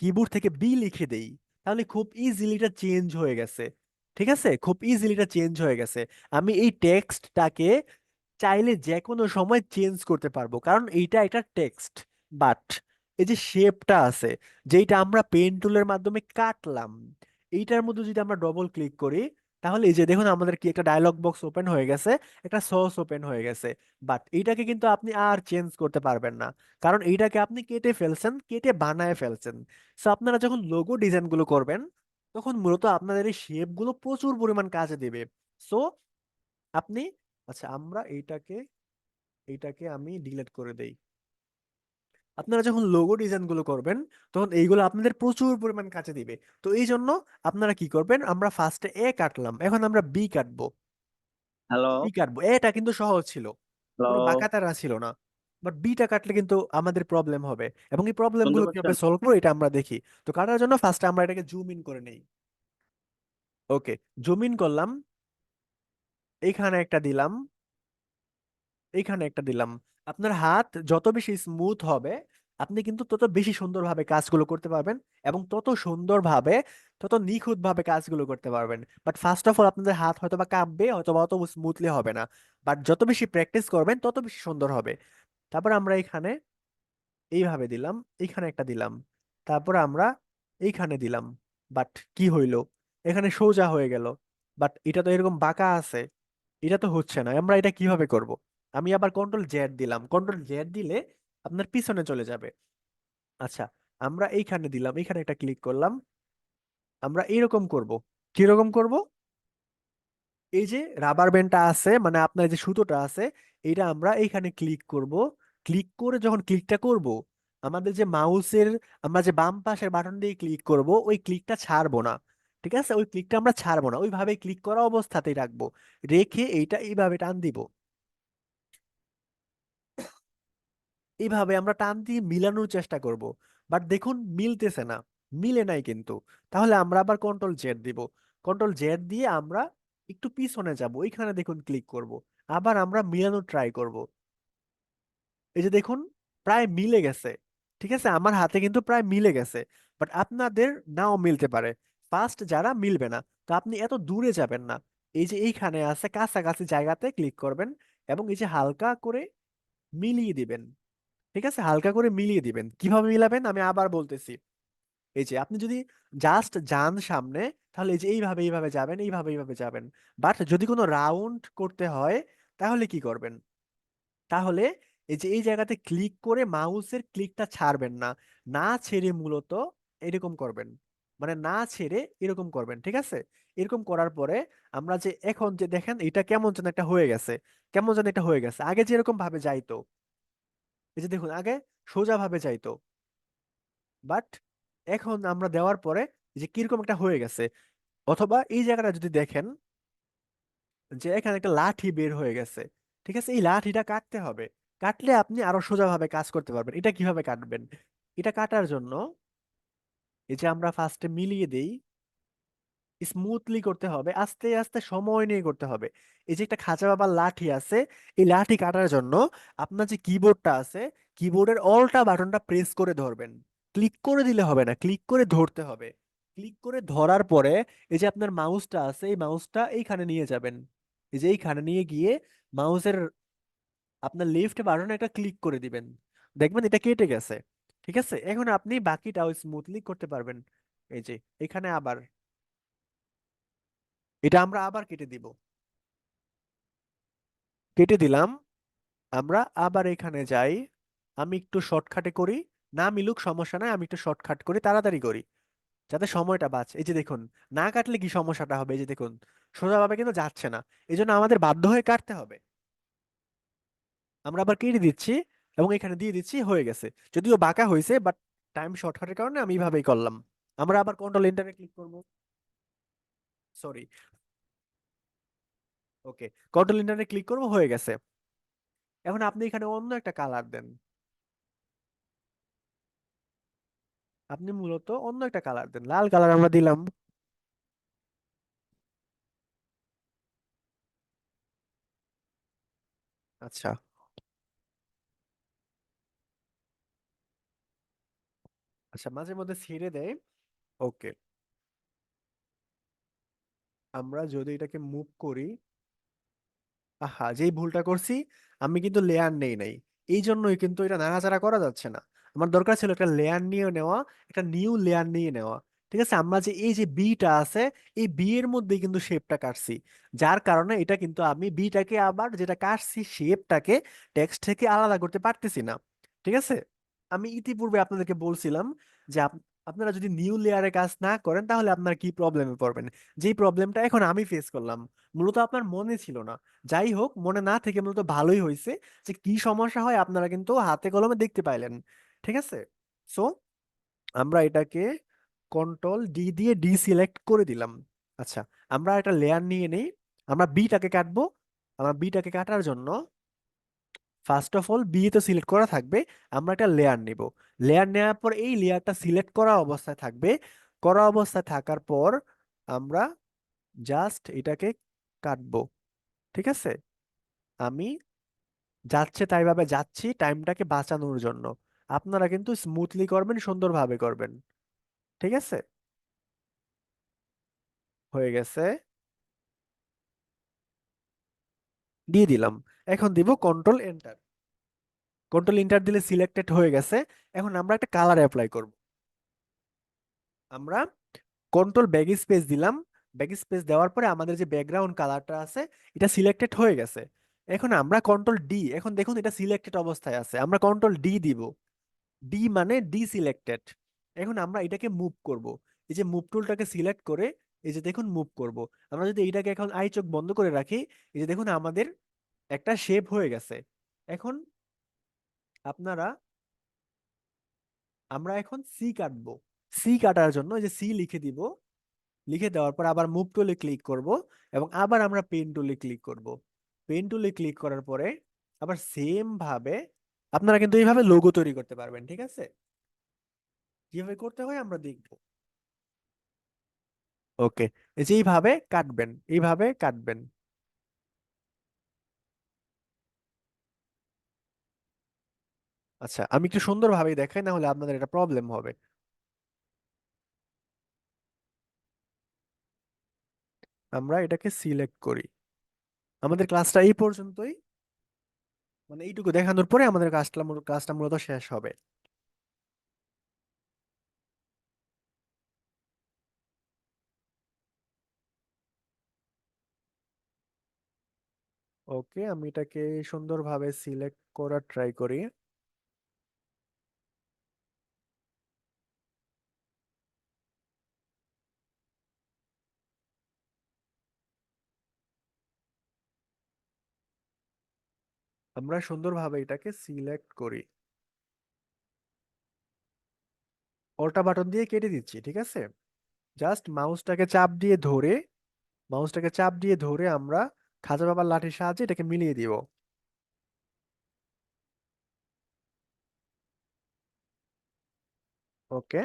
কিবোর্ড থেকে বি লিখে দেই, তাহলে খুব ইজিলি এটা চেঞ্জ হয়ে গেছে। ঠিক আছে, খুব ইজিলি এটা চেঞ্জ হয়ে গেছে। আমি এই টেক্সটটাকে চাইলে যে কোনো সময় চেঞ্জ করতে পারবো, কারণ এইটা এটা টেক্সট। বাট এই যে শেপটা আছে, যেটা আমরা পেন টুলের মাধ্যমে কাটলাম, এইটার মধ্যে যদি আমরা ডবল ক্লিক করি, তাহলে এই যে দেখুন আমাদের কি একটা ডায়লগ বক্স ওপেন হয়ে গেছে, একটা সস ওপেন হয়ে গেছে। বাট এইটাকে কিন্তু আপনি আর চেঞ্জ করতে পারবেন না, কারণ এইটাকে আপনি কেটে ফেলছেন, কেটে বানায় ফেলছেন। সো আপনারা যখন লোগো ডিজাইন গুলো করবেন, তখন মূলত আপনাদের এই শেপ গুলো প্রচুর পরিমাণ কাজে দেবে। সো আপনি, আচ্ছা আমরা এইটাকে আমি ডিলিট করে দেই। আপনারা যখন লোগো ডিজাইন গুলো করবেন, তখন এইগুলো আপনাদের প্রচুর পরিমাণ কাজে দিবে। তো এই জন্য আপনারা কি করবেন, আমরা ফার্স্টে এ কাটলাম, এখন আমরা বি কাটবো। হ্যালো বি কাটবো, এটা কিন্তু সহজ ছিল, কোনো হ্যালো বাঁকাতারা ছিল না। বাট বিটা কাটলে কিন্তু আমাদের প্রবলেম হবে, এবং এই প্রবলেম শুনতে গুলো কিভাবে পাচ্ছেন? সলভ করবো এটা আমরা দেখি। তো কাটার জন্য ফার্স্টে আমরা এটাকে জুম ইন করে নেই। ওকে, জুম ইন করলাম, এইখানে একটা দিলাম, এইখানে একটা দিলাম। আপনার হাত যত বেশি স্মুথ হবে, আপনি কিন্তু তত বেশি সুন্দরভাবে কাজগুলো করতে পারবেন, এবং তত সুন্দরভাবে, তত নিখুঁতভাবে কাজগুলো করতে পারবেন। বাট ফার্স্ট অফ অল আপনাদের হাত হয়তো বা কাঁপবে, হয়তো বা অত স্মুথলি হবে না। বাট যত বেশি প্র্যাকটিস করবেন তত বেশি সুন্দর হবে। তারপর আমরা এখানে এইভাবে দিলাম, এইখানে একটা দিলাম, তারপর আমরা এইখানে দিলাম। বাট কি হইলো, এখানে সোজা হয়ে গেল। বাট এটা তো এরকম বাঁকা আছে, এটা তো হচ্ছে না। আমরা এটা কিভাবে করব? আমি আবার কন্ট্রোল জেড দিলাম, কন্ট্রোল জেড দিলে আপনার পিছনে চলে যাবে। আচ্ছা, আমরা এইখানে দিলাম, এইখানে একটা ক্লিক করলাম, আমরা এইরকম করব। কিরকম করব? এই যে রাবার ব্যান্ডটা আছে, মানে আপনার যে সুতোটা আছে, এটা আমরা এইখানে ক্লিক করব। ক্লিক করে যখন ক্লিকটা করব, আমাদের যে মাউসের, আমরা যে বাম পাশের বাটন দিয়ে ক্লিক করব, ওই ক্লিকটা ছাড়বো না। ঠিক আছে, ওই ক্লিকটা আমরা ছাড়বো না, ওইভাবে ক্লিক করা অবস্থাতেই রাখবো। রেখে এইটা এইভাবে টান দিব। এইভাবে আমরা টান দিয়ে মিলানোর চেষ্টা করব। বাট দেখুন মিলতেছে না, মিলে নাই কিন্তু। তাহলে আমরা আবার কন্ট্রোল জেড দিব। কন্ট্রোল জেড দিয়ে আমরা একটু পিছনে যাব, ওইখানে দেখুন ক্লিক করব। আবার আমরা মিলানোর ট্রাই করব। এই যে দেখুন প্রায় মিলে গেছে। ঠিক আছে, আমার হাতে কিন্তু প্রায় মিলে গেছে। বাট আপনাদের নাও মিলতে পারে। ফার্স্ট যারা মিলবে না, তো আপনি এত দূরে যাবেন না। এই যে এইখানে আছে কাছাকাছি জায়গাতে ক্লিক করবেন, এবং এই যে হালকা করে মিলিয়ে দিবেন। ঠিক আছে, হালকা করে মিলিয়ে দিবেন। কিভাবে মিলাবেন আমি আবার বলতেছি। এই যে আপনি যদি জাস্ট যান সামনে, তাহলে এই যে এইভাবে এইভাবে যাবেন, এইভাবে এইভাবে যাবেন। বাট যদি কোনো রাউন্ড করতে হয়, তাহলে কি করবেন? তাহলে এই যে এই জায়গাতে ক্লিক করে মাউসের ক্লিকটা ছাড়বেন না, না ছেড়ে মূলত এরকম করবেন, মানে না ছেড়ে এরকম করবেন। ঠিক আছে, এরকম করার পরে আমরা যে এখন যে দেখেন এটা কেমন যেন একটা হয়ে গেছে, কেমন যেন একটা হয়ে গেছে। আগে যেরকম ভাবে যাইতো, এই যে দেখুন আগে সোজা ভাবে যাইতো, বাট এখন আমরা দেওয়ার পরে এই যে কিরকম একটা হয়ে গেছে। অথবা এই জায়গাটা যদি দেখেন যে এখানে একটা লাঠি বের হয়ে গেছে। ঠিক আছে, এই লাঠিটা কাটতে হবে। কাটলে আপনি আরো সোজাভাবে কাজ করতে পারবেন। এটা কিভাবে কাটবেন? এটা কাটার জন্য এই যে আমরা ফার্স্টে মিলিয়ে দেই, স্মুথলি করতে হবে, আস্তে আস্তে সময় নিয়ে করতে হবে। এই যে একটা খাঁচা বাবার লাঠি আছে, এই লাঠি কাটার জন্য আপনার যে কিবোর্ডটা আছে, কিবোর্ডের অলটা বাটনটা প্রেস করে ধরবেন। ক্লিক করে দিলে হবে না, ক্লিক করে ধরতে হবে। ক্লিক করে ধরার পরে এই যে আপনার মাউসটা আছে, এই মাউসটা এইখানে নিয়ে যাবেন। এই যে এইখানে নিয়ে গিয়ে মাউসের আপনার লেফট বাটনে একটা ক্লিক করে দিবেন, দেখবেন এটা কেটে গেছে। ঠিক আছে, এখন আপনি বাকিটাও স্মুথলি করতে পারবেন। এই যে এখানে আবার এটা আমরা আবার কেটে দিব, কেটে দিলাম। আমরা আবার এখানে যাই, আমি একটু শর্টকাটে করি। না মিলুক সমস্যা নাই, আমি একটু শর্টকাট করি, তাড়াতাড়ি করি, যাতে সময়টা বাঁচে। এই যে দেখুন, না কাটলে কি সমস্যাটা হবে, এই যে দেখুন সোজাভাবে কিন্তু যাচ্ছে না, এই জন্য আমাদের বাধ্য হয়ে কাটতে হবে। আমরা আবার কেটে দিচ্ছি, এবং এখানে দিয়ে দিচ্ছি, হয়ে গেছে। যদিও বাঁকা হয়েছে, বাট টাইম শর্টকাটের কারণে আমি এইভাবেই করলাম। আমরা আবার কন্ট্রোল এন্টারে ক্লিক করব। সরি, ওকে, কন্ট্রোল এন্টারে ক্লিক করব, হয়ে গেছে। এখন আপনি এখানে অন্য একটা কালার দেন। আপনি মূলত অন্য একটা কালার দেন, লাল কালার আমরা দিলাম। আচ্ছা, আচ্ছা, মাঝে মধ্যে ছেড়ে দেয়। ওকে, আমরা যদি এটাকে মুভ করি, আহা, যেই ভুলটা করছি, আমি কিন্তু লেয়ার নেই নাই, এই জন্যই কিন্তু এটা নাড়াচাড়া করা যাচ্ছে না। আমার দরকার ছিল একটা লেয়ার নিয়ে নেওয়া, একটা নিউ লেয়ার নিয়ে নেওয়া। ঠিক আছে, আমরা যে এই যে বিটা আছে, এই বি এর মধ্যে কিন্তু শেপটা কাটছি, যার কারণে এটা কিন্তু আমি বিটাকে আবার যেটা কাটছি শেপটাকে টেক্সট থেকে আলাদা করতে পারতেছি না। ঠিক আছে, আমি ইতিপূর্বে আপনাদেরকে বলছিলাম যে আপনারা যদি নিউ লেয়ারে কাজ না করেন তাহলে আপনারা কি প্রবলেমে পড়বেন, যেই প্রবলেমটা এখন আমি ফেস করলাম। মূলত আপনার মনে ছিল না, যাই হোক, মনে না থেকে মূলত ভালোই হয়েছে যে কি সমস্যা হয় আপনারা কিন্তু হাতে কলমে দেখতে পাইলেন। ঠিক আছে, সো আমরা এটাকে কন্ট্রোল ডি দিয়ে ডিসিলেক্ট করে দিলাম। আচ্ছা, আমরা একটা লেয়ার নিয়ে নেই, আমরা বিটাকে কাটবো। আমরা বিটাকে কাটার জন্য ফার্স্ট অফ অল বি তো সিলেক্ট করা থাকবে, আমরা একটা লেয়ার নিব। লেয়ার নেওয়ার পর এই লেয়ারটা সিলেক্ট করা অবস্থায় থাকবে, করা অবস্থায় থাকার পর আমরা জাস্ট এটাকে কাটবো। ঠিক আছে, আমি যাচ্ছে তাই ভাবে যাচ্ছি টাইমটাকে বাঁচানোর জন্য। আপনারা কিন্তু স্মুথলি করবেন, সুন্দরভাবে করবেন। ঠিক আছে, হয়ে গেছে, দিয়ে দিলাম। এখন দিব কন্ট্রোল এন্টার। কন্ট্রোল এন্টার দিলে সিলেক্টেড হয়ে গেছে। এখন আমরা একটা কালার অ্যাপ্লাই করব। আমরা কন্ট্রোল ব্যাক স্পেস দিলাম। ব্যাক স্পেস দেওয়ার পরে আমাদের যে ব্যাকগ্রাউন্ড কালারটা আছে এটা সিলেক্টেড হয়ে গেছে। এখন আমরা কন্ট্রোল ডি, এখন দেখুন এটা সিলেক্টেড অবস্থায় আছে, আমরা কন্ট্রোল ডি দিব। ডি মানে ডি সিলেক্টেড। এখন আমরা এটাকে মুভ করব, এই যে মুভ টুলটাকে সিলেক্ট করে, এই যে দেখুন মুভ করব। আমরা যদি এটাকে এখন আই চোখ বন্ধ করে রাখি, এই যে দেখুন আমাদের একটা শেপ হয়ে গেছে। এখন আপনারা, আমরা এখন সি কাটবো। সি কাটার জন্য এই যে সি লিখে দিব, লিখে দেওয়ার পর আবার মুভ টুলে ক্লিক করব, এবং আবার আমরা পেন টুলে ক্লিক করব। পেন টুলে ক্লিক করার পরে আবার সেম ভাবে আপনারা কিন্তু এইভাবে লোগো তৈরি করতে পারবেন। ঠিক আছে, কিভাবে করতে হয় আমরা দেখব। ওকে, এই যে এইভাবে কাটবেন, এইভাবে কাটবেন। আচ্ছা, আমি একটু সুন্দরভাবে দেখাই, না হলে আপনাদের এটা প্রবলেম হবে। আমরা এটাকে সিলেক্ট করি। আমাদের ক্লাসটা এই পর্যন্তই, মানে এইটুকু দেখানোর পরে আমাদের ক্লাসটা মূলত শেষ হবে। ওকে, আমি এটাকে সুন্দরভাবে সিলেক্ট করার ট্রাই করি। আমরা সুন্দরভাবে এটাকে সিলেক্ট করি, অল্টা বাটন দিয়ে কেটে দিচ্ছি। ঠিক আছে, জাস্ট মাউসটাকে চাপ দিয়ে ধরে আমরা খাঁচা বাবার লাঠির সাহায্যে এটাকে মিলিয়ে দিব। ওকে,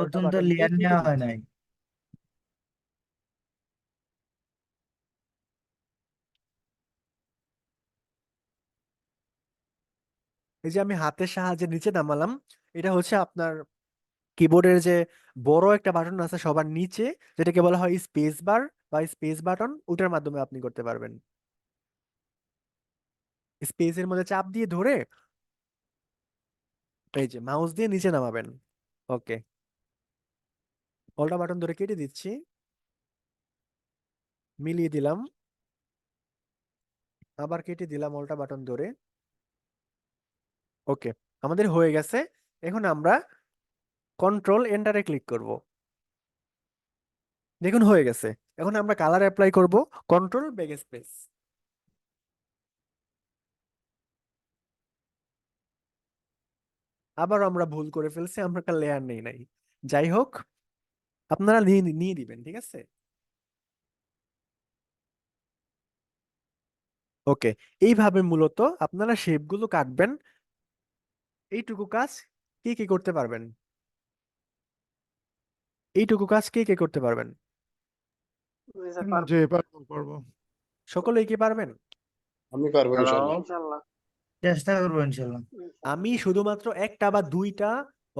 অল্টা নতুন তো বাটন দিয়ে লেয়ার কেটে নেওয়া হয় দিচ্ছি। নাই। এই যে আমি হাতের সাহায্যে নিচে নামালাম, এটা হচ্ছে আপনার কিবোর্ডের যে বড় একটা বাটন আছে সবার নিচে, যেটাকে বলা হয় স্পেস বার বা স্পেস বাটন, ওটার মাধ্যমে আপনি করতে পারবেন। স্পেসের মধ্যে চাপ দিয়ে ধরে এই যে মাউস দিয়ে নিচে নামাবেন। ওকে, অল্টা বাটন ধরে কেটে দিচ্ছি, মিলিয়ে দিলাম, আবার কেটে দিলাম অল্টা বাটন ধরে। ওকে, আমাদের হয়ে গেছে। এখন আমরা কন্ট্রোল এন্টারে ক্লিক করব, দেখুন হয়ে গেছে। এখন আমরা কালার অ্যাপ্লাই করব, কন্ট্রোল ব্যাক স্পেস। আবার আমরা ভুল করে ফেলছি, আমরা একটা লেয়ার নেই নাই। যাই হোক, আপনারা নিয়ে নিয়ে দিবেন। ঠিক আছে, ওকে, এইভাবে মূলত আপনারা শেপগুলো কাটবেন। এইটুকু কাজ কে কে করতে পারবেন? এইটুকু কাজ কে কে করতে পারবেন? যে পারবো পারবো। সকলেই কি পারবেন? আমি পারবো ইনশাল্লাহ। চেষ্টা করবো ইনশাল্লাহ। আমি শুধুমাত্র একটা বা দুইটা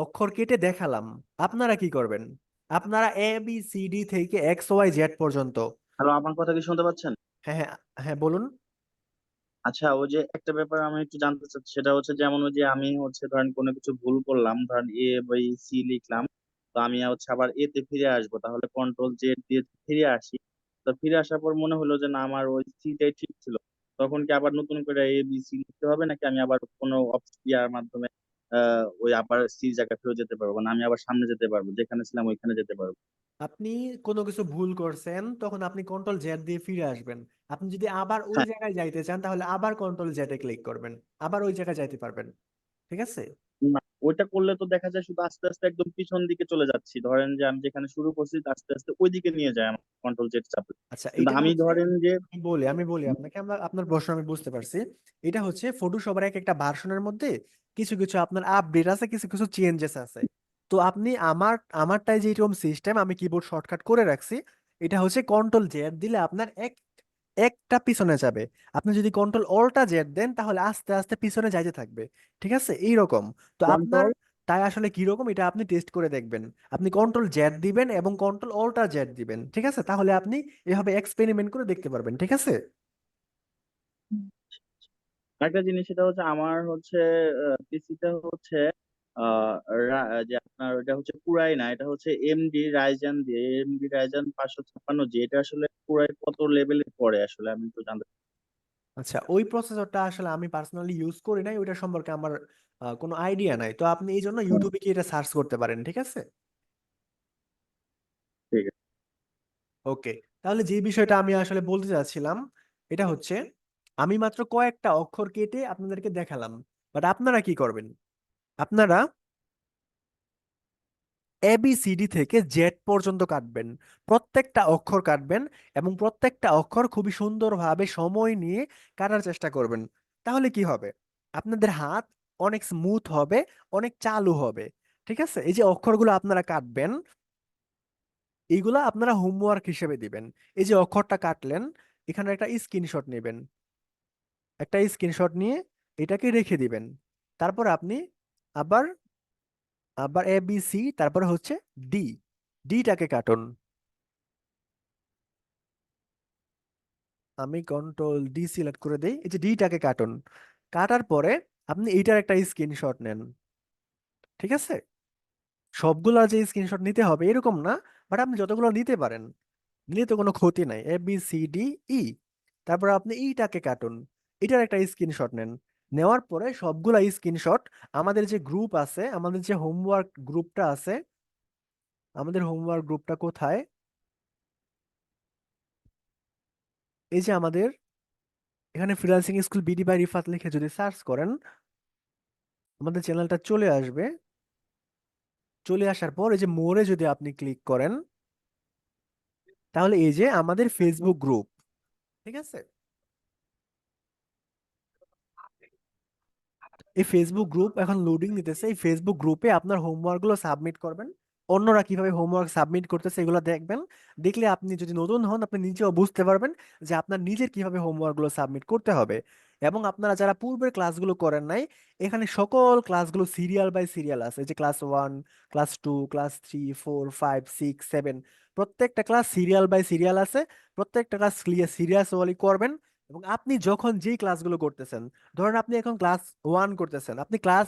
অক্ষর কেটে দেখালাম, আপনারা কি করবেন? আপনারা ABCD থেকে XYZ পর্যন্ত। হ্যালো, আমার কথা কি শুনতে পাচ্ছেন? হ্যাঁ হ্যাঁ হ্যাঁ, বলুন। আচ্ছা, ওই যে একটা ব্যাপার আমি একটু জানতে চাচ্ছি, সেটা হচ্ছে যেমন ওই যে আমি হচ্ছে ধরেন কোনো কিছু ভুল করলাম, ধরেন A/C লিখলাম, তো আমি হচ্ছে আবার এ তে ফিরে আসবো, তাহলে কন্ট্রোল Z দিয়ে ফিরে আসি। তো ফিরে আসার পর মনে হলো যে না, আমার ওই সিটাই ঠিক ছিল, তখন কি আবার নতুন করে ABC লিখতে হবে, নাকি আমি আবার কোনো ইয়ার মাধ্যমে ওই আবার সি জায়গায় ফিরে যেতে পারবো, না আমি আবার সামনে যেতে পারবো, যেখানে ছিলাম ওইখানে যেতে পারবো? আপনি কোনো কিছু ভুল করছেন, তখন আপনি কন্ট্রোল Z দিয়ে ফিরে আসবেন। আপনি যদি আবার ওই হ্যাঁ, জায়গায় যাইতে চান, তাহলে আবার কন্ট্রোল Z এ ক্লিক করবেন, আবার ওই জায়গায় যাইতে পারবেন। ঠিক আছে? না, ওইটা করলে তো দেখা যায় শুধু আস্তে আস্তে একদম পিছন দিকে চলে যাচ্ছি, ধরেন যে আমি যেখানে শুরু করছি আস্তে আস্তে ওই দিকে নিয়ে যায় আমার কন্ট্রোল Z চাপলে। আচ্ছা, কিন্তু এটা আমি হচ্ছে, ধরেন যে আমি বলি আপনাকে, আপনার প্রশ্ন আমি বুঝতে পারছি। এটা হচ্ছে ফটোশপের এক একটা ভার্সনের মধ্যে কিছু কিছু আপনার আপডেট আছে, কিছু কিছু চেঞ্জেস আছে। তো আপনি আমারটাই যেরকম সিস্টেম, আমি কিবোর্ড শর্টকাট করে রাখছি। এটা হচ্ছে কন্ট্রোল Z দিলে আপনার একটা পিছনে যাবে। আপনি যদি কন্ট্রোল Alt+Z দেন, তাহলে আস্তে আস্তে পিছনে যাইতে থাকবে। ঠিক আছে, এইরকম। তো আপনার কন্ট্রোল তাই আসলে কিরকম, এটা আপনি টেস্ট করে দেখবেন। আপনি কন্ট্রোল Z দিবেন এবং কন্ট্রোল Alt+Z দিবেন, ঠিক আছে? তাহলে আপনি এভাবে এক্সপেরিমেন্ট করে দেখতে পারবেন। ঠিক আছে? একটা জিনিস, সেটা হচ্ছে আমার হচ্ছে পিসিটা হচ্ছে যে আপনার এটা হচ্ছে পুরাই না, এটা হচ্ছে এমডি রাইজেন 556 জি, এটা আসলে পুরাই কত লেভেলের পরে আসলে আমি একটু জানতে চাই। আচ্ছা, ওই প্রসেসরটা আসলে আমি পার্সোনালি ইউজ করি নাই, ওইটা সম্পর্কে আমার কোনো আইডিয়া নাই। তো আপনি এই জন্য ইউটিউবে কি এটা সার্চ করতে পারেন। ঠিক আছে? ঠিক আছে। ওকে। তাহলে যে বিষয়টা আমি আসলে বলতে চাচ্ছিলাম, এটা হচ্ছে আমি মাত্র কয়েকটা অক্ষর কেটে আপনাদেরকে দেখালাম, বাট আপনারা কি করবেন? আপনারা ABCD থেকে Z পর্যন্ত কাটবেন, প্রত্যেকটা অক্ষর কাটবেন, এবং প্রত্যেকটা অক্ষর খুবই সুন্দরভাবে সময় নিয়ে কাটার চেষ্টা করবেন। তাহলে কি হবে? আপনাদের হাত অনেক স্মুথ হবে, অনেক চালু হবে। ঠিক আছে? এই যে অক্ষরগুলো আপনারা কাটবেন, এইগুলা আপনারা হোমওয়ার্ক হিসেবে দিবেন। এই যে অক্ষরটা কাটলেন, এখানে একটা স্ক্রিনশট নেবেন, একটা স্ক্রিনশট নিয়ে এটাকে রেখে দিবেন। তারপর আপনি আবার আবার ABC, তারপরে হচ্ছে ডি, ডিটাকে কাটুন। আমি কন্ট্রোল D সিলেক্ট করে দেই, এই যে ডিটাকে কাটুন। কাটার পরে আপনি এইটার একটা স্ক্রিনশট নেন। ঠিক আছে? সবগুলা যে স্ক্রিনশট নিতে হবে এরকম না, বাট আপনি যতগুলো নিতে পারেন, নিলে তো কোনো ক্ষতি নাই। ABCDE, তারপর আপনি ইটাকে কাটুন, এটার একটা স্ক্রিনশট নেন। নেওয়ার পরে সবগুলা স্ক্রিনশট আমাদের যে গ্রুপ আছে, আমাদের যে হোমওয়ার্ক গ্রুপটা আছে, আমাদের হোমওয়ার্ক গ্রুপটা কোথায়? এই যে আমাদের এখানে freelancing school BD by Rifat লিখে যদি সার্চ করেন, আমাদের চ্যানেলটা চলে আসবে। চলে আসার পর এই যে মোরে যদি আপনি ক্লিক করেন, তাহলে এই যে আমাদের ফেসবুক গ্রুপ। ঠিক আছে? এই ফেসবুক গ্রুপ এখন লোডিং নিতেছে। এই ফেসবুক গ্রুপে আপনার হোমওয়ার্ক গুলো সাবমিট করবেন, অন্যরা কিভাবে হোমওয়ার্ক সাবমিট করতেছে এগুলো দেখবেন। দেখলে আপনি যদি নতুন হন, আপনি নিজেও বুঝতে পারবেন যে আপনার নিজের কিভাবে হোমওয়ার্ক গুলো সাবমিট করতে হবে। এবং আপনারা যারা পূর্বের ক্লাসগুলো করেন নাই, এখানে সকল ক্লাসগুলো সিরিয়াল বাই সিরিয়াল আছে। এই যে ক্লাস 1, ক্লাস 2, ক্লাস 3, 4, 5, 6, 7, প্রত্যেকটা ক্লাস সিরিয়াল বাই সিরিয়াল আছে। প্রত্যেকটা ক্লাস ক্লিয়ার সিরিয়াসলি করবেন। এবং আপনি যখন যেই ক্লাসগুলো করতেছেন, ধরেন আপনি এখন ক্লাস 1 করতেছেন, আপনি ক্লাস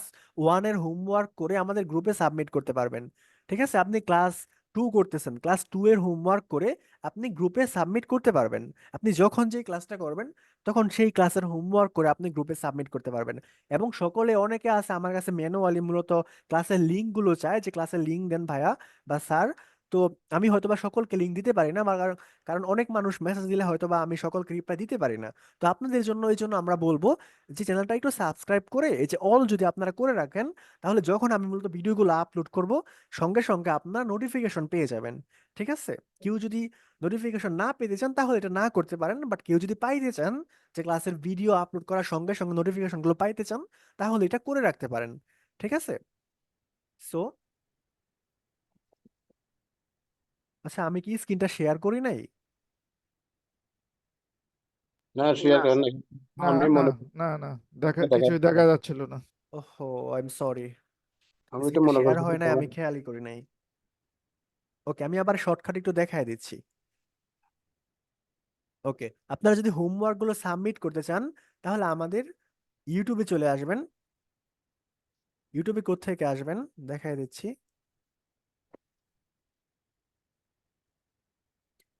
1 এর হোমওয়ার্ক করে আমাদের গ্রুপে সাবমিট করতে পারবেন। ঠিক আছে? আপনি ক্লাস 2 করতেছেন, ক্লাস 2 এর হোমওয়ার্ক করে আপনি গ্রুপে সাবমিট করতে পারবেন। আপনি যখন যে ক্লাসটা করবেন, তখন সেই ক্লাসের হোমওয়ার্ক করে আপনি গ্রুপে সাবমিট করতে পারবেন। এবং সকলে, অনেকে আছে আমার কাছে ম্যানুয়ালি মূলত ক্লাসের লিঙ্কগুলো চায়, যে ক্লাসের লিঙ্ক দেন ভাইয়া বা স্যার। তো আমি হয়তোবা সকলকে লিঙ্ক দিতে পারি না, বা কারণ কারণ অনেক মানুষ মেসেজ দিলে হয়তোবা আমি সকলকে রিপ্লাই দিতে পারি না। তো আপনাদের জন্য, এই জন্য আমরা বলবো যে চ্যানেলটা একটু সাবস্ক্রাইব করে এই যে অল যদি আপনারা করে রাখেন, তাহলে যখন আমি মূলত ভিডিওগুলো আপলোড করব, সঙ্গে সঙ্গে আপনার নোটিফিকেশন পেয়ে যাবেন। ঠিক আছে? কেউ যদি নোটিফিকেশন না পেতে চান, তাহলে এটা না করতে পারেন। বাট কেউ যদি পাইতে চান, যে ক্লাসের ভিডিও আপলোড করার সঙ্গে সঙ্গে নোটিফিকেশন গুলো পাইতে চান, তাহলে এটা করে রাখতে পারেন। ঠিক আছে? সো আচ্ছা, আমি কি স্ক্রিনটা শেয়ার করি নাই? না শেয়ার করেন না, না আমি না মনে না না দেখা কিছুই দেখা যাচ্ছিল না। ওহো, আই এম সরি, আমি তো স্ক্রিনটা মনে শেয়ার করছি হয় নাই, আমি খেয়ালই করি নাই। ওকে, আমি আবার শর্টকাট একটু দেখায় দিচ্ছি। ওকে, আপনারা যদি হোমওয়ার্ক গুলো সাবমিট করতে চান তাহলে আমাদের ইউটিউবে চলে আসবেন। ইউটিউবে কোত্থেকে আসবেন দেখায় দিচ্ছি।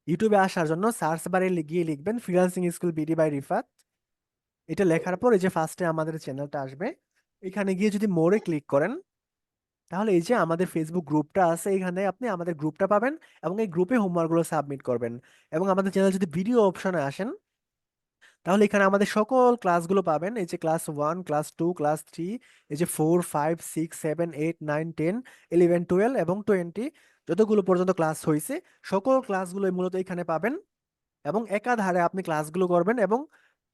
ইউটিউবে আসার জন্য সার্চ বারে গিয়ে লিখবেন freelancing school BD by Rifat. এটা লেখার পর এই যে ফার্স্টে আমাদের চ্যানেলটা আসবে, এখানে গিয়ে যদি মোরে ক্লিক করেন তাহলে এই যে আমাদের ফেসবুক গ্রুপটা আছে, এখানে আপনি আমাদের গ্রুপটা পাবেন এবং এই গ্রুপে হোমওয়ার্ক গুলো সাবমিট করবেন। এবং আমাদের চ্যানেল যদি ভিডিও অপশনে আসেন তাহলে এখানে আমাদের সকল ক্লাসগুলো পাবেন। এই যে ক্লাস 1, ক্লাস 2, ক্লাস 3, এই যে 4, 5, 6, 7, 8, 9, 10, 11, 12 এবং 20 যতগুলো পর্যন্ত ক্লাস হয়েছে সকল ক্লাসগুলো মূলত এখানে পাবেন। এবং একাধারে আপনি ক্লাসগুলো করবেন এবং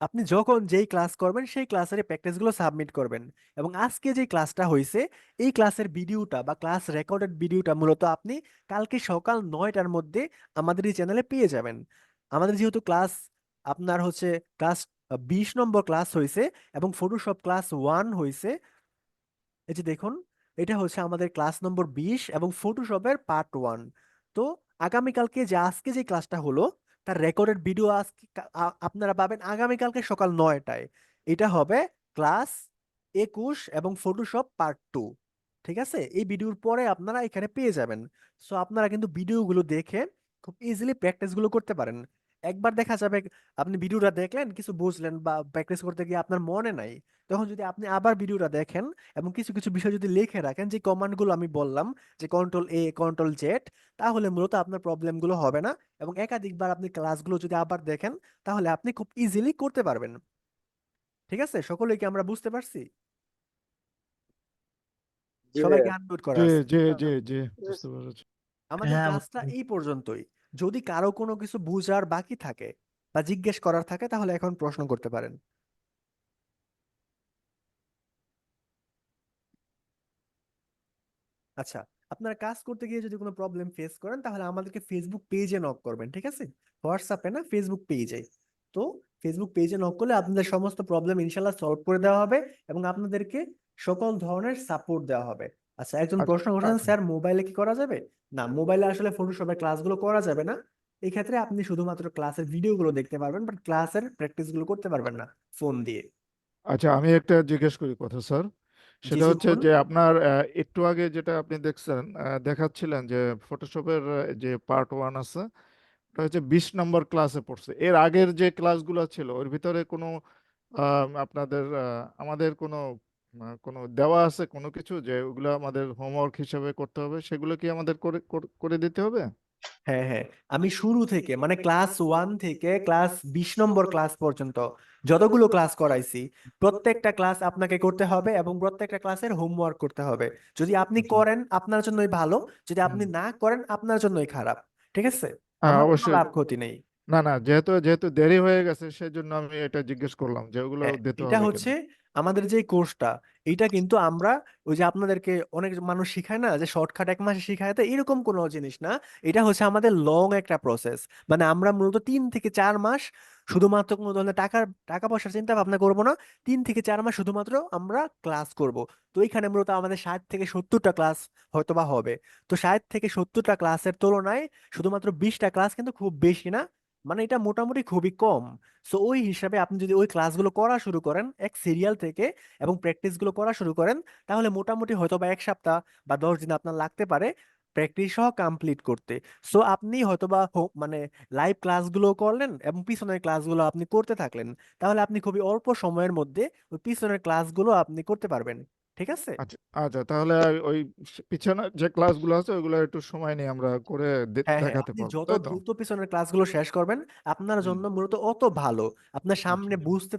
আপনি যখন যেই ক্লাস করবেন সেই ক্লাসের প্র্যাকটিসগুলো সাবমিট করবেন। এবং আজকে যে ক্লাসটা হয়েছে এই ক্লাসের ভিডিওটা বা ক্লাস রেকর্ডেড ভিডিওটা মূলত আপনি কালকে সকাল 9টার মধ্যে আমাদের এই চ্যানেলে পেয়ে যাবেন। আমাদের যেহেতু ক্লাস আপনার হচ্ছে ক্লাস 20 নম্বর ক্লাস হয়েছে এবং ফটোশপ ক্লাস 1 হয়েছে, এই যে দেখুন এটা হচ্ছে আমাদের ক্লাস নম্বর 20 এবং ফটোশপের পার্ট 1। তো আগামীকালকে যে আজকে যে ক্লাসটা হলো তার রেকর্ডেড ভিডিও আজকে আপনারা পাবেন আগামীকালকে সকাল 9টায়। এটা হবে ক্লাস 21 এবং ফটোশপ পার্ট 2। ঠিক আছে, এই ভিডিওর পরে আপনারা এখানে পেয়ে যাবেন। সো আপনারা কিন্তু ভিডিওগুলো দেখে খুব ইজিলি প্র্যাকটিসগুলো করতে পারেন। একবার দেখা যাবে আপনি ভিডিওটা দেখলেন, কিছু বুঝলেন বা প্র্যাকটিস করতে গিয়ে আপনার মনে নাই, তখন যদি আপনি আবার ভিডিওটা দেখেন এবং কিছু কিছু বিষয় যদি লিখে রাখেন যে কমান্ডগুলো আমি বললাম, যে কন্ট্রোল A কন্ট্রোল Z, তাহলে মূলত আপনার প্রবলেমগুলো হবে না। এবং একাধিকবার আপনি ক্লাসগুলো যদি আবার দেখেন তাহলে আপনি খুব ইজিলি করতে পারবেন। ঠিক আছে, সকলেই কি আমরা বুঝতে পারছি? জি সবাইকে আনমিউট করা জি আছে। জি জি জি বুঝতে পেরেছি। আমাদের হ্যাঁ ক্লাসটা এই পর্যন্তই। যদি কারো কোনো কিছু বুঝার বাকি থাকে বা জিজ্ঞেস করার থাকে তাহলে এখন প্রশ্ন করতে পারেন। আচ্ছা, আপনারা কাজ করতে গিয়ে যদি কোনো প্রবলেম ফেস করেন তাহলে আমাদেরকে ফেসবুক পেজে নক করবেন, ঠিক আছে? হোয়াটসঅ্যাপে না, ফেসবুক পেজে। তো ফেসবুক পেজে নক করলে আপনাদের সমস্ত প্রবলেম ইনশাল্লাহ সলভ করে দেওয়া হবে এবং আপনাদেরকে সকল ধরনের সাপোর্ট দেওয়া হবে। আচ্ছা, একজন আচ্ছা প্রশ্ন করেছেন স্যার মোবাইলে কি করা যাবে? না, মোবাইলে আসলে ফটোশপের ক্লাসগুলো করা যাবে না। এই ক্ষেত্রে আপনি শুধুমাত্র ক্লাসের ভিডিওগুলো দেখতে পারবেন বাট ক্লাসের প্র্যাকটিসগুলো করতে পারবেন না ফোন দিয়ে। আচ্ছা আমি একটা জিজ্ঞেস করি কথা স্যার। জি সেটা জি, হচ্ছে বলুন। যে আপনার একটু আগে যেটা আপনি দেখছেন দেখাচ্ছিলেন যে ফটোশপের যে পার্ট 1 আছে ওটা হচ্ছে 20 নম্বর ক্লাসে পড়ছে। এর আগের যে ক্লাসগুলো ছিল ওর ভিতরে কোনো আপনাদের আমাদের কোনো দেওয়া আছে কোনো কিছু যে ওগুলো আমাদের হোমওয়ার্ক হিসেবে করতে হবে, সেগুলো কি আমাদের করে করে দিতে হবে? হ্যাঁ হ্যাঁ, আমি শুরু থেকে মানে ক্লাস 1 থেকে ক্লাস 20 নম্বর ক্লাস পর্যন্ত যতগুলো ক্লাস করাইছি প্রত্যেকটা ক্লাস আপনাকে করতে হবে এবং প্রত্যেকটা ক্লাসের হোমওয়ার্ক করতে হবে। যদি আপনি আচ্ছা। করেন আপনার জন্যই ভালো, যদি আপনি হুম। না করেন আপনার জন্যই খারাপ। ঠিক আছে, আমার কোনো অবশ্যই। লাভ ক্ষতি নেই। না না, যেহেতু যেহেতু দেরি হয়ে গেছে সেজন্য আমি এটা জিজ্ঞেস করলাম যে ওগুলো হ্যাঁ, দিতে এটা হবে কিনা। হচ্ছে আমাদের যে কোর্সটা, এটা কিন্তু আমরা ওই যে আপনাদেরকে অনেক মানুষ শিখায় না যে শর্টকাট 1 মাসে শিখায়, তো এরকম কোনো জিনিস না। এটা হচ্ছে আমাদের লং একটা প্রসেস। মানে আমরা মূলত 3 থেকে 4 মাস শুধুমাত্র কোনো ধরনের টাকা পয়সার চিন্তা ভাবনা করবো না। 3 থেকে 4 মাস শুধুমাত্র আমরা ক্লাস করব। তো এখানে মূলত আমাদের 60 থেকে 70টা ক্লাস হয়তো বা হবে। তো 60 থেকে 70টা ক্লাসের তুলনায় শুধুমাত্র 20টা ক্লাস কিন্তু খুব বেশি না, মানে এটা মোটামুটি খুবই কম। সো ওই হিসাবে আপনি যদি ওই ক্লাসগুলো করা শুরু করেন এক সিরিয়াল থেকে এবং প্র্যাকটিস গুলো করা শুরু করেন তাহলে মোটামুটি হয়তো বা 1 সপ্তাহ বা 10 দিন আপনার লাগতে পারে প্র্যাকটিস সহ কমপ্লিট করতে। সো আপনি হয়তোবা মানে লাইভ ক্লাসগুলো করলেন এবং পিছনের ক্লাসগুলো আপনি করতে থাকলেন, তাহলে আপনি খুবই অল্প সময়ের মধ্যে ওই পিছনের ক্লাসগুলো আপনি করতে পারবেন। ঠিক আছে। আচ্ছা আচ্ছা, তাহলে ওই পিছনে যে ক্লাসগুলো আছে ওইগুলো একটু সময় নিয়ে আমরা করে হ্যাঁ হ্যাঁ, দেখাতে আপনি পারবো, যত তাই তো? দ্রুত পিছনের ক্লাসগুলো শেষ করবেন আপনার হুম। জন্য মূলত অত ভালো। আপনার আচ্ছা। সামনে বুঝতে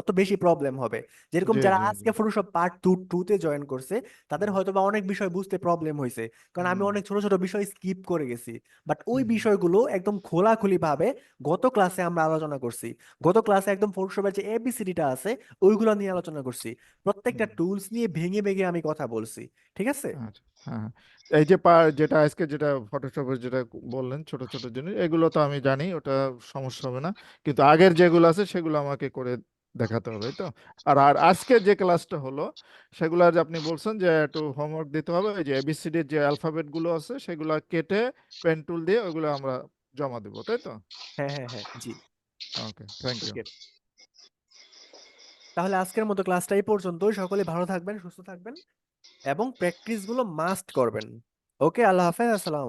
অত বেশি প্রবলেম হবে। যেরকম জি যারা জি জি। আজকে ফটোশপ পার্ট 2 তে জয়েন করছে তাদের হুম হয়তো বা অনেক বিষয় বুঝতে প্রবলেম হয়েছে, কারণ আমি হুম অনেক ছোট ছোট বিষয় স্কিপ করে গেছি। বাট ওই হুম বিষয়গুলো একদম খোলাখুলি ভাবে গত ক্লাসে আমরা আলোচনা করছি। গত ক্লাসে একদম ফটোশপের যে ABCDটা আছে ওইগুলো নিয়ে আলোচনা করছি। প্রত্যেকটা হুম টুলস নিয়ে ভেঙে ভেঙে আমি কথা বলছি, ঠিক আছে? আচ্ছা, হ্যাঁ হ্যাঁ। এই যে যেটা আজকে যেটা ফটোশপের যেটা বললেন ছোট ছোট জিনিস, এগুলো তো আমি জানি, ওটা সমস্যা হবে না, কিন্তু আগের যেগুলো আছে সেগুলো আমাকে করে দেখাতে হবে, এই তো। আর আজকে যে ক্লাসটা হলো সেগুলো যে আপনি বলছেন যে একটু হোমওয়ার্ক দিতে হবে, ওই যে এবিসিডির যে অ্যালফাবেট গুলো আছে সেগুলো কেটে পেন টুল দিয়ে ওগুলো আমরা জমা দেবো, তাই তো? হ্যাঁ হ্যাঁ হ্যাঁ, জি। ওকে, থ্যাংক ইউ। ওকে, তাহলে আজকের মতো ক্লাসটা এই পর্যন্তই। সকলে ভালো থাকবেন, সুস্থ থাকবেন এবং প্র্যাকটিস গুলো মাস্ট করবেন। ওকে, আল্লাহ হাফেজ, আসসালাম।